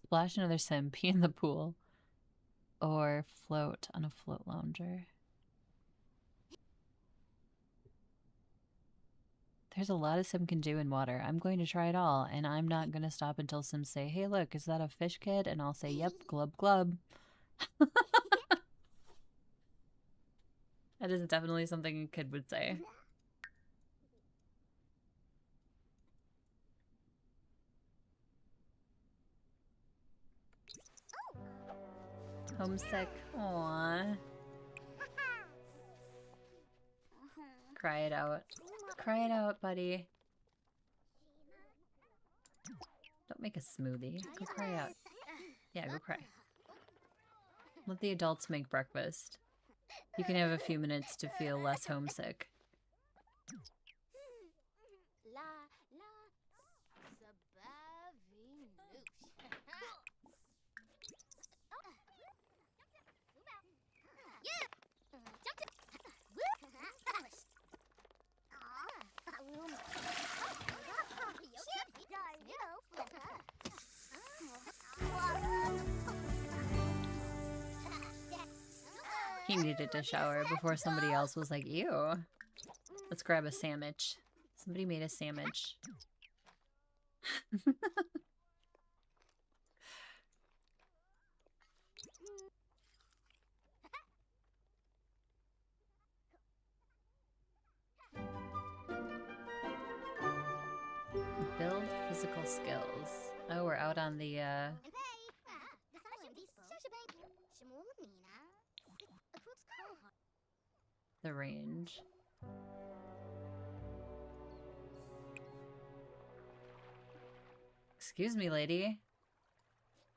Splash another sim, pee in the pool, or float on a float lounger. There's a lot a sim can do in water. I'm going to try it all, and I'm not going to stop until sims say, hey look, is that a fish kid? And I'll say, yep, glub glub. That is definitely something a kid would say. Homesick. Aww. Cry it out. Cry it out, buddy. Don't make a smoothie. Go cry out. Yeah, go cry. Let the adults make breakfast. You can have a few minutes to feel less homesick. He needed to shower before somebody else was like, ew. Let's grab a sandwich. Somebody made a sandwich. Build physical skills. Oh, we're out on the range. Excuse me, lady.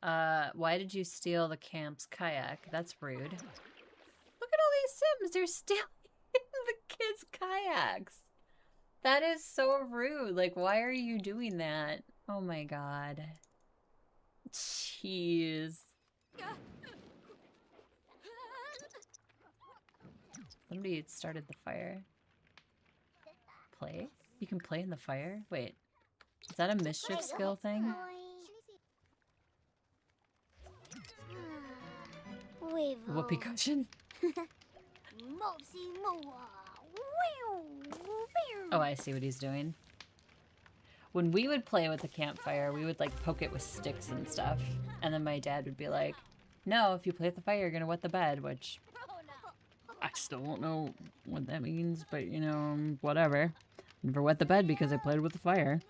Why did you steal the camp's kayak? That's rude. Look at all these Sims! They're stealing the kids' kayaks! That is so rude. Like, why are you doing that? Oh my god. Jeez. Somebody started the fire. Play? You can play in the fire? Wait. Is that a mischief skill thing? Whoopee cushion? Oh, I see what he's doing. When we would play with the campfire, we would like poke it with sticks and stuff. And then my dad would be like, no, if you play with the fire, you're gonna wet the bed, which I still don't know what that means, but you know, whatever. Never wet the bed because I played with the fire.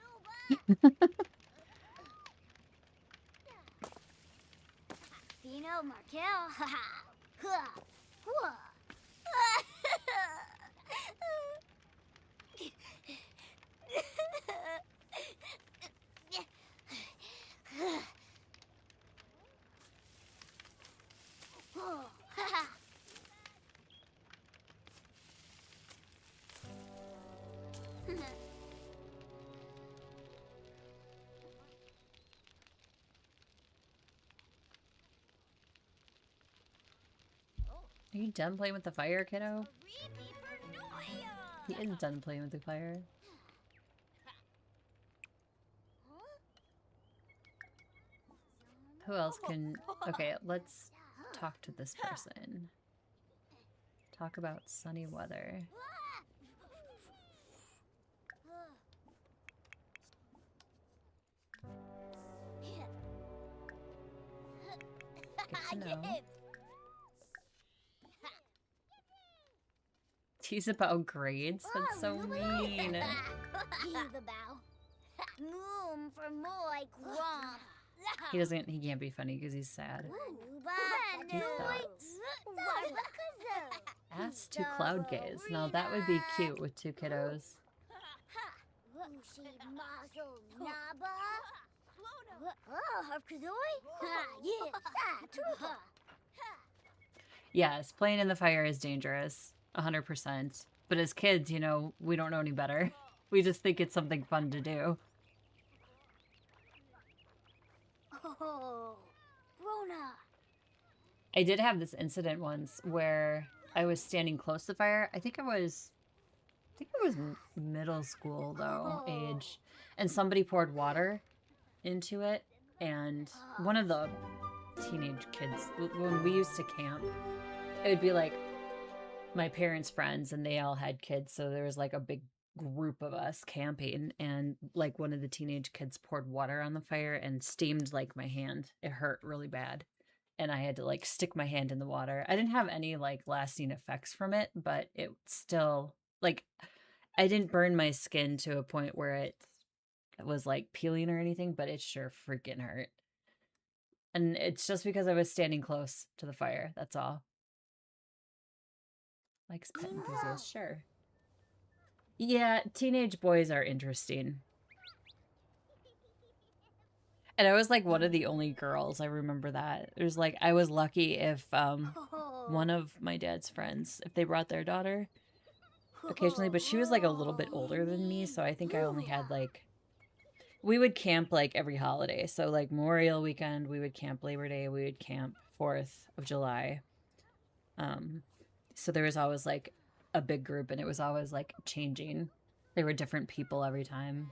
Fino Markel. Are you done playing with the fire, kiddo? He is done playing with the fire. Who else can... Okay, let's talk to this person. Talk about sunny weather. Get to know. Tease about grades? That's so mean. He can't be funny because he's sad. Deep thoughts. Ask to cloud gaze. Now that would be cute with two kiddos. Yes, playing in the fire is dangerous. 100%. But as kids, you know, we don't know any better. We just think it's something fun to do. I did have this incident once where I was standing close to the fire. I think it was middle school though, age. And somebody poured water into it. And one of the teenage kids, when we used to camp, it would be like my parents' friends and they all had kids. So there was like a big group of us camping, and like one of the teenage kids poured water on the fire and steamed like my hand. It hurt really bad. And I had to like stick my hand in the water. I didn't have any like lasting effects from it, but it still like I didn't burn my skin to a point where it was like peeling or anything, but it sure freaking hurt. And it's just because I was standing close to the fire. That's all. Likes pet enthusiast, sure. Yeah, teenage boys are interesting. And I was like one of the only girls. I remember that. It was like I was lucky if one of my dad's friends, if they brought their daughter occasionally, but she was like a little bit older than me, so I think I only had like we would camp like every holiday. So like Memorial Weekend, we would camp Labor Day, we would camp 4th of July. So there was always like a big group and it was always like changing. There were different people every time.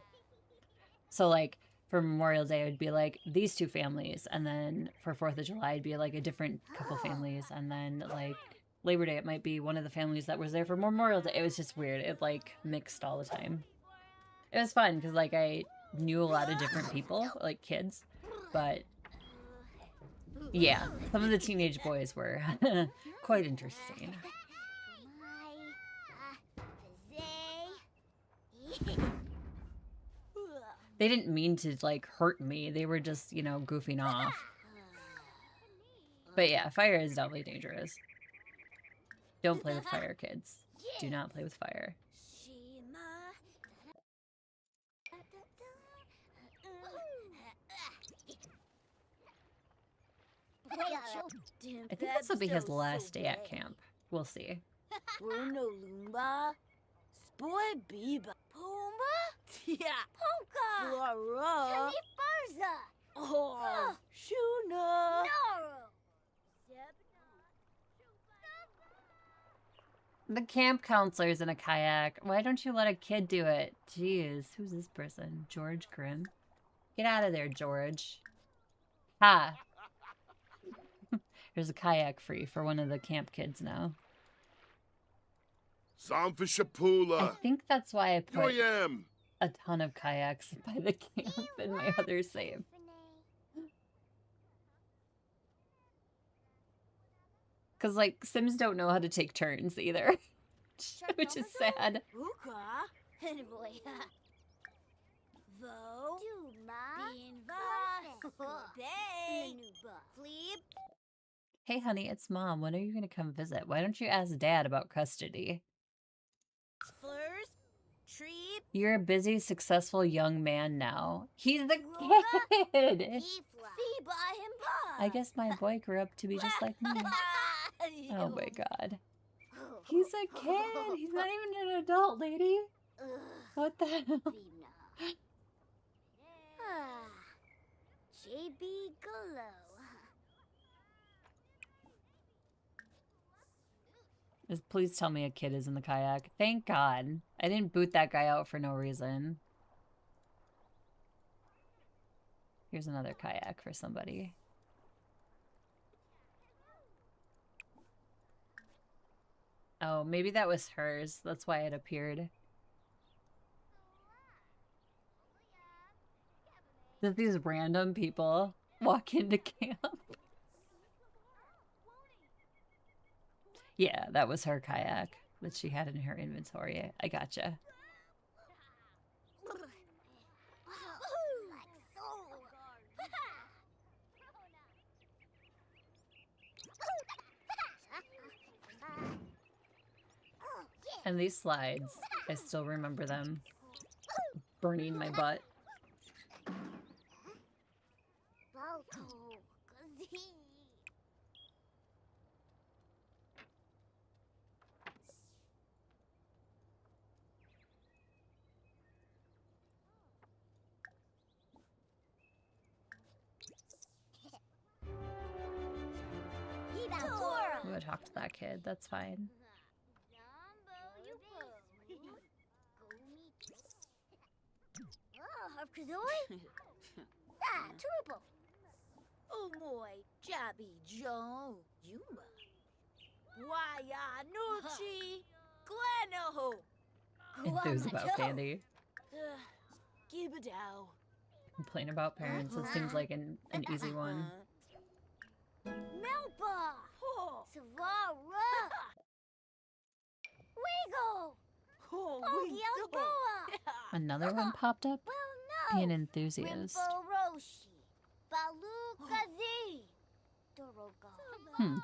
So like for Memorial Day, it would be like these two families. And then for 4th of July, it'd be like a different couple families. And then like Labor Day, it might be one of the families that was there for Memorial Day. It was just weird. It like mixed all the time. It was fun because like I knew a lot of different people, like kids. But yeah, some of the teenage boys were quite interesting. They didn't mean to like hurt me. They were just, you know, goofing off. But yeah, fire is definitely dangerous. Don't play with fire, kids. Do not play with fire. I think this will be his last day at camp. We'll see. Bruno Lumba, Spoy Biba, Pumba, yeah, Ponka, Flora, Farza, oh, Shuna, Noro. The camp counselor's in a kayak. Why don't you let a kid do it? Jeez, who's this person? George Grimm? Get out of there, George. Ha! There's a kayak free for one of the camp kids now. Samfishapula. I think that's why I put Yoyam. a ton of kayaks by the camp in my other save. Because, like, Sims don't know how to take turns either. Which is sad. Hey, honey, it's Mom. When are you going to come visit? Why don't you ask Dad about custody? You're a busy, successful young man now. He's the kid! I guess my boy grew up to be just like me. Oh my god. He's a kid! He's not even an adult, lady! What the hell? JB Golo. Please tell me a kid is in the kayak. Thank God. I didn't boot that guy out for no reason. Here's another kayak for somebody. Oh, maybe that was hers. That's why it appeared. That these random people walk into camp. Yeah, that was her kayak that she had in her inventory. I gotcha. And these slides, I still remember them burning my butt. I'm gonna talk to that kid, that's fine. Oh boy, Jabby Joe, Yuma. Waya Nuchi, Glenoho. Enthused about candy. Gibadow. Complain about parents, it seems like an easy one. Melba. Savara. Wiggle. Oh, Goa. Another one popped up? Well, Be an no. enthusiast. Roshi. Balukazi. Dorogo. Hmm.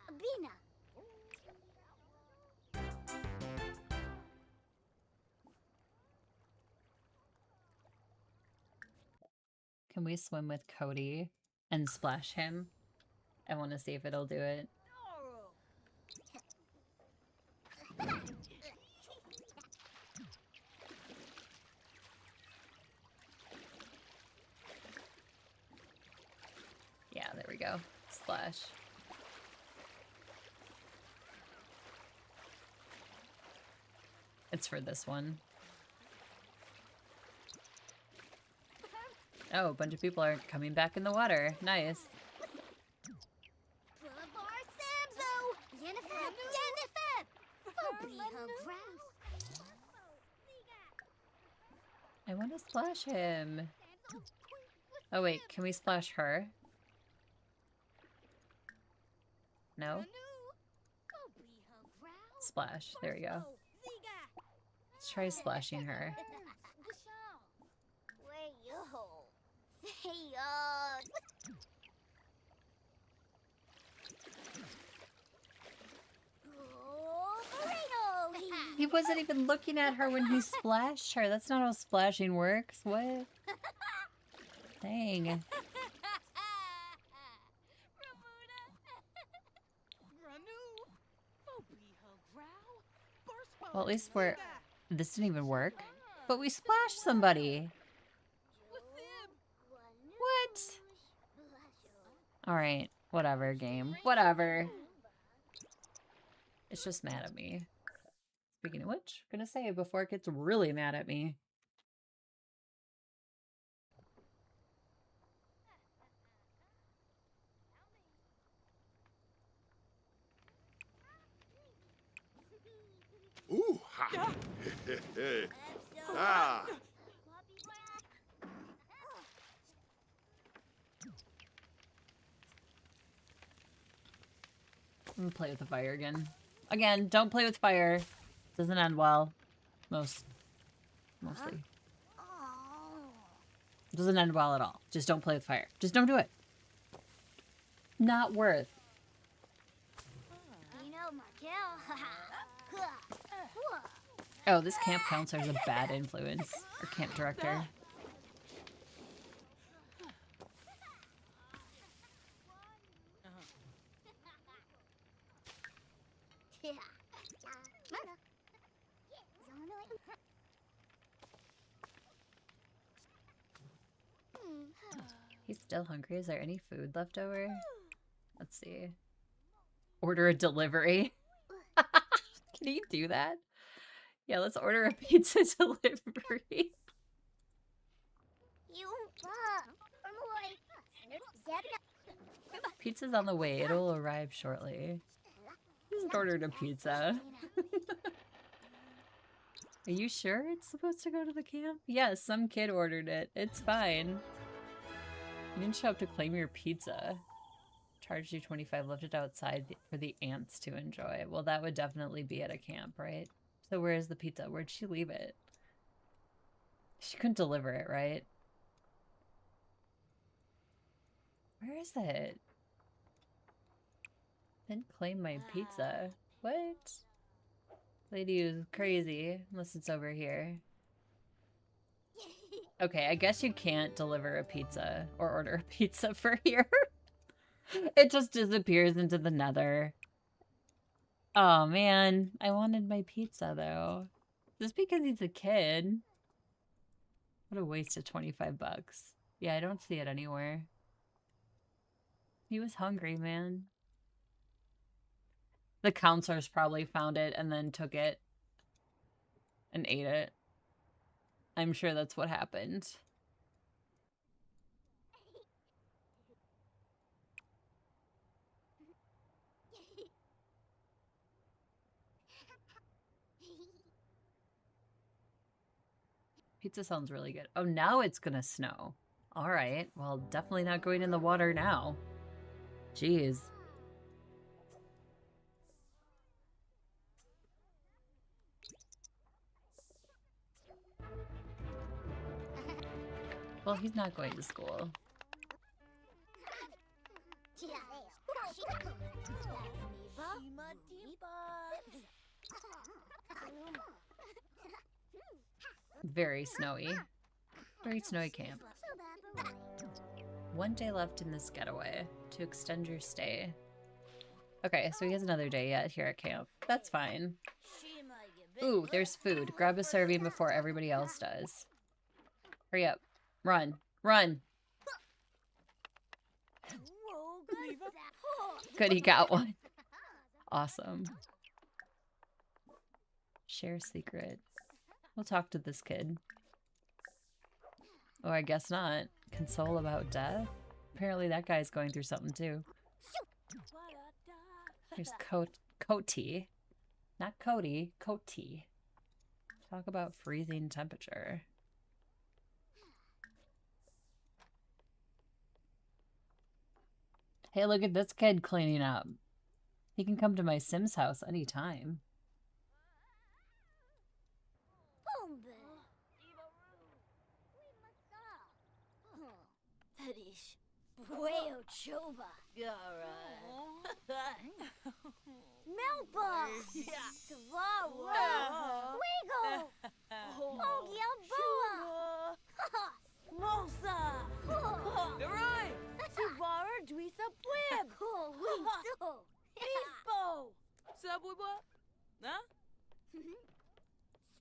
Bina. Can we swim with Cody and splash him? I want to see if it'll do it. Yeah, there we go. Splash. It's for this one. Oh, a bunch of people are coming back in the water. Nice. I want to splash him. Oh wait, can we splash her? No? Splash. There we go. Let's try splashing her. He wasn't even looking at her when he splashed her. That's not how splashing works. What? Dang. Well, at least we're... This didn't even work. But we splashed somebody. What? Alright. Whatever, game. Whatever. It's just mad at me. Speaking of which, I'm gonna say before it gets really mad at me. Ooh, ha! Ah! I'm gonna play with the fire again. Again, don't play with fire. Doesn't end well. Mostly. Doesn't end well at all. Just don't play with fire. Just don't do it. Not worth. Oh, this camp counselor is a bad influence. Or camp director. He's still hungry. Is there any food left over? Let's see. Order a delivery. Can you do that? Yeah, let's order a pizza delivery. Pizza's on the way. It'll arrive shortly. Just ordered a pizza. Are you sure it's supposed to go to the camp? Yes, some kid ordered it. It's fine. You didn't show up to claim your pizza. Charged you 25, left it outside for the ants to enjoy. Well, that would definitely be at a camp, right? So where's the pizza? Where'd she leave it? She couldn't deliver it, right? Where is it? Didn't claim my pizza. What? Lady is crazy, unless it's over here. Okay, I guess you can't deliver a pizza or order a pizza for here. It just disappears into the nether. Oh man, I wanted my pizza though. Just because he's a kid. What a waste of 25 bucks. Yeah, I don't see it anywhere. He was hungry, man. The counselors probably found it and then took it and ate it. I'm sure that's what happened. Pizza sounds really good. Oh, now it's gonna snow. All right. Well, definitely not going in the water now. Jeez. Well, he's not going to school. Very snowy. Very snowy camp. One day left in this getaway to extend your stay. Okay, so he has another day yet here at camp. That's fine. Ooh, there's food. Grab a serving before everybody else does. Hurry up. Run. Run. Good, he got one. Awesome. Share secret. We'll talk to this kid. Oh, I guess not. Console about death? Apparently that guy's going through something too. Here's Cody. Not Cody, Cody. Talk about freezing temperature. Hey, look at this kid cleaning up. He can come to my Sims house anytime. Whale choba. Melba. Savara. Wiggle. Pogia boa. Mosa. Leroy! Savara dweesa bwib. Bispo. Subway Huh?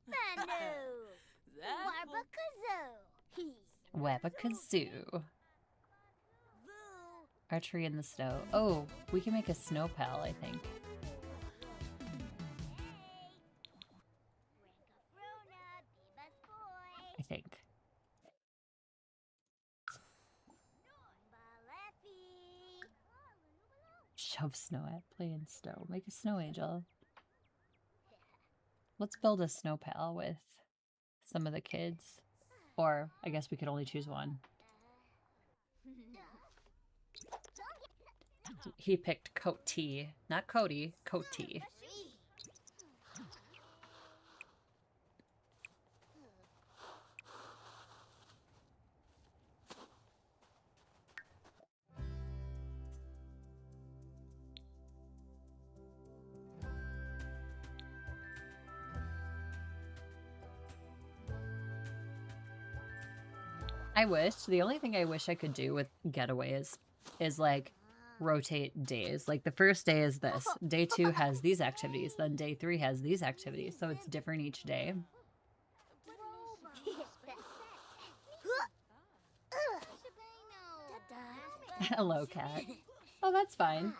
Spano. Warbakazoo. Wabakazoo. Archery in the snow. Oh, we can make a snow pal, I think. I think. Shove snow at, play in snow. Make a snow angel. Let's build a snow pal with some of the kids. Or, I guess we could only choose one. He picked Cody. Not Cody, Cody. I wish, the only thing I wish I could do with Getaways is like rotate days. Like the first day is this. Day 2 has these activities. Then day 3 has these activities. So it's different each day. Hello, cat. Oh, that's fine.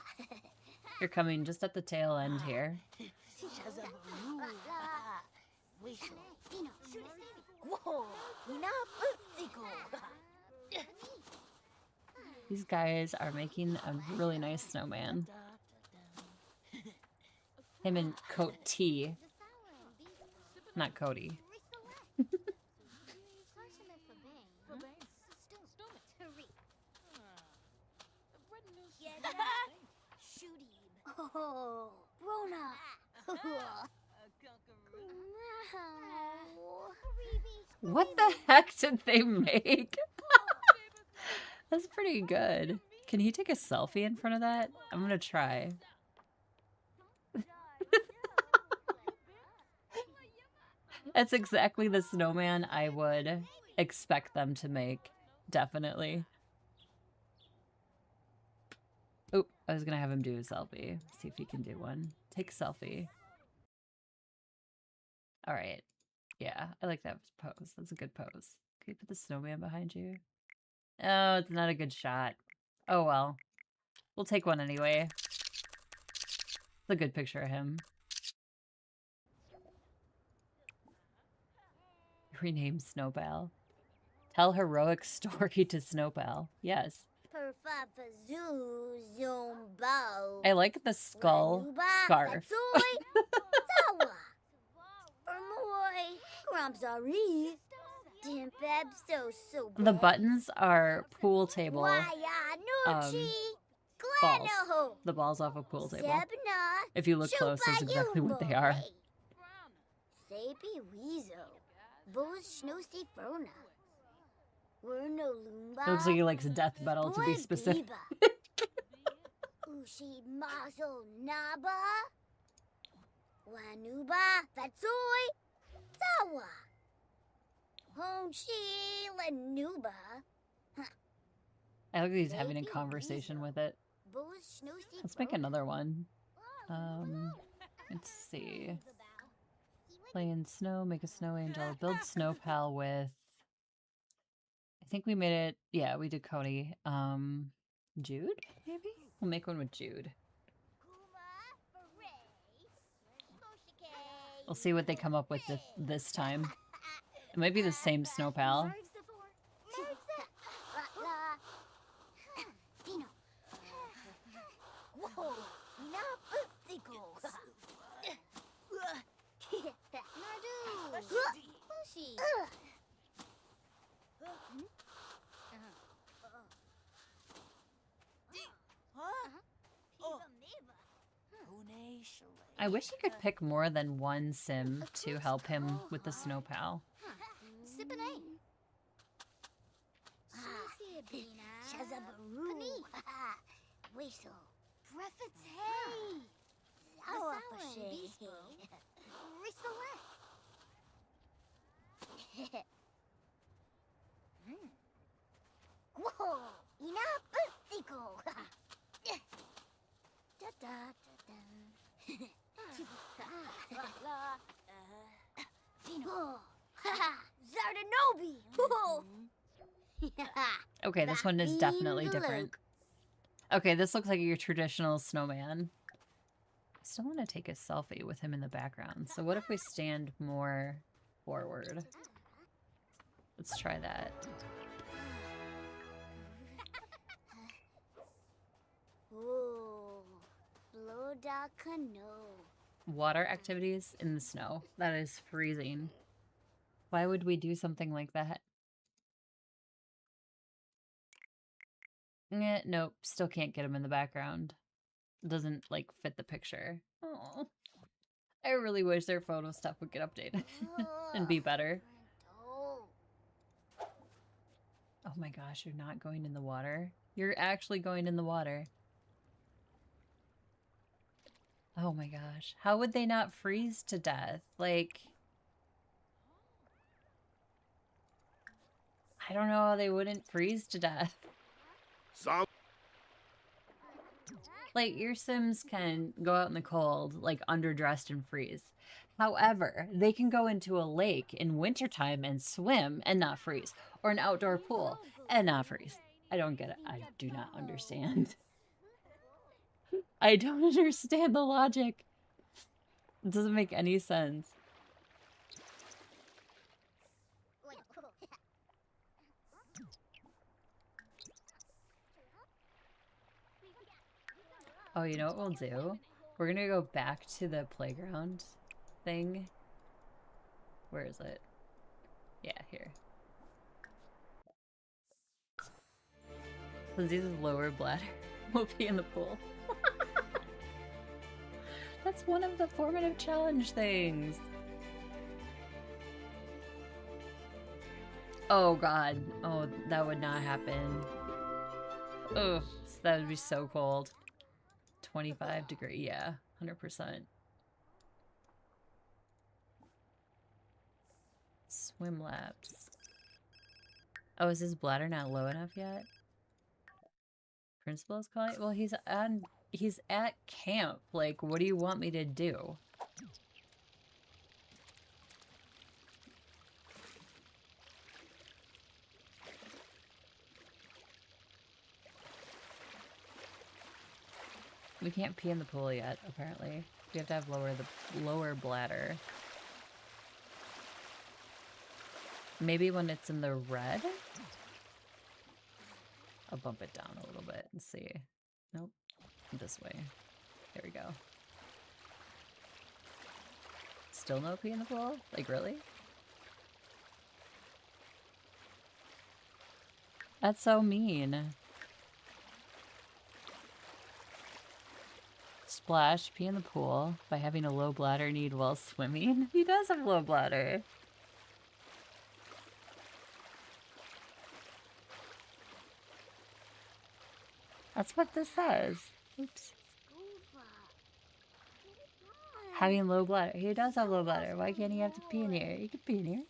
You're coming just at the tail end here. These guys are making a really nice snowman. Him and Coat T. Not Cody. Oh, Rona. What the heck did they make? That's pretty good. Can he take a selfie in front of that? I'm gonna try. That's exactly the snowman I would expect them to make. Definitely. Oop, I was gonna have him do a selfie. See if he can do one. Take a selfie. Alright. Yeah, I like that pose. That's a good pose. Can you put the snowman behind you? Oh, it's not a good shot. Oh well. We'll take one anyway. It's a good picture of him. Rename Snowpal. Tell heroic story to Snowpal. Yes. I like the skull scarf. The buttons are pool table balls. The balls off a pool table. If you look close, that's exactly what they are. It looks like he likes death metal, to be specific. I look like he's having a conversation with it. Let's make another one. Let's see. Play in snow, make a snow angel, build snow pal with... I think we made it... Yeah, we did Cody. Jude, maybe? We'll make one with Jude. We'll see what they come up with this time. It might be the same snow pal. I wish he could pick more than one sim to help him with the snow pal. Okay, this one is definitely different. Okay, this looks like your traditional snowman. I still want to take a selfie with him in the background. So what if we stand more forward? Let's try that. Water activities in the snow. That is freezing. Why would we do something like that? Nope. Still can't get him in the background. Doesn't, like, fit the picture. Oh, I really wish their photo stuff would get updated and be better. Oh my gosh, you're not going in the water? You're actually going in the water. Oh my gosh. How would they not freeze to death? Like... I don't know how they wouldn't freeze to death. Like, your Sims can go out in the cold, like, underdressed and freeze. However, they can go into a lake in wintertime and swim and not freeze. Or an outdoor pool and not freeze. I don't get it. I do not understand. I don't understand the logic. It doesn't make any sense. Oh, you know what we'll do? We're gonna go back to the playground thing. Where is it? Yeah, here. Since he's lower bladder will be in the pool. That's one of the formative challenge things. Oh god. Oh, that would not happen. Ugh, that would be so cold. 25 degree, yeah, 100%. Swim laps. Oh, is his bladder not low enough yet? Principal's calling? Well, he's at camp. Like, what do you want me to do? We can't pee in the pool yet, apparently. We have to have lower bladder. Maybe when it's in the red? I'll bump it down a little bit and see. Nope. This way. There we go. Still no pee in the pool? Like, really? That's so mean. Splash, pee in the pool by having a low bladder need while swimming. He does have low bladder. That's what this says. Oops. Having low bladder. He does have low bladder. Why can't he have to pee in here? He can pee in here.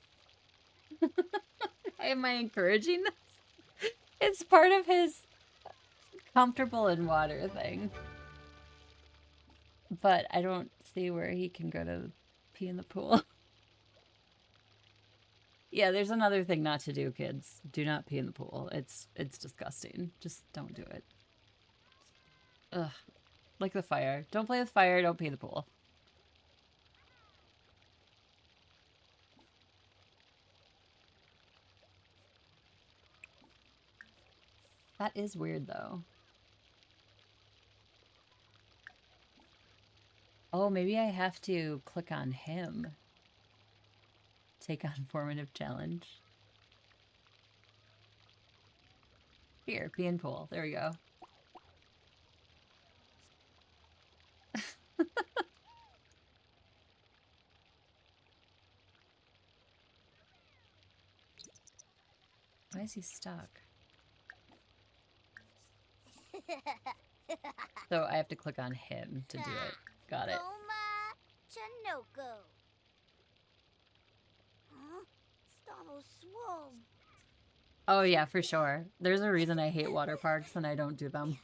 Am I encouraging this? It's part of his comfortable in water thing. But I don't see where he can go to pee in the pool. Yeah, there's another thing not to do, kids. Do not pee in the pool. It's disgusting. Just don't do it. Ugh. Like the fire. Don't play with fire, don't pee in the pool. That is weird, though. Oh, maybe I have to click on him. Take on formative challenge. Here, pee in pool. There we go. Why is he stuck? So I have to click on him to do it. Got it. Goma Chanoko. Huh? Stavo Swom. Oh yeah, for sure. There's a reason I hate water parks and I don't do them.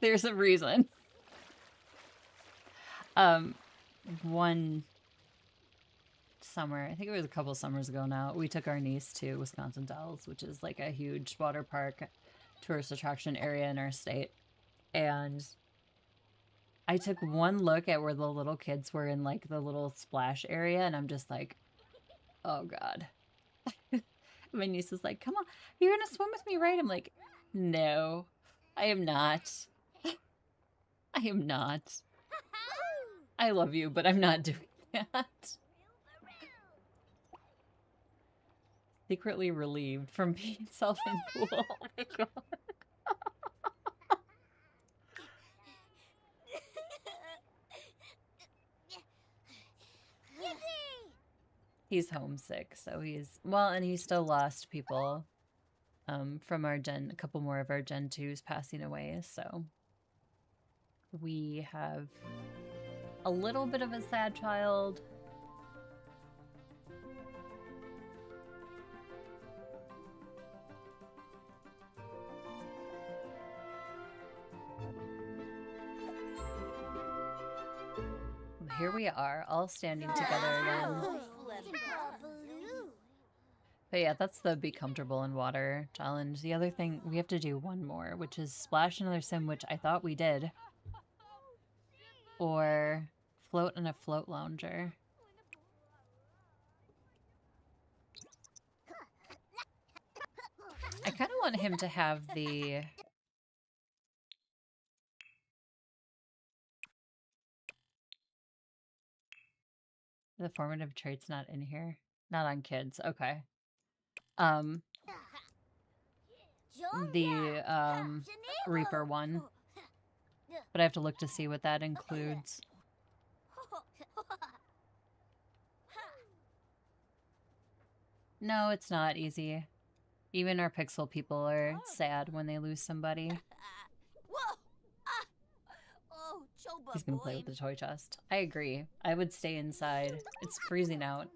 There's a reason. One summer, I think it was a couple summers ago now, we took our niece to Wisconsin Dells, which is like a huge water park tourist attraction area in our state. And I took one look at where the little kids were in like the little splash area and I'm just like, oh god. My niece is like, come on, you're gonna swim with me, right? I'm like, no, I am not. I am not. I love you, but I'm not doing that. Secretly relieved from being self-in pool. Oh my god. He's homesick, so he's, well, and he still lost people from our a couple more of our Gen 2s passing away, so we have a little bit of a sad child. Here we are, all standing together again. But yeah, that's the be comfortable in water challenge. The other thing, we have to do one more, which is splash another sim, which I thought we did. Or float in a float lounger. I kind of want him to have the formative traits not in here. Not on kids. Okay. The Reaper one. But I have to look to see what that includes. No, it's not easy. Even our pixel people are sad when they lose somebody. He's gonna play with the toy chest. I agree. I would stay inside. It's freezing out.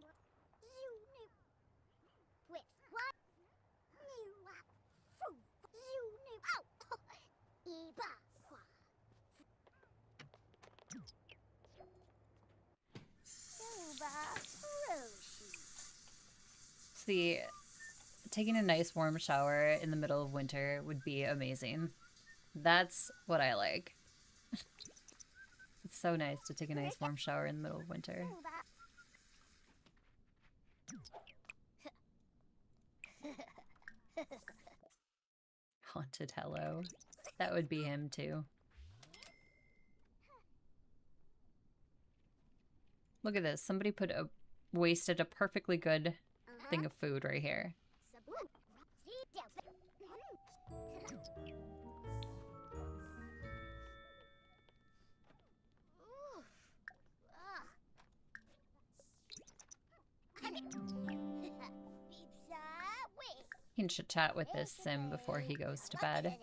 See, taking a nice warm shower in the middle of winter would be amazing. That's what I like. It's so nice to take a nice warm shower in the middle of winter. Haunted Hello. That would be him too. Look at this. Somebody wasted a perfectly good thing of food right here. He can chit-chat with this sim before he goes to bed.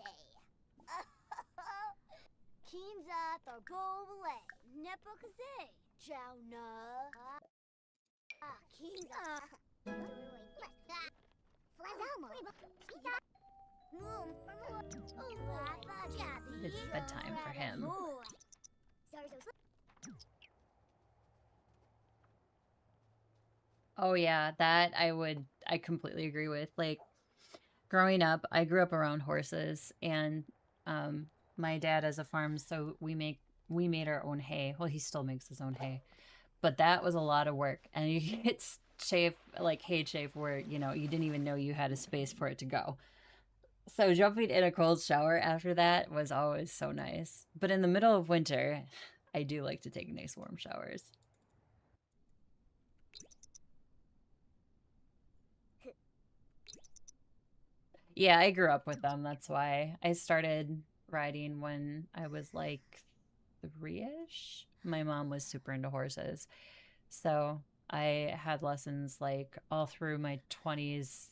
It's bedtime for him. Oh yeah, that I completely agree with. Like, growing up, I grew up around horses, and my dad has a farm, so we made our own hay. Well, he still makes his own hay, but that was a lot of work, and you get chafe, like hay chafe, where you didn't even know you had a space for it to go. So jumping in a cold shower after that was always so nice. But in the middle of winter, I do like to take nice warm showers. Yeah, I grew up with them. That's why I started riding when I was like 3-ish. My mom was super into horses. So I had lessons like all through my 20s.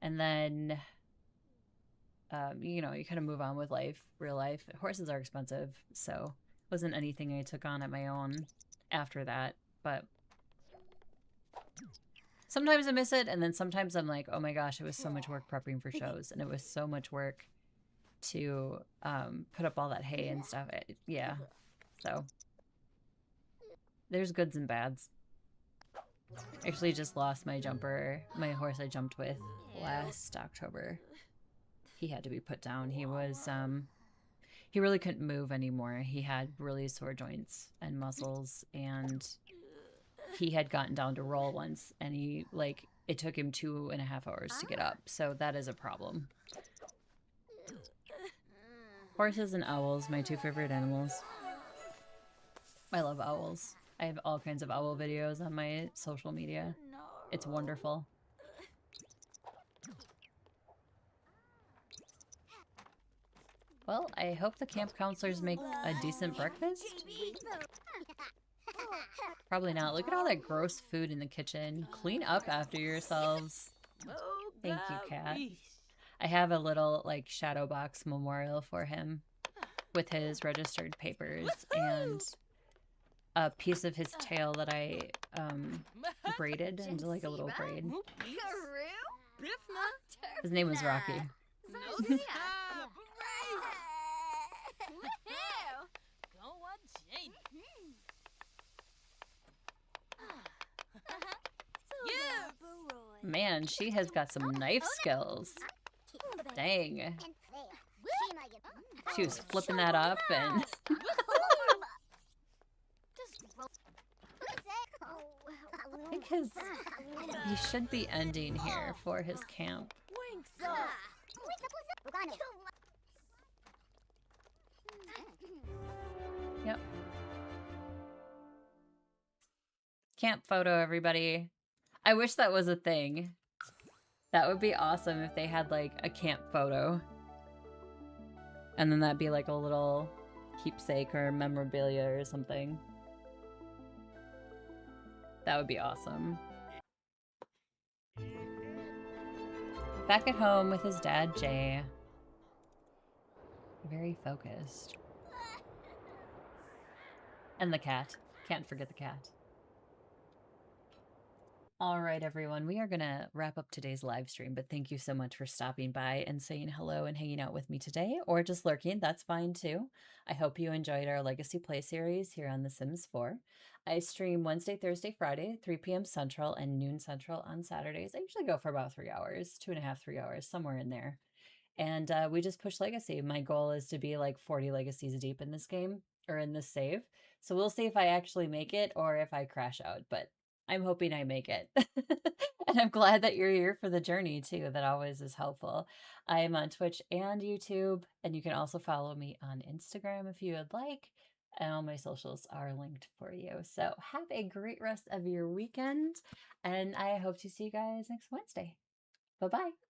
And then, you kind of move on with life, real life. Horses are expensive. So it wasn't anything I took on at my own after that. But sometimes I miss it, and then sometimes I'm like, oh my gosh, it was so much work prepping for shows, and it was so much work to put up all that hay and stuff. Yeah, so there's goods and bads. Actually just lost my horse I jumped with last October. He had to be put down. He was, he really couldn't move anymore. He had really sore joints and muscles, and he had gotten down to roll once, and it took him 2.5 hours to get up. So that is a problem. Horses and owls, my 2 favorite animals. I love owls. I have all kinds of owl videos on my social media. It's wonderful. Well, I hope the camp counselors make a decent breakfast. Probably not. Look at all that gross food in the kitchen. Clean up after yourselves. Thank you, Kat. I have a little, shadow box memorial for him with his registered papers and a piece of his tail that I braided into, a little braid. His name was Rocky. Man, she has got some knife skills. Dang. She was flipping that up and... I think he should be ending here for his camp. Yep. Camp photo, everybody. I wish that was a thing. That would be awesome if they had like a camp photo. And then that'd be like a little keepsake or memorabilia or something. That would be awesome. Back at home with his dad, Jay. Very focused. And the cat. Can't forget the cat. All right, everyone, we are going to wrap up today's live stream, but thank you so much for stopping by and saying hello and hanging out with me today, or just lurking. That's fine too. I hope you enjoyed our Legacy Play series here on The Sims 4. I stream Wednesday, Thursday, Friday, 3 p.m. Central and noon Central on Saturdays. I usually go for about 3 hours, 2.5, 3 hours, somewhere in there. And we just push Legacy. My goal is to be like 40 Legacies deep in this game, or in this save. So we'll see if I actually make it or if I crash out, but I'm hoping I make it. And I'm glad that you're here for the journey too. That always is helpful. I am on Twitch and YouTube, and you can also follow me on Instagram if you would like. And all my socials are linked for you. So have a great rest of your weekend, and I hope to see you guys next Wednesday. Bye-bye.